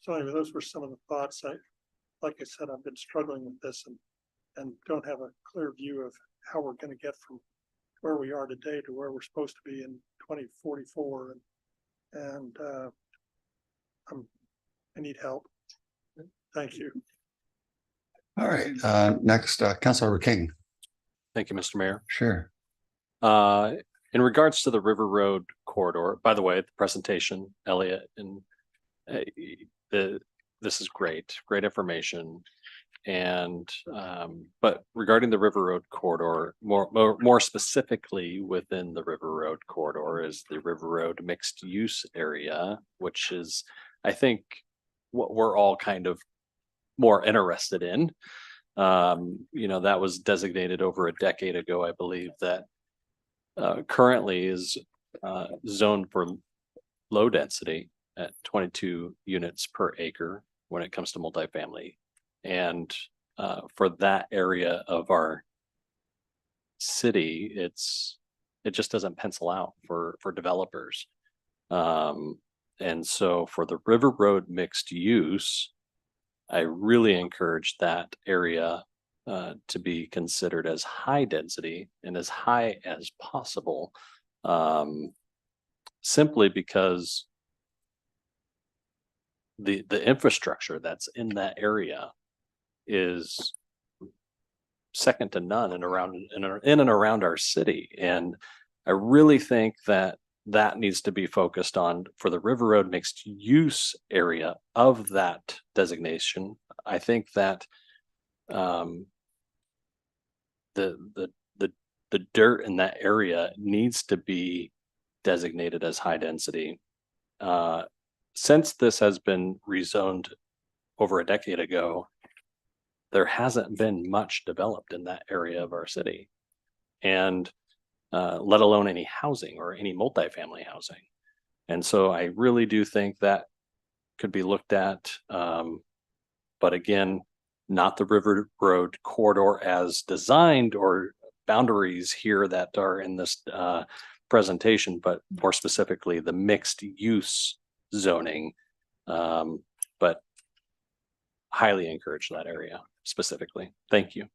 so anyway, those were some of the thoughts. Like I said, I've been struggling with this and don't have a clear view of how we're gonna get from where we are today to where we're supposed to be in 2044. And I need help. Thank you. All right, next, Councilmember King. Thank you, Mr. Mayor. Sure. In regards to the River Road corridor, by the way, the presentation, Elliot, and this is great information. And but regarding the River Road corridor, more specifically within the River Road corridor is the River Road mixed use area, which is, I think, what we're all kind of more interested in. That was designated over a decade ago, I believe, that currently is zoned for low density at 22 units per acre when it comes to multifamily. And for that area of our city, it just doesn't pencil out for developers. And so for the River Road mixed use, I really encourage that area to be considered as high density and as high as possible, simply because the infrastructure that's in that area is second to none in and around our city. And I really think that needs to be focused on for the River Road mixed use area of that designation. I think that the dirt in that area needs to be designated as high density. Since this has been rezoned over a decade ago, there hasn't been much developed in that area of our city, and let alone any housing or any multifamily housing. And so I really do think that could be looked at. But again, not the River Road corridor as designed or boundaries here that are in this presentation, but more specifically the mixed use zoning. But highly encourage that area specifically. Thank you.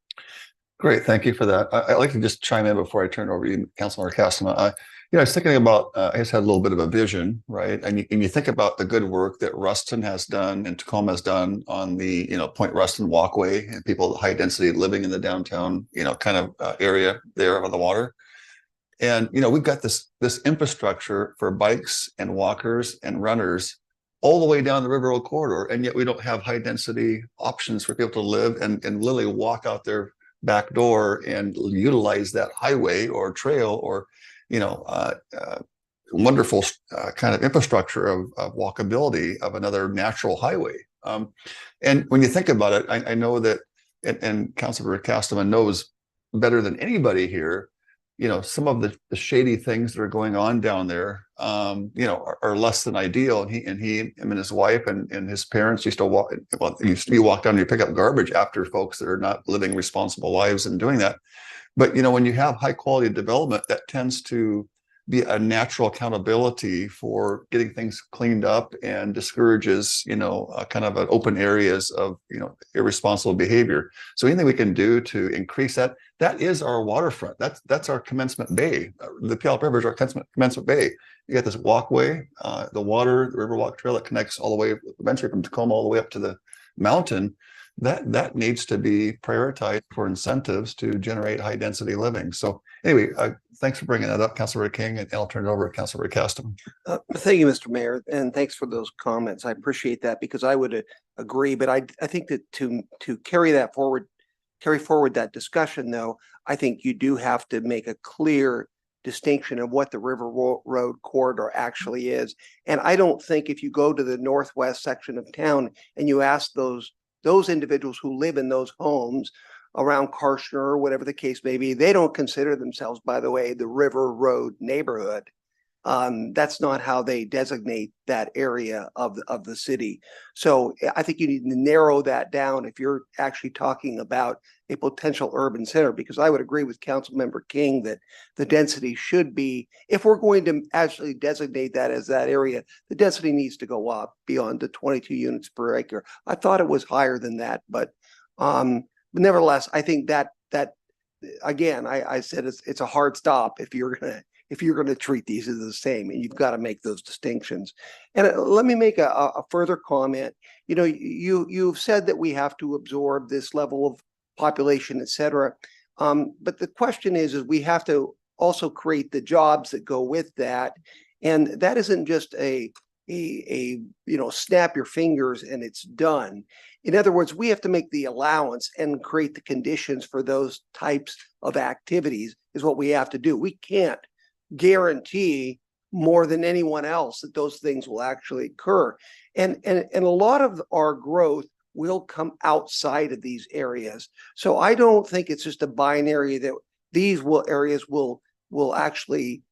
Great, thank you for that. I'd like to just chime in before I turn it over to you, Councilmember Castema. I was thinking about, I just had a little bit of a vision, right? And you think about the good work that Ruston has done and Tacoma has done on the, Point Ruston walkway and people high density living in the downtown, kind of area there on the water. And, we've got this infrastructure for bikes and walkers and runners all the way down the River Road corridor. And yet we don't have high density options for people to live and literally walk out their back door and utilize that highway or trail or wonderful kind of infrastructure of walkability of another natural highway. And when you think about it, I know that, and Councilor Castleman knows better than anybody here, some of the shady things that are going on down there, are less than ideal. And him and his wife and his parents used to walk. Well, you walk down and you pick up garbage after folks that are not living responsible lives and doing that. But when you have high quality development, that tends to be a natural accountability for getting things cleaned up and discourages, kind of an open areas of, irresponsible behavior. So anything we can do to increase that is our waterfront. That's our commencement bay. The Puyallup River is our commencement bay. You got this walkway, the Riverwalk Trail that connects all the way eventually from Tacoma all the way up to the mountain. That needs to be prioritized for incentives to generate high density living. So anyway, thanks for bringing that up, Councilor King, and I'll turn it over to Councilor Caston. Thank you, Mr. Mayor, and thanks for those comments. I appreciate that because I would agree, but I think that to carry forward that discussion, though, I think you do have to make a clear distinction of what the River Road corridor actually is. And I don't think if you go to the northwest section of town and you ask those individuals who live in those homes around Karshner or whatever the case may be, they don't consider themselves, by the way, the River Road neighborhood. That's not how they designate that area of the city. So I think you need to narrow that down if you're actually talking about a potential urban center, because I would agree with Councilmember King that the density should be, if we're going to actually designate that as that area, the density needs to go up beyond the 22 units per acre. I thought it was higher than that, but nevertheless, I think that again, I said it's a hard stop if you're gonna treat these as the same, and you've got to make those distinctions. And let me make a further comment. You know, you've said that we have to absorb this level of population, et cetera. But the question is we have to also create the jobs that go with that. And that isn't just a snap your fingers and it's done. In other words, we have to make the allowance and create the conditions for those types of activities is what we have to do. We can't guarantee more than anyone else that those things will actually occur. And a lot of our growth will come outside of these areas. So I don't think it's just a binary that these areas will actually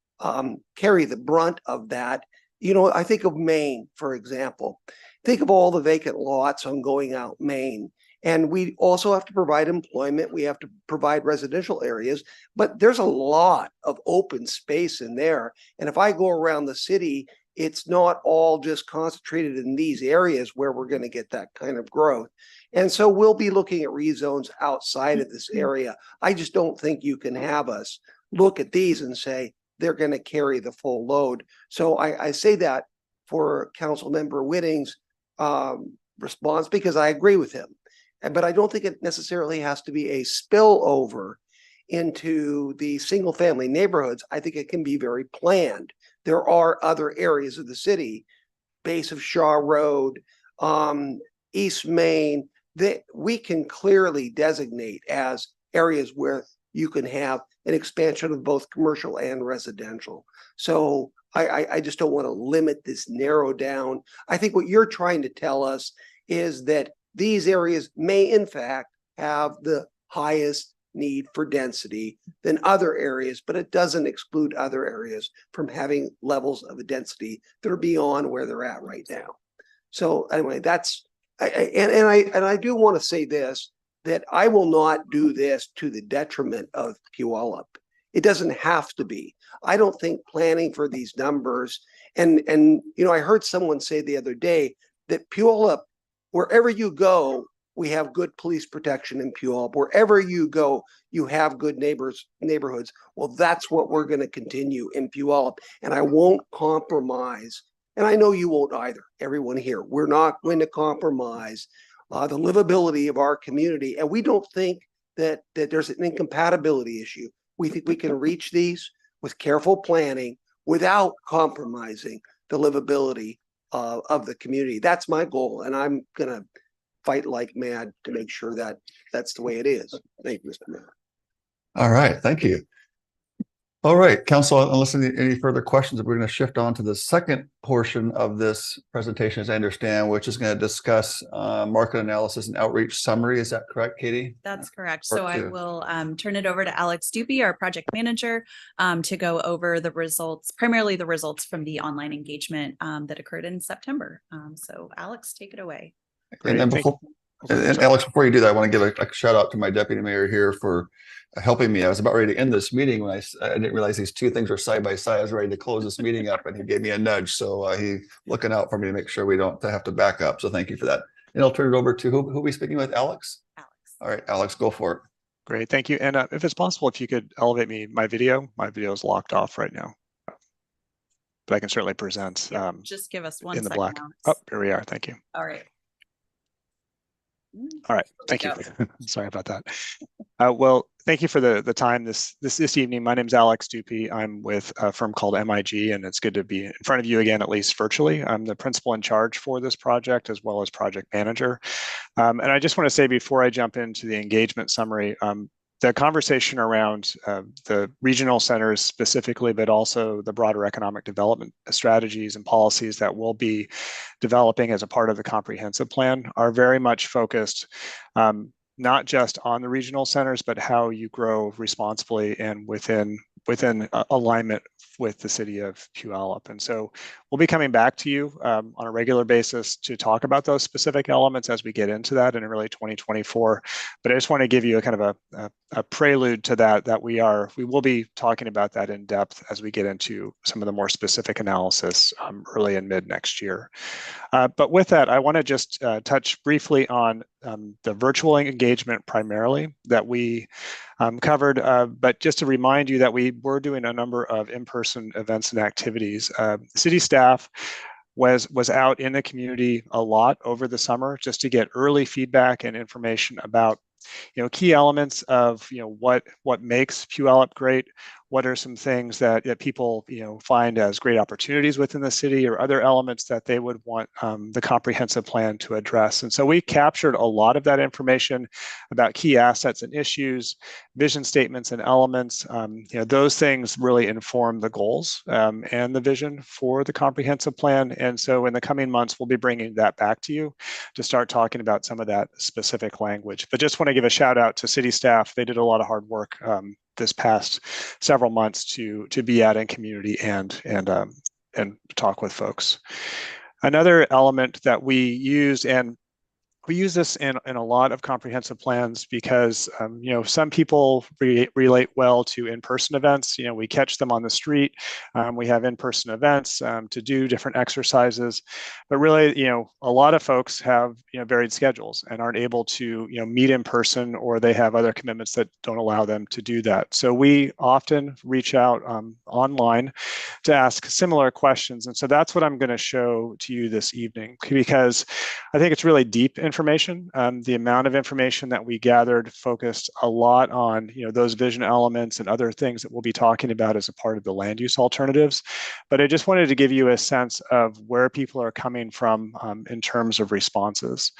carry the brunt of that. You know, I think of Maine, for example. Think of all the vacant lots on going out Maine. And we also have to provide employment. We have to provide residential areas, but there's a lot of open space in there. And if I go around the city, it's not all just concentrated in these areas where we're going to get that kind of growth. And so we'll be looking at rezones outside of this area. I just don't think you can have us look at these and say they're going to carry the full load. So I say that for Council Member Whitting's response because I agree with him. But I don't think it necessarily has to be a spillover into the single family neighborhoods. I think it can be very planned. There are other areas of the city, base of Shaw Road, East Main, that we can clearly designate as areas where you can have an expansion of both commercial and residential. So I just don't want to limit this narrow down. I think what you're trying to tell us is that these areas may in fact have the highest need for density than other areas, but it doesn't exclude other areas from having levels of density that are beyond where they're at right now. So anyway, that's I do want to say this, that I will not do this to the detriment of Puyallup. It doesn't have to be. I don't think planning for these numbers and you know, I heard someone say the other day that Puyallup, wherever you go, we have good police protection in Puyallup. Wherever you go, you have good neighborhoods. Well, that's what we're going to continue in Puyallup. And I won't compromise. And I know you won't either, everyone here. We're not going to compromise the livability of our community. And we don't think that there's an incompatibility issue. We think we can reach these with careful planning without compromising the livability of the community. That's my goal. And I'm going to fight like mad to make sure that that's the way it is. Thank you, Mr. Mayor. All right, thank you. All right, Council, unless any further questions, we're going to shift on to the second portion of this presentation, as I understand, which is going to discuss market analysis and outreach summary. Is that correct, Katie? That's correct. Part So I two. will turn it over to Alex Dupy, our project manager, to go over the results, primarily the results from the online engagement that occurred in September. So Alex, take it away. And then Alex, before you do that, I want to give a shout out to my deputy mayor here for helping me. I was about ready to end this meeting when I didn't realize these two things are side by side. I was ready to close this meeting up and he gave me a nudge. So he looking out for me to make sure we don't have to back up. So thank you for that. And I'll turn it over to who are we speaking with? Alex? Alex. All right, Alex, go for it. Great, thank you. And if it's possible, if you could elevate my video is locked off right now. But I can certainly present Just give us 1 in the second, black. Alex. Oh, here we are. Thank you. All right. All right, thank you. Sorry about that. Well, thank you for the time this evening. My name is Alex Dupy. I'm with a firm called MIG, and it's good to be in front of you again, at least virtually. I'm the principal in charge for this project as well as project manager. And I just want to say before I jump into the engagement summary, the conversation around the regional centers specifically, but also the broader economic development strategies and policies that we'll be developing as a part of the comprehensive plan are very much focused not just on the regional centers, but how you grow responsibly and within alignment with the city of Puyallup. And so we'll be coming back to you on a regular basis to talk about those specific elements as we get into that in early 2024. But I just want to give you a kind of a prelude to that we will be talking about that in depth as we get into some of the more specific analysis early and mid next year. But with that, I want to just touch briefly on the virtual engagement primarily that we covered, but just to remind you that we were doing a number of in-person events and activities. City staff was out in the community a lot over the summer just to get early feedback and information about key elements of what makes Puyallup great. What are some things that people find as great opportunities within the city, or other elements that they would want the comprehensive plan to address? And so we captured a lot of that information about key assets and issues, vision statements and elements. Those things really inform the goals and the vision for the comprehensive plan. And so in the coming months, we'll be bringing that back to you to start talking about some of that specific language. But just want to give a shout out to city staff. They did a lot of hard work this past several months to be out in community and talk with folks. Another element that we used, and we use this in a lot of comprehensive plans because, some people relate well to in-person events. We catch them on the street. We have in-person events to do different exercises, but really, a lot of folks have, varied schedules and aren't able to, meet in person, or they have other commitments that don't allow them to do that. So we often reach out online to ask similar questions. And so that's what I'm going to show to you this evening, because I think it's really deep information. The amount of information that we gathered focused a lot on, those vision elements and other things that we'll be talking about as a part of the land use alternatives. But I just wanted to give you a sense of where people are coming from in terms of responses.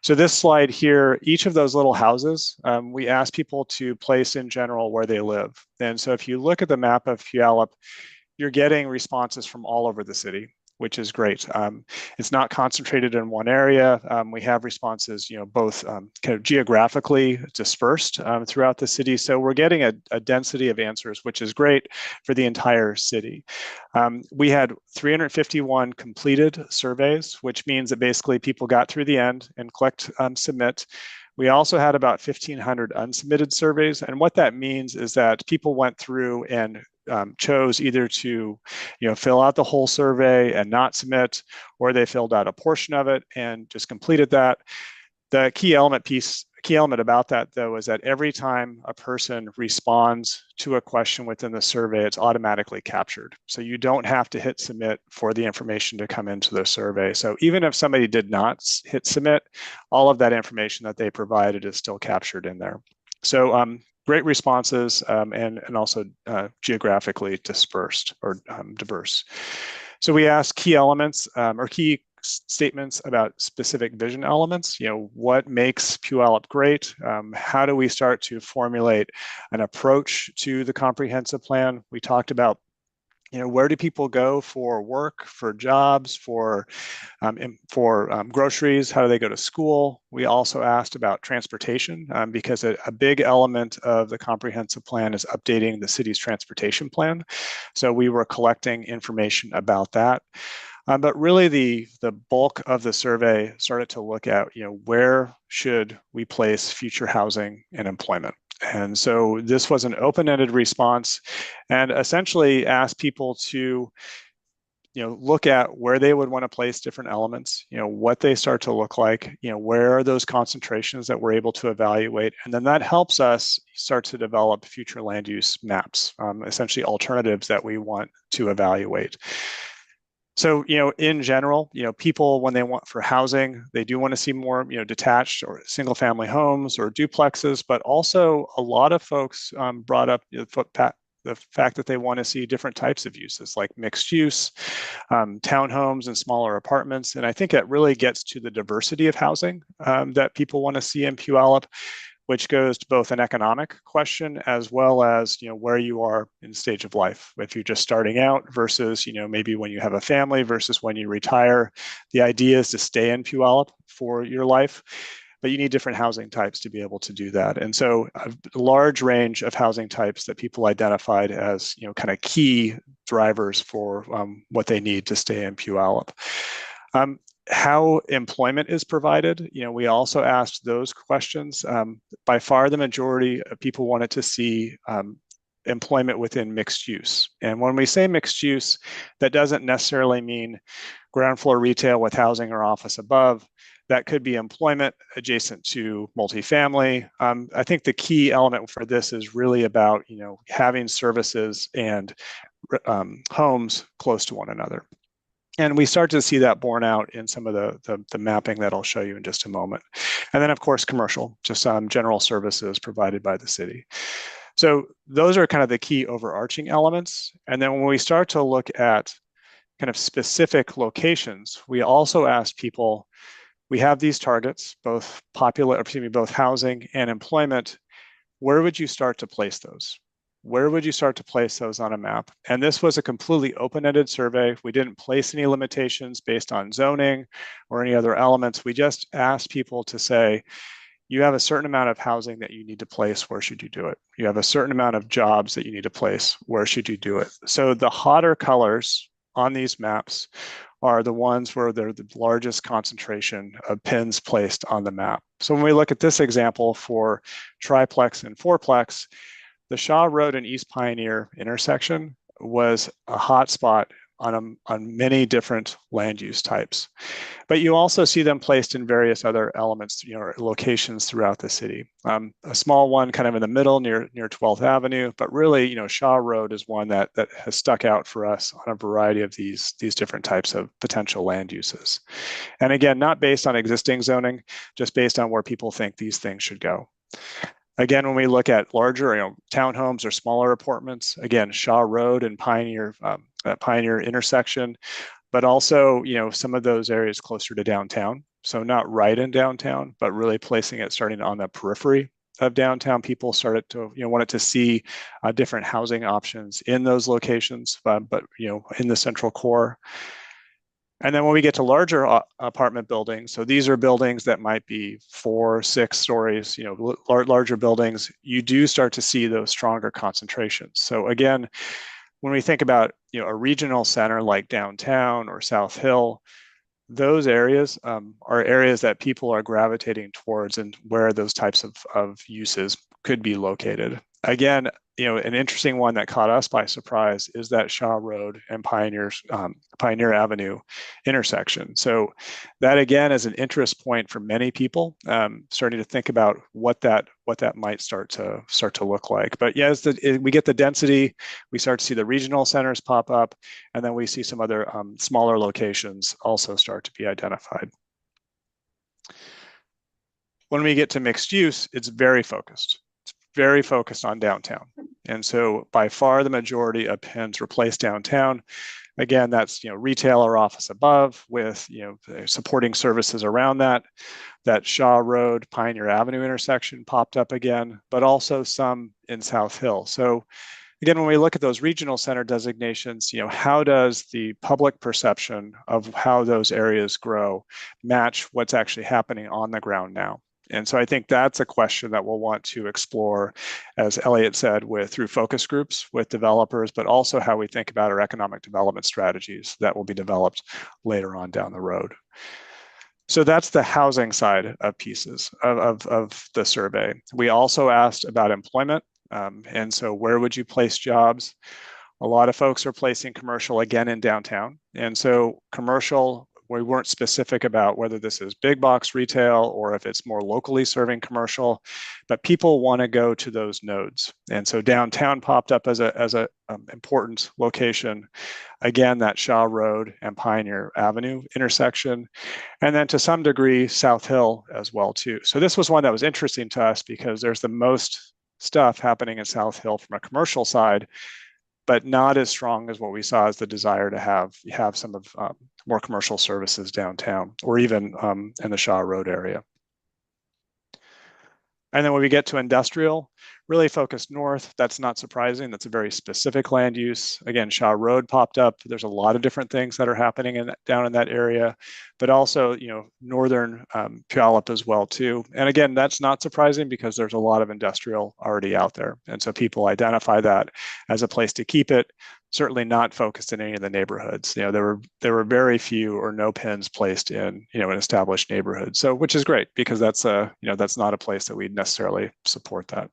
So this slide here, each of those little houses, we ask people to place in general where they live. And so if you look at the map of Puyallup, you're getting responses from all over the city, which is great. It's not concentrated in one area. We have responses, both kind of geographically dispersed throughout the city. So we're getting a density of answers, which is great for the entire city. We had 351 completed surveys, which means that basically people got through the end and clicked submit. We also had about 1,500 unsubmitted surveys. And what that means is that people went through and chose either to, fill out the whole survey and not submit, or they filled out a portion of it and just completed that. The key element about that, though, is that every time a person responds to a question within the survey, it's automatically captured. So you don't have to hit submit for the information to come into the survey. So even if somebody did not hit submit, all of that information that they provided is still captured in there. So great responses and also geographically dispersed or diverse. So we asked key elements or key statements about specific vision elements. What makes Puyallup great? How do we start to formulate an approach to the comprehensive plan? We talked about where do people go for work, for jobs, for groceries? How do they go to school? We also asked about transportation because a big element of the comprehensive plan is updating the city's transportation plan. So we were collecting information about that. But really the bulk of the survey started to look at, where should we place future housing and employment? And so this was an open-ended response and essentially asked people to, look at where they would want to place different elements, what they start to look like, where are those concentrations that we're able to evaluate. And then that helps us start to develop future land use maps, essentially alternatives that we want to evaluate. So, in general, people, when they want for housing, they do want to see more, detached or single family homes or duplexes, but also a lot of folks brought up the fact that they want to see different types of uses like mixed use, townhomes and smaller apartments. And I think that really gets to the diversity of housing that people want to see in Puyallup, which goes to both an economic question as well as, where you are in stage of life. If you're just starting out versus, maybe when you have a family versus when you retire, the idea is to stay in Puyallup for your life. but you need different housing types to be able to do that. And so a large range of housing types that people identified as, kind of key drivers for what they need to stay in Puyallup. How employment is provided, we also asked those questions. By far, the majority of people wanted to see employment within mixed use. And when we say mixed use, that doesn't necessarily mean ground floor retail with housing or office above. That could be employment adjacent to multifamily. I think the key element for this is really about, having services and homes close to one another. And we start to see that borne out in some of the mapping that I'll show you in just a moment. And then, of course, commercial, just general services provided by the city. So those are kind of the key overarching elements. And then when we start to look at kind of specific locations, we also ask people, we have these targets, both both housing and employment. Where would you start to place those? Where would you start to place those on a map? And this was a completely open-ended survey. We didn't place any limitations based on zoning or any other elements. We just asked people to say, you have a certain amount of housing that you need to place, where should you do it? You have a certain amount of jobs that you need to place, where should you do it? So the hotter colors on these maps are the ones where they're the largest concentration of pins placed on the map. So when we look at this example for triplex and fourplex, the Shaw Road and East Pioneer intersection was a hot spot on many different land use types. But you also see them placed in various other elements, locations throughout the city. A small one kind of in the middle near 12th Avenue, but really, Shaw Road is one that has stuck out for us on a variety of these different types of potential land uses. And again, not based on existing zoning, just based on where people think these things should go. Again, when we look at larger, townhomes or smaller apartments, again, Shaw Road and Pioneer intersection, but also, some of those areas closer to downtown. So not right in downtown, but really placing it starting on the periphery of downtown. People started to, wanted to see different housing options in those locations, but in the central core. And then when we get to larger apartment buildings, so these are buildings that might be 4, 6 stories, larger buildings, you do start to see those stronger concentrations. So again, when we think about, a regional center like downtown or South Hill, those areas are areas that people are gravitating towards and where those types of uses could be located. Again, an interesting one that caught us by surprise is that Shaw Road and Pioneer Avenue intersection. So that again is an interest point for many people, starting to think about what that might start to look like. But yeah, as we get the density, we start to see the regional centers pop up, and then we see some other smaller locations also start to be identified. When we get to mixed use, it's very focused. Very focused on downtown. And so by far the majority of pins were placed downtown. Again, that's, retail or office above with, supporting services around that. That Shaw Road, Pioneer Avenue intersection popped up again, but also some in South Hill. So again, when we look at those regional center designations, how does the public perception of how those areas grow match what's actually happening on the ground now? And so I think that's a question that we'll want to explore, as Elliot said, through focus groups with developers, but also how we think about our economic development strategies that will be developed later on down the road. So that's the housing side of pieces of the survey. We also asked about employment. And so where would you place jobs? A lot of folks are placing commercial again in downtown. And so commercial, we weren't specific about whether this is big box retail or if it's more locally serving commercial, but people want to go to those nodes. And so downtown popped up as a important location. Again, that Shaw Road and Pioneer Avenue intersection. And then to some degree, South Hill as well too. So this was one that was interesting to us because there's the most stuff happening in South Hill from a commercial side, but not as strong as what we saw as the desire to have some of more commercial services downtown or even in the Shaw Road area. And then when we get to industrial, really focused north, that's not surprising. That's a very specific land use. Again, Shaw Road popped up. There's a lot of different things that are happening down in that area, but also, northern Puyallup as well too. And again, that's not surprising because there's a lot of industrial already out there. And so people identify that as a place to keep it, certainly not focused in any of the neighborhoods. There were very few or no pins placed in, an established neighborhood. So, which is great because that's that's not a place that we'd necessarily support that.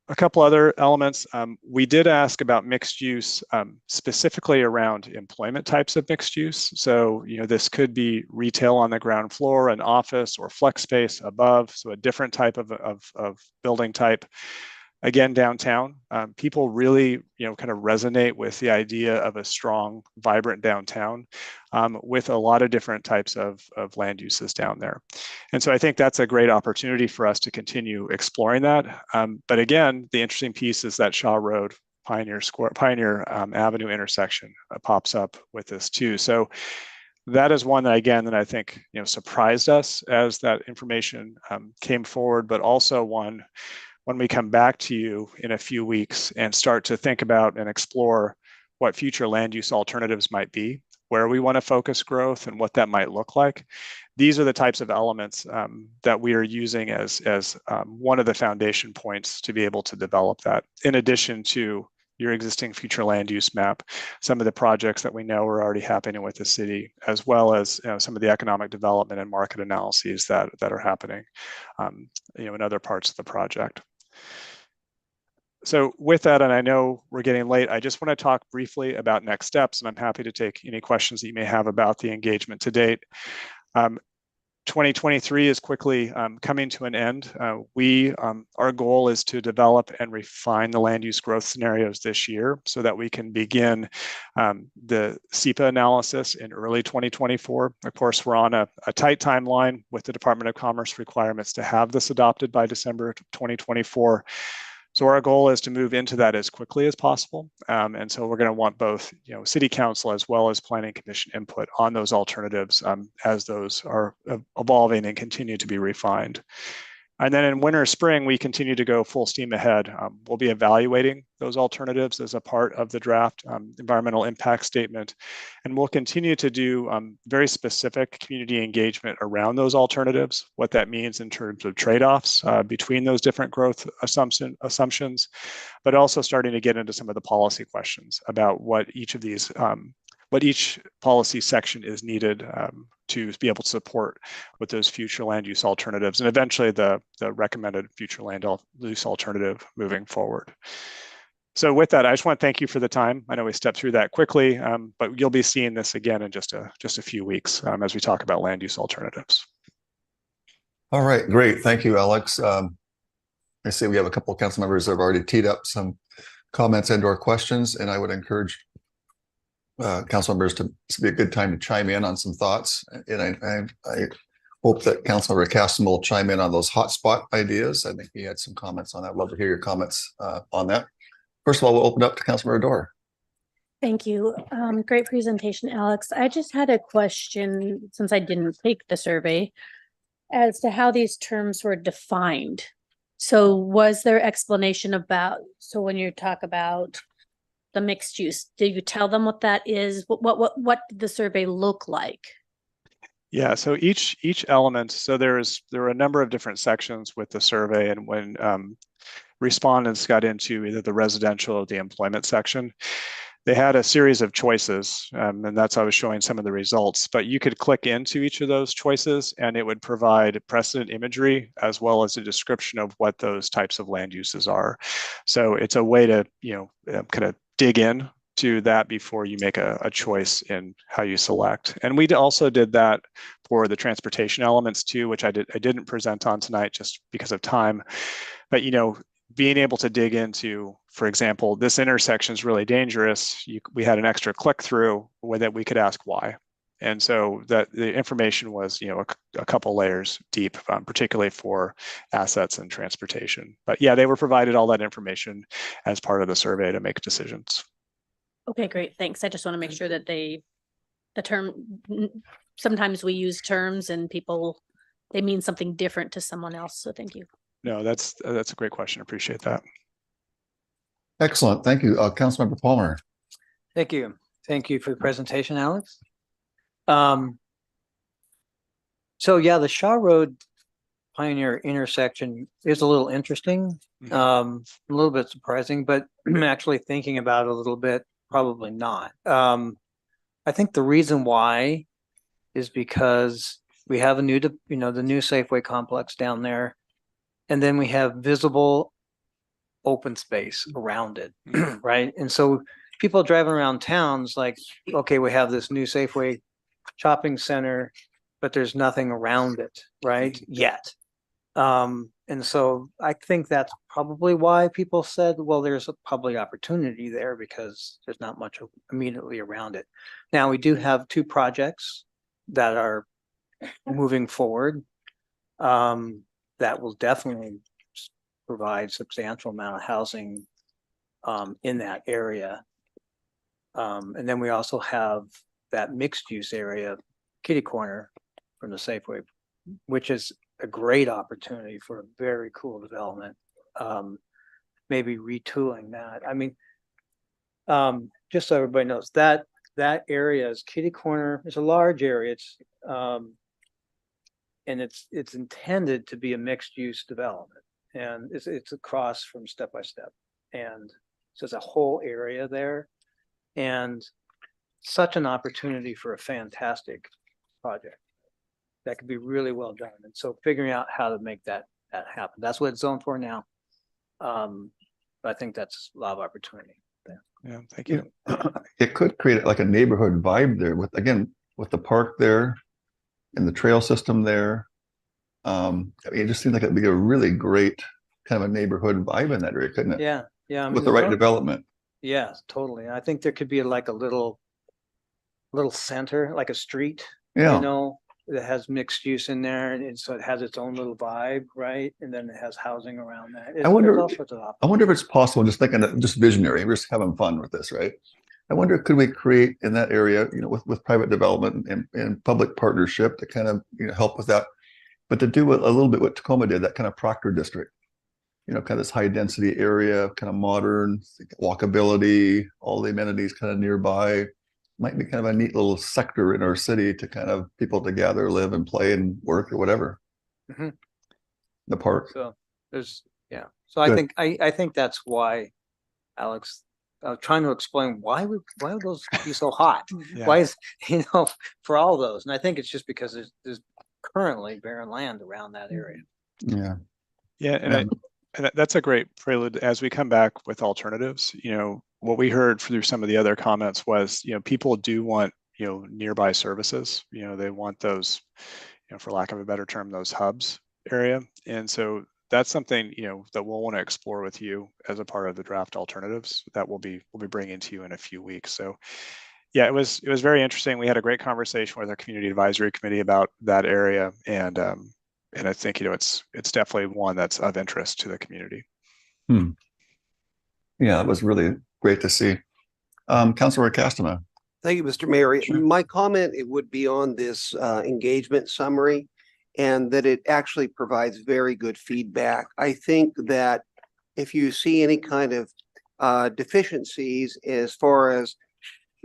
A couple other elements. We did ask about mixed use, specifically around employment types of mixed use. So, this could be retail on the ground floor, an office, or flex space above. So a different type of building type. Again, downtown, people really, kind of resonate with the idea of a strong, vibrant downtown with a lot of different types of land uses down there. And so I think that's a great opportunity for us to continue exploring that. But again, the interesting piece is that Shaw Road, Pioneer Avenue intersection pops up with this too. So that is one that, again, that I think, surprised us as that information came forward, but also one when we come back to you in a few weeks and start to think about and explore what future land use alternatives might be, where we want to focus growth and what that might look like. These are the types of elements that we are using as one of the foundation points to be able to develop that, in addition to your existing future land use map, some of the projects that we know are already happening with the city, as well as some of the economic development and market analyses that are happening in other parts of the project. So with that, and I know we're getting late, I just want to talk briefly about next steps, and I'm happy to take any questions that you may have about the engagement to date. 2023 is quickly coming to an end. Our goal is to develop and refine the land use growth scenarios this year so that we can begin the SEPA analysis in early 2024. Of course, we're on a tight timeline with the Department of Commerce requirements to have this adopted by December 2024. So our goal is to move into that as quickly as possible. And so we're going to want both, City Council as well as Planning Commission input on those alternatives as those are evolving and continue to be refined. And then in winter, spring, we continue to go full steam ahead. We'll be evaluating those alternatives as a part of the draft environmental impact statement. And we'll continue to do very specific community engagement around those alternatives, what that means in terms of trade-offs between those different growth assumptions, but also starting to get into some of the policy questions about what each of these what each policy section is needed to be able to support with those future land use alternatives and eventually the recommended future land use alternative moving forward. So with that, I just want to thank you for the time. I know we stepped through that quickly, but you'll be seeing this again in just a few weeks as we talk about land use alternatives. All right, great. Thank you, Alex. I see we have a couple of council members that have already teed up some comments and or questions, and I would encourage council members to be a good time to chime in on some thoughts. And I hope that Councilmember Caston will chime in on those hotspot ideas. I think he had some comments on that. I'd love to hear your comments on that. First of all, we'll open up to Councilmember Dorr. Thank you. Great presentation, Alex. I just had a question, since I didn't take the survey, as to how these terms were defined. So was there explanation about, so when you talk about the mixed use, do you tell them what that is? What did the survey look like? Yeah, so each element, so there were a number of different sections with the survey, and when respondents got into either the residential or the employment section, they had a series of choices, and that's how I was showing some of the results. But you could click into each of those choices and it would provide precedent imagery as well as a description of what those types of land uses are. So it's a way to, kind of dig in to that before you make a choice in how you select. And we also did that for the transportation elements too, which I didn't present on tonight just because of time. But being able to dig into, for example, this intersection is really dangerous. We had an extra click through where that we could ask why. And so that the information was, a couple layers deep, particularly for assets and transportation. But yeah, they were provided all that information as part of the survey to make decisions. Okay, great. Thanks. I just want to make sure that sometimes we use terms and people they mean something different to someone else. So thank you. No, that's a great question. Appreciate that. Excellent. Thank you. Councilmember Palmer. Thank you. Thank you for the presentation, Alex. So yeah, the Shaw Road Pioneer intersection is a little interesting, a little bit surprising, but actually thinking about it a little bit, probably not. I think the reason why is because we have the new Safeway complex down there, and then we have visible open space around it, right? And so people driving around towns like, okay, we have this new Safeway shopping center, but there's nothing around it, right? Yet. And so I think that's probably why people said, well, there's a public opportunity there because there's not much immediately around it. Now we do have 2 projects that are moving forward that will definitely provide substantial amount of housing in that area. And then we also have that mixed use area, kitty corner from the Safeway, which is a great opportunity for a very cool development. Maybe retooling that. I mean, just so everybody knows that area is kitty corner. It's a large area. It's and it's intended to be a mixed use development, and it's across from Step by Step, and so it's a whole area there, and such an opportunity for a fantastic project that could be really well done. And so figuring out how to make that happen. That's what it's zoned for now. But I think that's a lot of opportunity there. Yeah, thank you. It could create like a neighborhood vibe there with the park there and the trail system there. I mean, it just seems like it'd be a really great kind of a neighborhood vibe in that area, couldn't it? Yeah. I mean, with the right development. Yeah, totally. I think there could be like a little center, like a street, Yeah. That has mixed use in there, and so it has its own little vibe, right? And then it has housing around that. I wonder all sorts of options. I wonder if it's possible, just thinking of just visionary, we're just having fun with this, right? I wonder, could we create in that area, with private development and public partnership to kind of, help with that, but to do a little bit what Tacoma did, that kind of Proctor district, kind of this high density area, kind of modern walkability, all the amenities kind of nearby. Might be kind of a neat little sector in our city to kind of people to gather, live and play and work or whatever. The park. So So I think I think that's why, Alex, I was trying to explain why would those be so hot? Yeah. Why is for all those? And I think it's just because there's currently barren land around that area. Yeah. Yeah, and that's a great prelude as we come back with alternatives. What we heard through some of the other comments was, people do want, nearby services. They want those, for lack of a better term, those hubs area. And so that's something, that we'll want to explore with you as a part of the draft alternatives that we'll be bringing to you in a few weeks. So yeah, it was very interesting. We had a great conversation with our community advisory committee about that area. And I think, it's definitely one that's of interest to the community. Yeah, it was really great to see. Councilor Castema. Thank you, Mr. Mayor. My comment, it would be on this engagement summary, and that it actually provides very good feedback. I think that if you see any kind of deficiencies as far as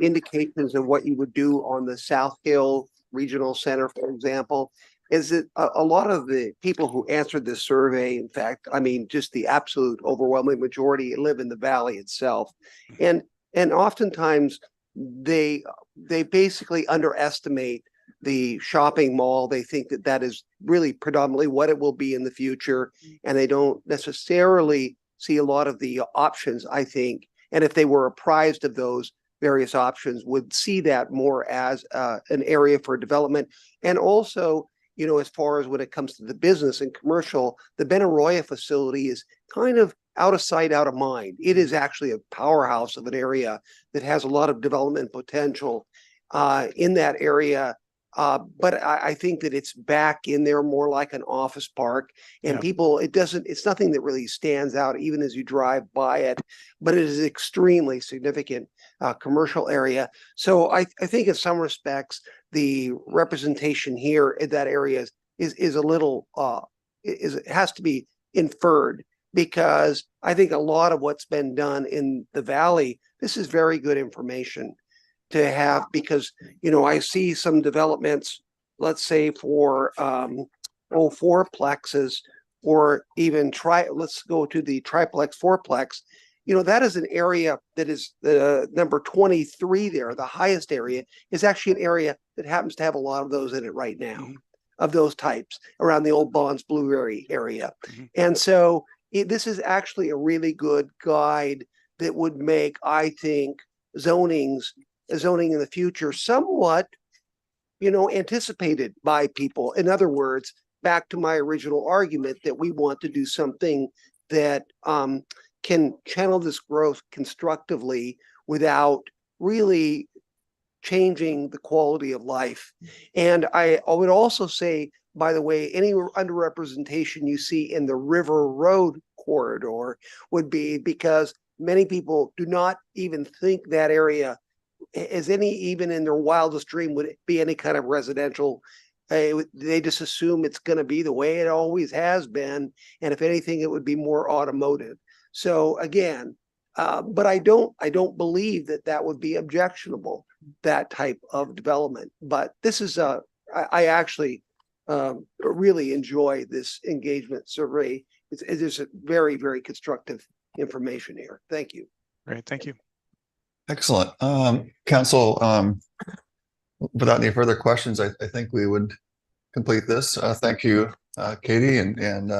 indications of what you would do on the South Hill Regional Center, for example, is that a lot of the people who answered this survey, in fact, I mean, just the absolute overwhelming majority live in the valley itself. And oftentimes they basically underestimate the shopping mall. They think that is really predominantly what it will be in the future. And they don't necessarily see a lot of the options, I think. And if they were apprised of those various options, would see that more as an area for development. And also, as far as when it comes to the business and commercial, the Benaroya facility is kind of out of sight, out of mind. It is actually a powerhouse of an area that has a lot of development potential in that area. But I think that it's back in there more like an office park, and people, it's nothing that really stands out even as you drive by it, but it is extremely significant commercial area. So I think in some respects, the representation here in that area is a little it has to be inferred, because I think a lot of what's been done in the valley, this is very good information to have, because I see some developments, let's say for fourplexes, or even let's go to the triplex fourplex. That is an area that is the number 23 there. The highest area is actually an area that happens to have a lot of those in it right now, of those types around the old Bonds Blueberry area. And so this is actually a really good guide that would make, I think, zoning in the future somewhat, anticipated by people. In other words, back to my original argument that we want to do something that can channel this growth constructively without really changing the quality of life. And I would also say, by the way, any underrepresentation you see in the River Road corridor would be because many people do not even think that area is even in their wildest dream would it be any kind of residential. They just assume it's going to be the way it always has been, and if anything, it would be more automotive. So again, but I don't believe that would be objectionable, that type of development. But this is I actually really enjoy this engagement survey. It's a very, very constructive information here. Thank you. Great, thank you. Excellent. Council, without any further questions, I think we would complete this. Thank you, Katie and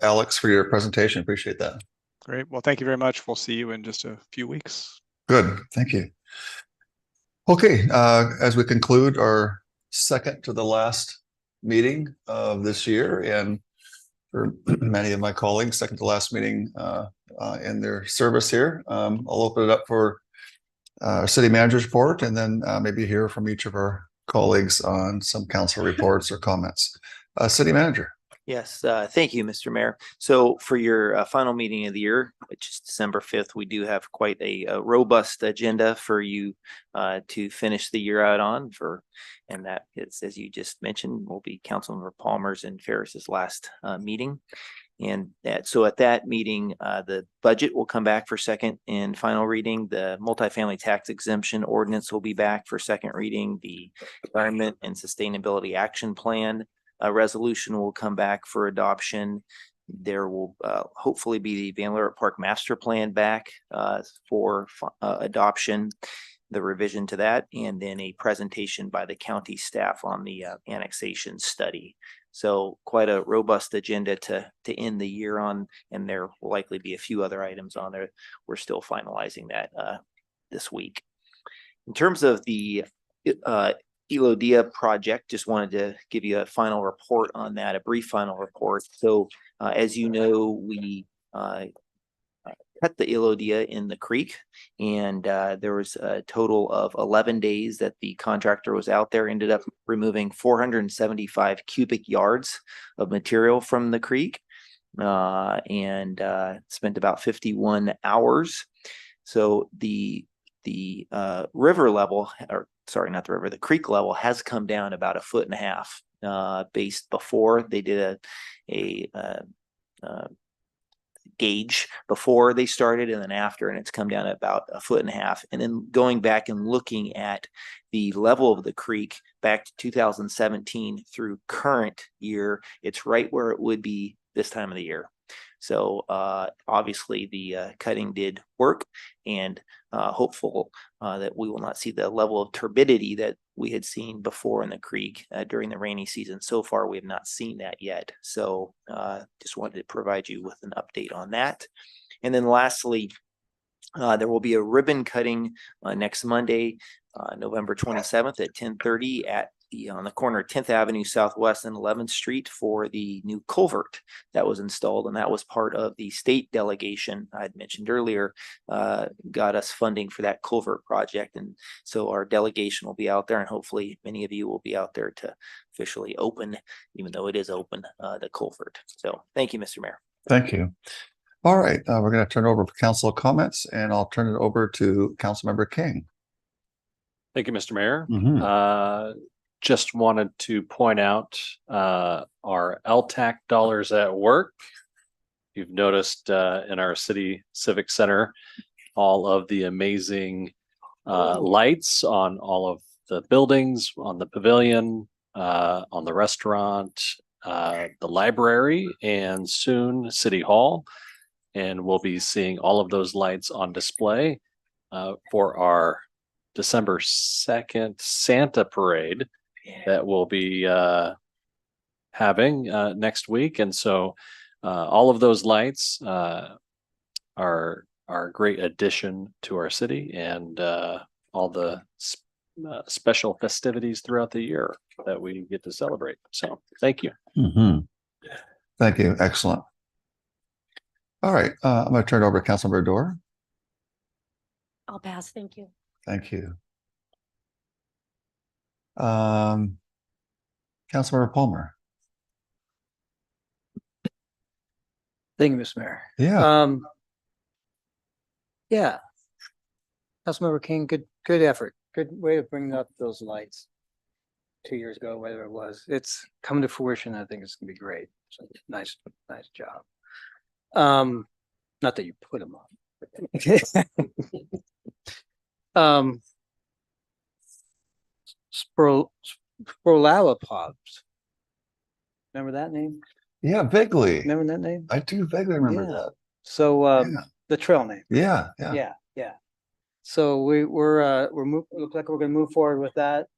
Alex, for your presentation. Appreciate that. Great. Well, thank you very much. We'll see you in just a few weeks. Good. Thank you. Okay. As we conclude our second to the last meeting of this year, and for many of my colleagues, second to last meeting in their service here, I'll open it up for our city manager's report, and then maybe hear from each of our colleagues on some council reports or comments. City manager. Yes, thank you, Mr. Mayor. So for your final meeting of the year, which is December 5th, we do have quite a robust agenda for you to finish the year out on. And that is, as you just mentioned, will be Councilmember Palmer's and Ferris's last meeting. And so at that meeting, the budget will come back for second and final reading. The multifamily tax exemption ordinance will be back for second reading. The Environment and Sustainability Action Plan resolution will come back for adoption. There will hopefully be the Van Lierop Park Master Plan back for adoption, the revision to that, and then a presentation by the county staff on the annexation study. So quite a robust agenda to end the year on, and there will likely be a few other items on there. We're still finalizing that this week. In terms of the Elodia project, just wanted to give you a final report on that, a brief final report. So as you know, we cut the Elodia in the creek, and there was a total of 11 days that the contractor was out there, ended up removing 475 cubic yards of material from the creek, and spent about 51 hours. So the river level, or sorry, not the river, the creek level has come down about 1.5 feet based before they did a gauge before they started and then after, and it's come down about 1.5 feet. And then going back and looking at the level of the creek back to 2017 through current year, it's right where it would be this time of the year. So obviously the cutting did work, and hopeful that we will not see the level of turbidity that we had seen before in the creek during the rainy season. So far, we have not seen that yet. So just wanted to provide you with an update on that. And then lastly, there will be a ribbon cutting next Monday, November 27th at 10:30 on the corner of 10th Avenue Southwest and 11th Street for the new culvert that was installed. And that was part of the state delegation I had mentioned earlier, got us funding for that culvert project. And so our delegation will be out there, and hopefully many of you will be out there to officially open, even though it is open, the culvert. So thank you, Mr. Mayor. Thank you. All right, we're going to turn over for council comments, and I'll turn it over to Councilmember King. Thank you, Mr. Mayor. just wanted to point out our LTAC dollars at work. You've noticed in our city civic center all of the amazing lights on all of the buildings, on the pavilion, on the restaurant, the library, and soon City Hall. And we'll be seeing all of those lights on display for our December 2nd Santa Parade that we'll be having next week. And so all of those lights are a great addition to our city, and all the special festivities throughout the year that we get to celebrate. So thank you. Thank you. Excellent. All right. I'm going to turn it over to Councilmember Dorr. I'll pass. Thank you. Thank you. Councilmember Palmer. Thank you, Mr. Mayor. Yeah. Yeah. Councilmember King, good effort. Good way to bring up those lights 2 years ago, whatever it was. It's come to fruition. I think it's gonna be great. So nice job. Not that you put them on. Sprolalopods. Remember that name? Yeah, vaguely. Remember that name? I do vaguely remember Yeah. that. So the trail name. Yeah. Yeah. So we're looks like we're gonna move forward with that.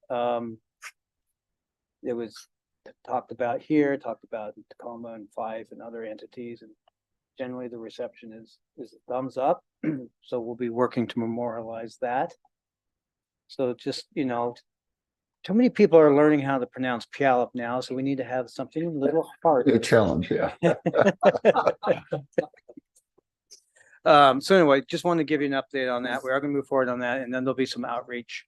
It was talked about here, talked about in Tacoma and Fife and other entities, and generally the reception is a thumbs up. So we'll be working to memorialize that. So just, too many people are learning how to pronounce Puyallup now, so we need to have something a little harder. A challenge, yeah. So anyway, just wanted to give you an update on that. We are gonna move forward on that, and then there'll be some outreach.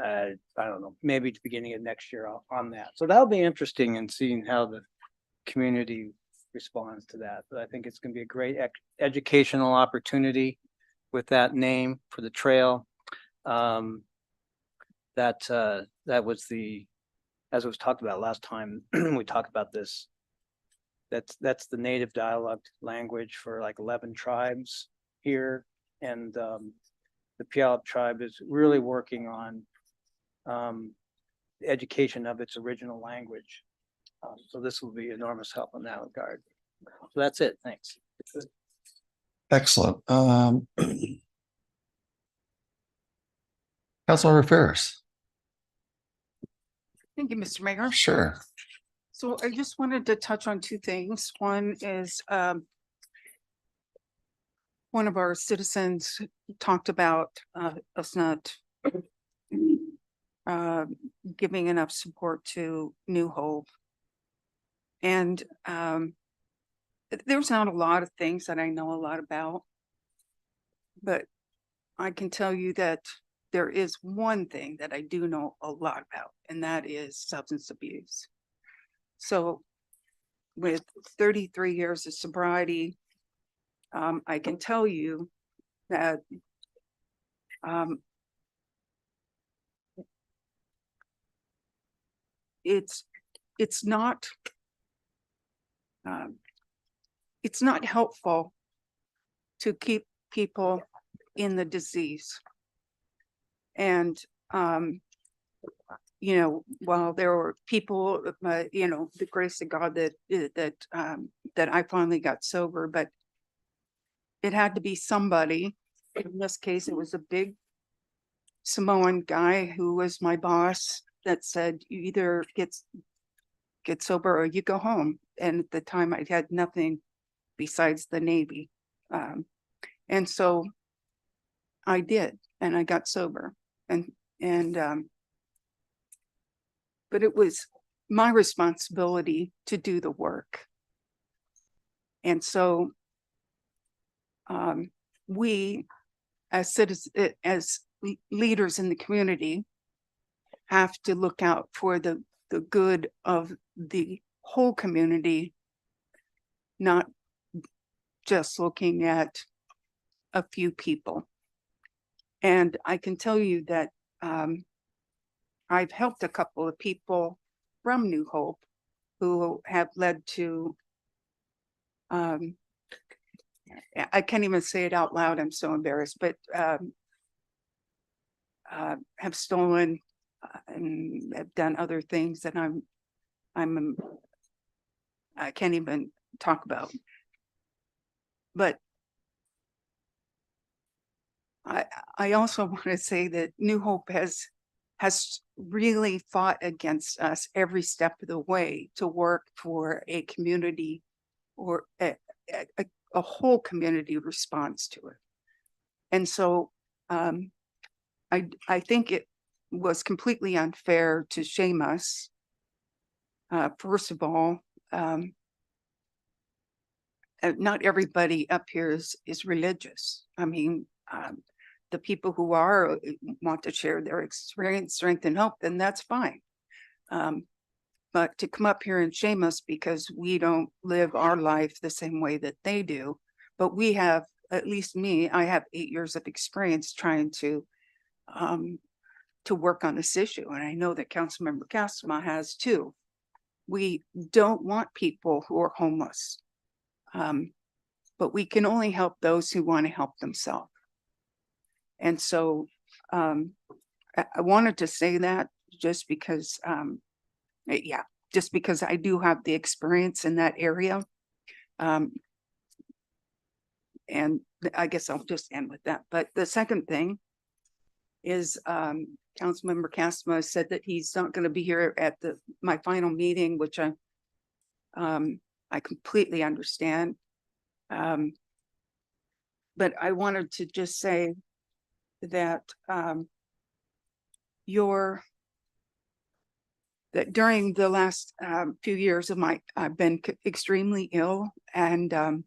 I don't know, maybe at the beginning of next year on that. So that'll be interesting in seeing how the community responds to that. But I think it's gonna be a great educational opportunity with that name for the trail. That was as it was talked about last time, we talked about this. That's the native dialect language for like 11 tribes here. And the Puyallup tribe is really working on the education of its original language. So this will be enormous help in that regard. So that's it. Thanks. Excellent. Councilmember Ferris. Thank you, Mr. Mayor. Sure. So I just wanted to touch on two things. One is one of our citizens talked about us not giving enough support to New Hope. And there's not a lot of things that I know a lot about, but I can tell you that there is one thing that I do know a lot about, and that is substance abuse. So with 33 years of sobriety, I can tell you that it's not helpful to keep people in the disease. And while there were people, the grace of God that I finally got sober, but it had to be somebody. In this case, it was a big Samoan guy who was my boss that said, you either get sober or you go home. And at the time I had nothing besides the Navy. And so I did, and I got sober, but it was my responsibility to do the work. And so we as citizens, as leaders in the community, have to look out for the good of the whole community, not just looking at a few people. And I can tell you that I've helped a couple of people from New Hope who have led to, I can't even say it out loud, I'm so embarrassed, but have stolen and have done other things that I can't even talk about. But I also want to say that New Hope has really fought against us every step of the way to work for a community or a whole community response to it. And so I think it was completely unfair to shame us. First of all, not everybody up here is religious. I mean, the people who are want to share their experience, strength, and hope, then that's fine. But to come up here and shame us because we don't live our life the same way that they do, but we have, at least me, I have 8 years of experience trying to work on this issue, and I know that Councilmember Castma has too. We don't want people who are homeless, but we can only help those who want to help themselves. And so I wanted to say that just because, just because I do have the experience in that area. And I guess I'll just end with that. But the second thing is Councilmember Castma said that he's not going to be here at my final meeting, which I completely understand. But I wanted to just say that that during the last few years of I've been extremely ill, and I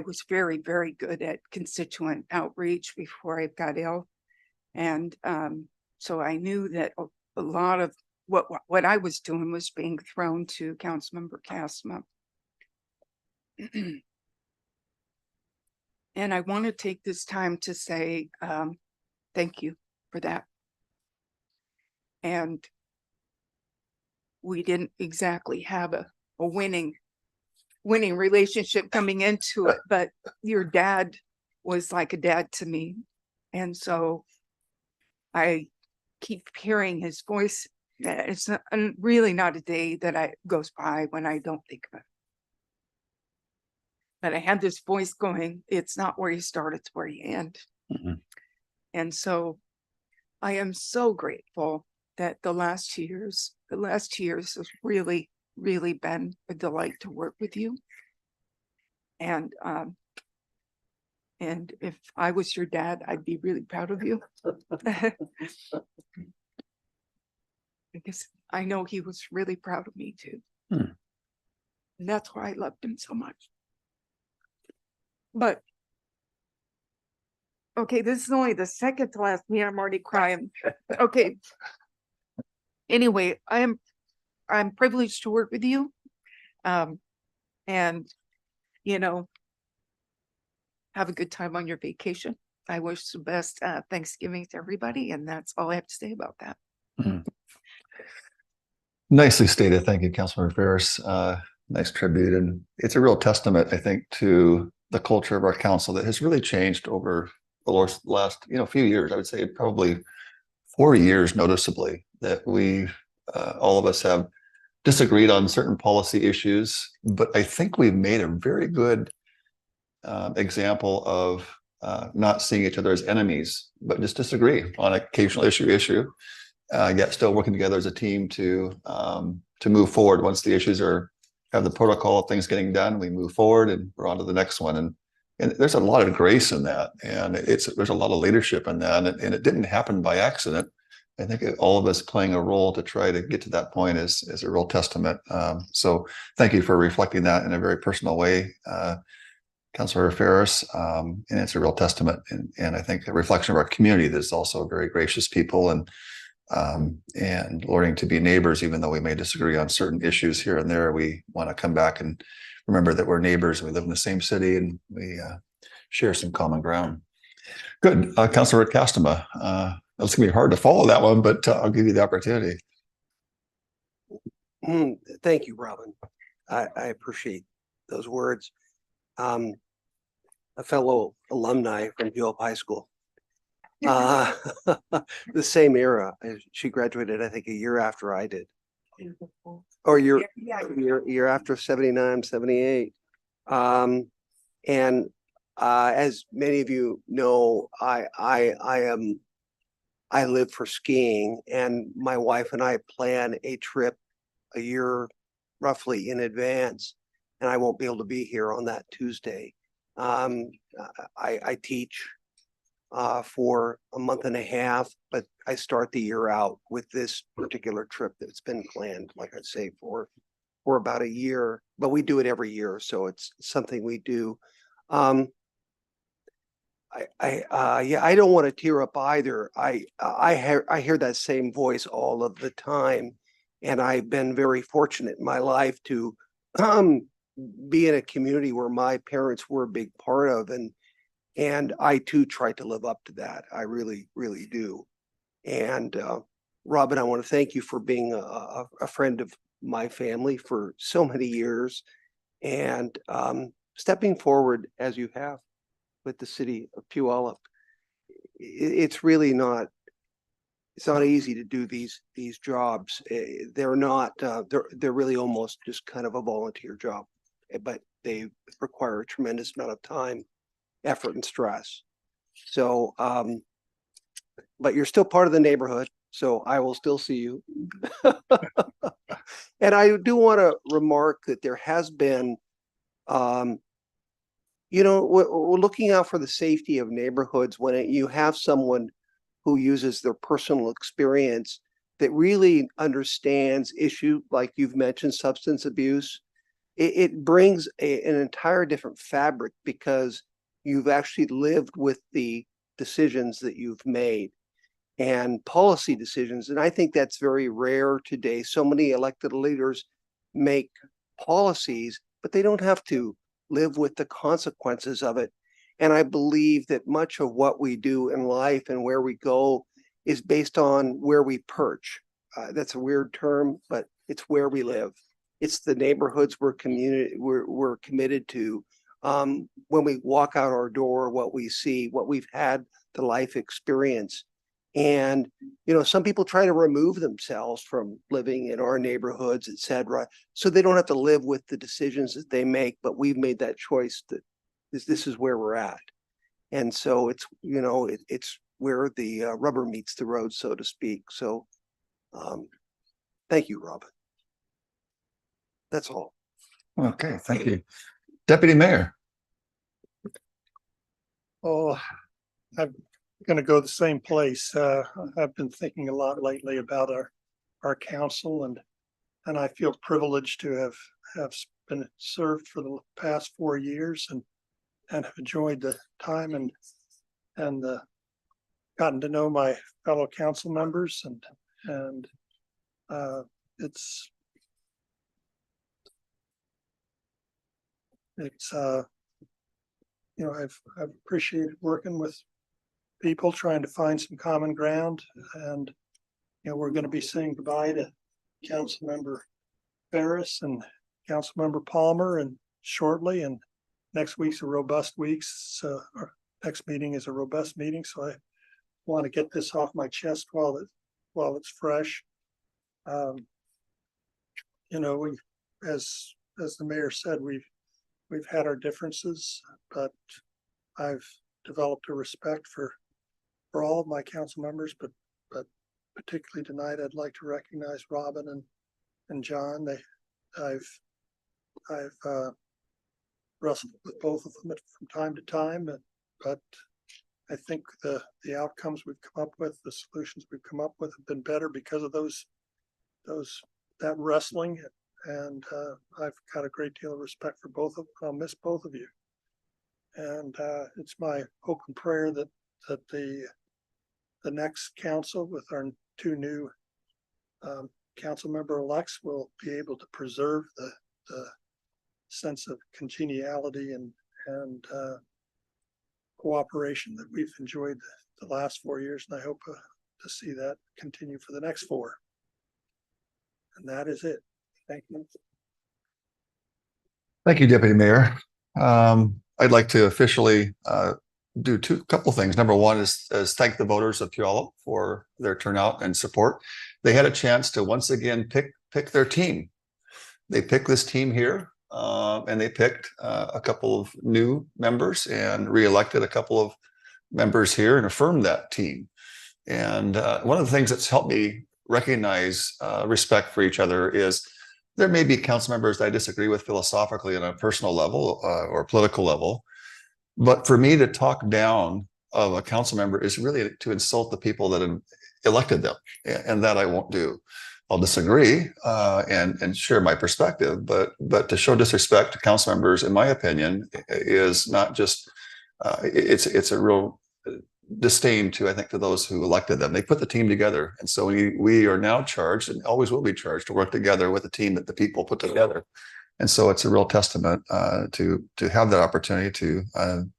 was very, very good at constituent outreach before I got ill. And so I knew that a lot of what I was doing was being thrown to Councilmember Castma. And I want to take this time to say thank you for that. And we didn't exactly have a winning relationship coming into it, but your dad was like a dad to me. And so I keep hearing his voice. It's really not a day that goes by when I don't think of it. But I had this voice going, it's not where you start, it's where you end. Mm-hmm. And so I am so grateful that the last 2 years has really, really been a delight to work with you. And if I was your dad, I'd be really proud of you. Because I know he was really proud of me too. And that's why I loved him so much. But okay, this is only the second to last meeting. I'm already crying. Okay. Anyway, I'm privileged to work with you. And you know, have a good time on your vacation. I wish the best Thanksgiving to everybody, and that's all I have to say about that. Nicely stated. Thank you, Councilmember Ferris. Nice tribute. And it's a real testament, I think, to the culture of our council that has really changed over the last few years. I would say probably 4 years noticeably, that we all of us have disagreed on certain policy issues, but I think we've made a very good example of not seeing each other as enemies, but just disagree on occasional issue, yet still working together as a team to move forward. Once the issues have the protocol of things getting done, we move forward and we're on to the next one. And there's a lot of grace in that, and there's a lot of leadership in that, and it didn't happen by accident. I think all of us playing a role to try to get to that point is a real testament. So thank you for reflecting that in a very personal way, Councilor Ferris. And it's a real testament, and I think a reflection of our community that's also very gracious people and learning to be neighbors, even though we may disagree on certain issues here and there. We want to come back and remember that we're neighbors. We live in the same city, and we share some common ground. Good. Councilor Castema, it's gonna be hard to follow that one, but I'll give you the opportunity. Thank you, Robin. I appreciate those words. A fellow alumni from Puyallup High School. The same era. She graduated, I think, a year after I did. Or year after 79, 78. And as many of you know, I live for skiing, and my wife and I plan a trip a year roughly in advance, and I won't be able to be here on that Tuesday. I teach for a month and a half, but I start the year out with this particular trip that's been planned, like I say, for about a year, but we do it every year, so it's something we do. I don't want to tear up either. I hear that same voice all of the time, and I've been very fortunate in my life to be in a community where my parents were a big part of, and I too try to live up to that. I really, really do. And Robin, I want to thank you for being a friend of my family for so many years, and stepping forward as you have with the city of Puyallup. It's really not, it's not easy to do these jobs. They're not, they're really almost just kind of a volunteer job, but they require a tremendous amount of time, effort, and stress. So, but you're still part of the neighborhood, so I will still see you. And I do want to remark that there has been, you know, we're looking out for the safety of neighborhoods when you have someone who uses their personal experience that really understands issue like you've mentioned, substance abuse. It brings an entire different fabric because you've actually lived with the decisions that you've made and policy decisions. And I think that's very rare today. So many elected leaders make policies, but they don't have to live with the consequences of it. And I believe that much of what we do in life and where we go is based on where we perch. That's a weird term, but it's where we live. It's the neighborhoods we're committed to. When we walk out our door, what we see, what we've had the life experience. And, you know, some people try to remove themselves from living in our neighborhoods, et cetera, so they don't have to live with the decisions that they make. But we've made that choice that this is where we're at. And so it's, you know, it's where the rubber meets the road, so to speak. So thank you, Robin. That's all. Okay, thank you. Deputy Mayor. Oh, I'm going to go the same place. I've been thinking a lot lately about our council, and I feel privileged to have been served for the past 4 years and have enjoyed the time and gotten to know my fellow council members, and it's you know, I've appreciated working with people, trying to find some common ground. And, you know, we're going to be saying goodbye to Councilmember Ferris and Councilmember Palmer and shortly, and next week's a robust week. So our next meeting is a robust meeting. So I want to get this off my chest while it's fresh. You know, we, as the mayor said, we've had our differences, but I've developed a respect for all of my council members, but particularly tonight, I'd like to recognize Robin and John. I've wrestled with both of them from time to time, but I think the outcomes we've come up with, the solutions we've come up with, have been better because of that wrestling. And I've got a great deal of respect for both of them. I'll miss both of you. And it's my hope and prayer that the next council with our two new council member elects will be able to preserve the sense of congeniality and cooperation that we've enjoyed the last 4 years, and I hope to see that continue for the next 4. And that is it. Thank you. Thank you, Deputy Mayor. I'd like to officially do couple things. Number one is thank the voters of Puyallup for their turnout and support. They had a chance to once again pick their team. They picked this team here, and they picked a couple of new members and reelected a couple of members here and affirmed that team. And one of the things that's helped me recognize respect for each other is there may be council members that I disagree with philosophically on a personal level or political level, but for me to talk down of a council member is really to insult the people that elected them, and that I won't do. I'll disagree and share my perspective, but to show disrespect to council members, in my opinion, is not just it's a real disdain to, I think, to those who elected them. They put the team together, and so we are now charged, and always will be charged, to work together with the team that the people put together. And so it's a real testament to have that opportunity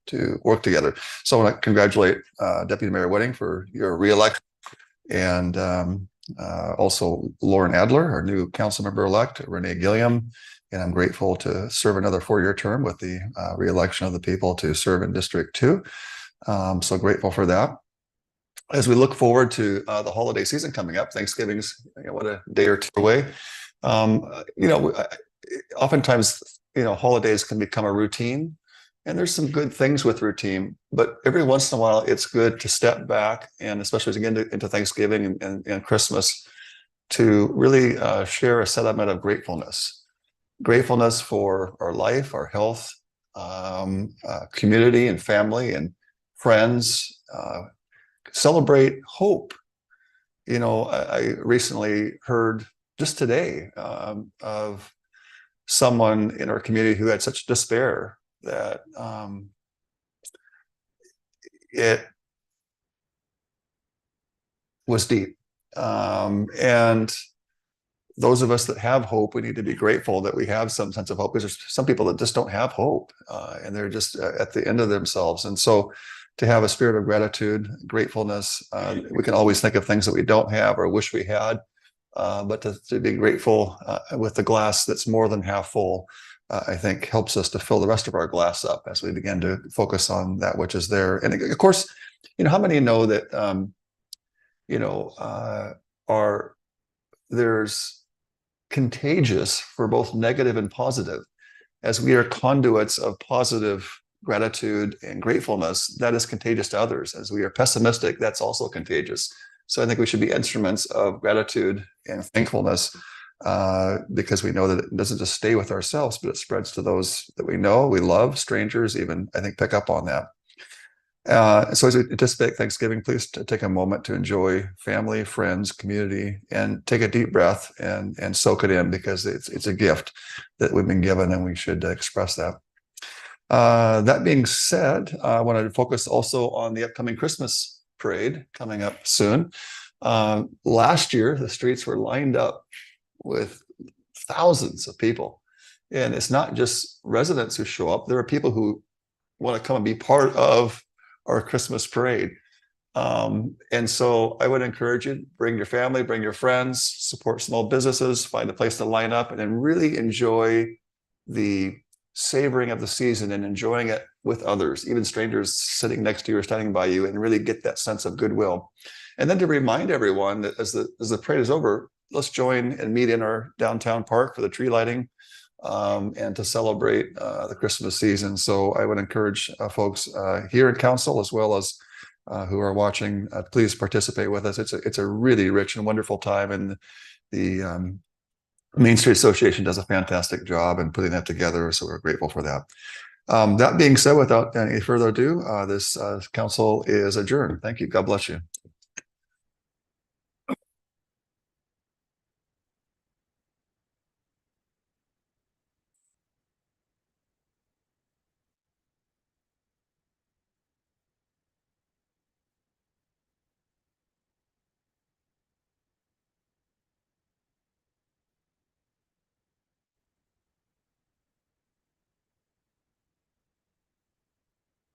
to work together. So I want to congratulate Deputy Mayor Whitting for your reelection, and also Lauren Adler, our new council member elect, Renee Gilliam, and I'm grateful to serve another 4-year term with the reelection of the people to serve in District 2. So grateful for that. As we look forward to the holiday season coming up, Thanksgiving's what, a day or two away. Oftentimes, holidays can become a routine, and there's some good things with routine, but every once in a while, it's good to step back, and especially as we get into Thanksgiving and Christmas, to really share a sentiment of gratefulness for our life, our health, community and family and friends. Celebrate hope. I recently heard just today of someone in our community who had such despair that it was deep. And those of us that have hope, we need to be grateful that we have some sense of hope, because there's some people that just don't have hope, and they're just at the end of themselves. And so to have a spirit of gratitude, gratefulness, we can always think of things that we don't have or wish we had, but to be grateful with the glass that's more than half full, I think helps us to fill the rest of our glass up as we begin to focus on that which is there. And of course, how many know that, there's contagious for both negative and positive. As we are conduits of positive gratitude and gratefulness, that is contagious to others. As we are pessimistic, that's also contagious. So I think we should be instruments of gratitude and thankfulness, because we know that it doesn't just stay with ourselves, but it spreads to those that we know, we love, strangers even, I think, pick up on that. So as we anticipate Thanksgiving, please take a moment to enjoy family, friends, community, and take a deep breath and soak it in, because it's a gift that we've been given, and we should express that. That being said, I want to focus also on the upcoming Christmas parade coming up soon. Last year, the streets were lined up with thousands of people, and it's not just residents who show up. There are people who want to come and be part of our Christmas parade. And so I would encourage you, bring your family, bring your friends, support small businesses, find a place to line up, and then really enjoy the savoring of the season and enjoying it with others, even strangers sitting next to you or standing by you, and really get that sense of goodwill. And then to remind everyone that as the parade is over, let's join and meet in our downtown park for the tree lighting, and to celebrate the Christmas season. So I would encourage folks here in council, as well as who are watching, please participate with us. It's a really rich and wonderful time, and the Main Street Association does a fantastic job in putting that together. So we're grateful for that. That being said, without any further ado, this council is adjourned. Thank you. God bless you.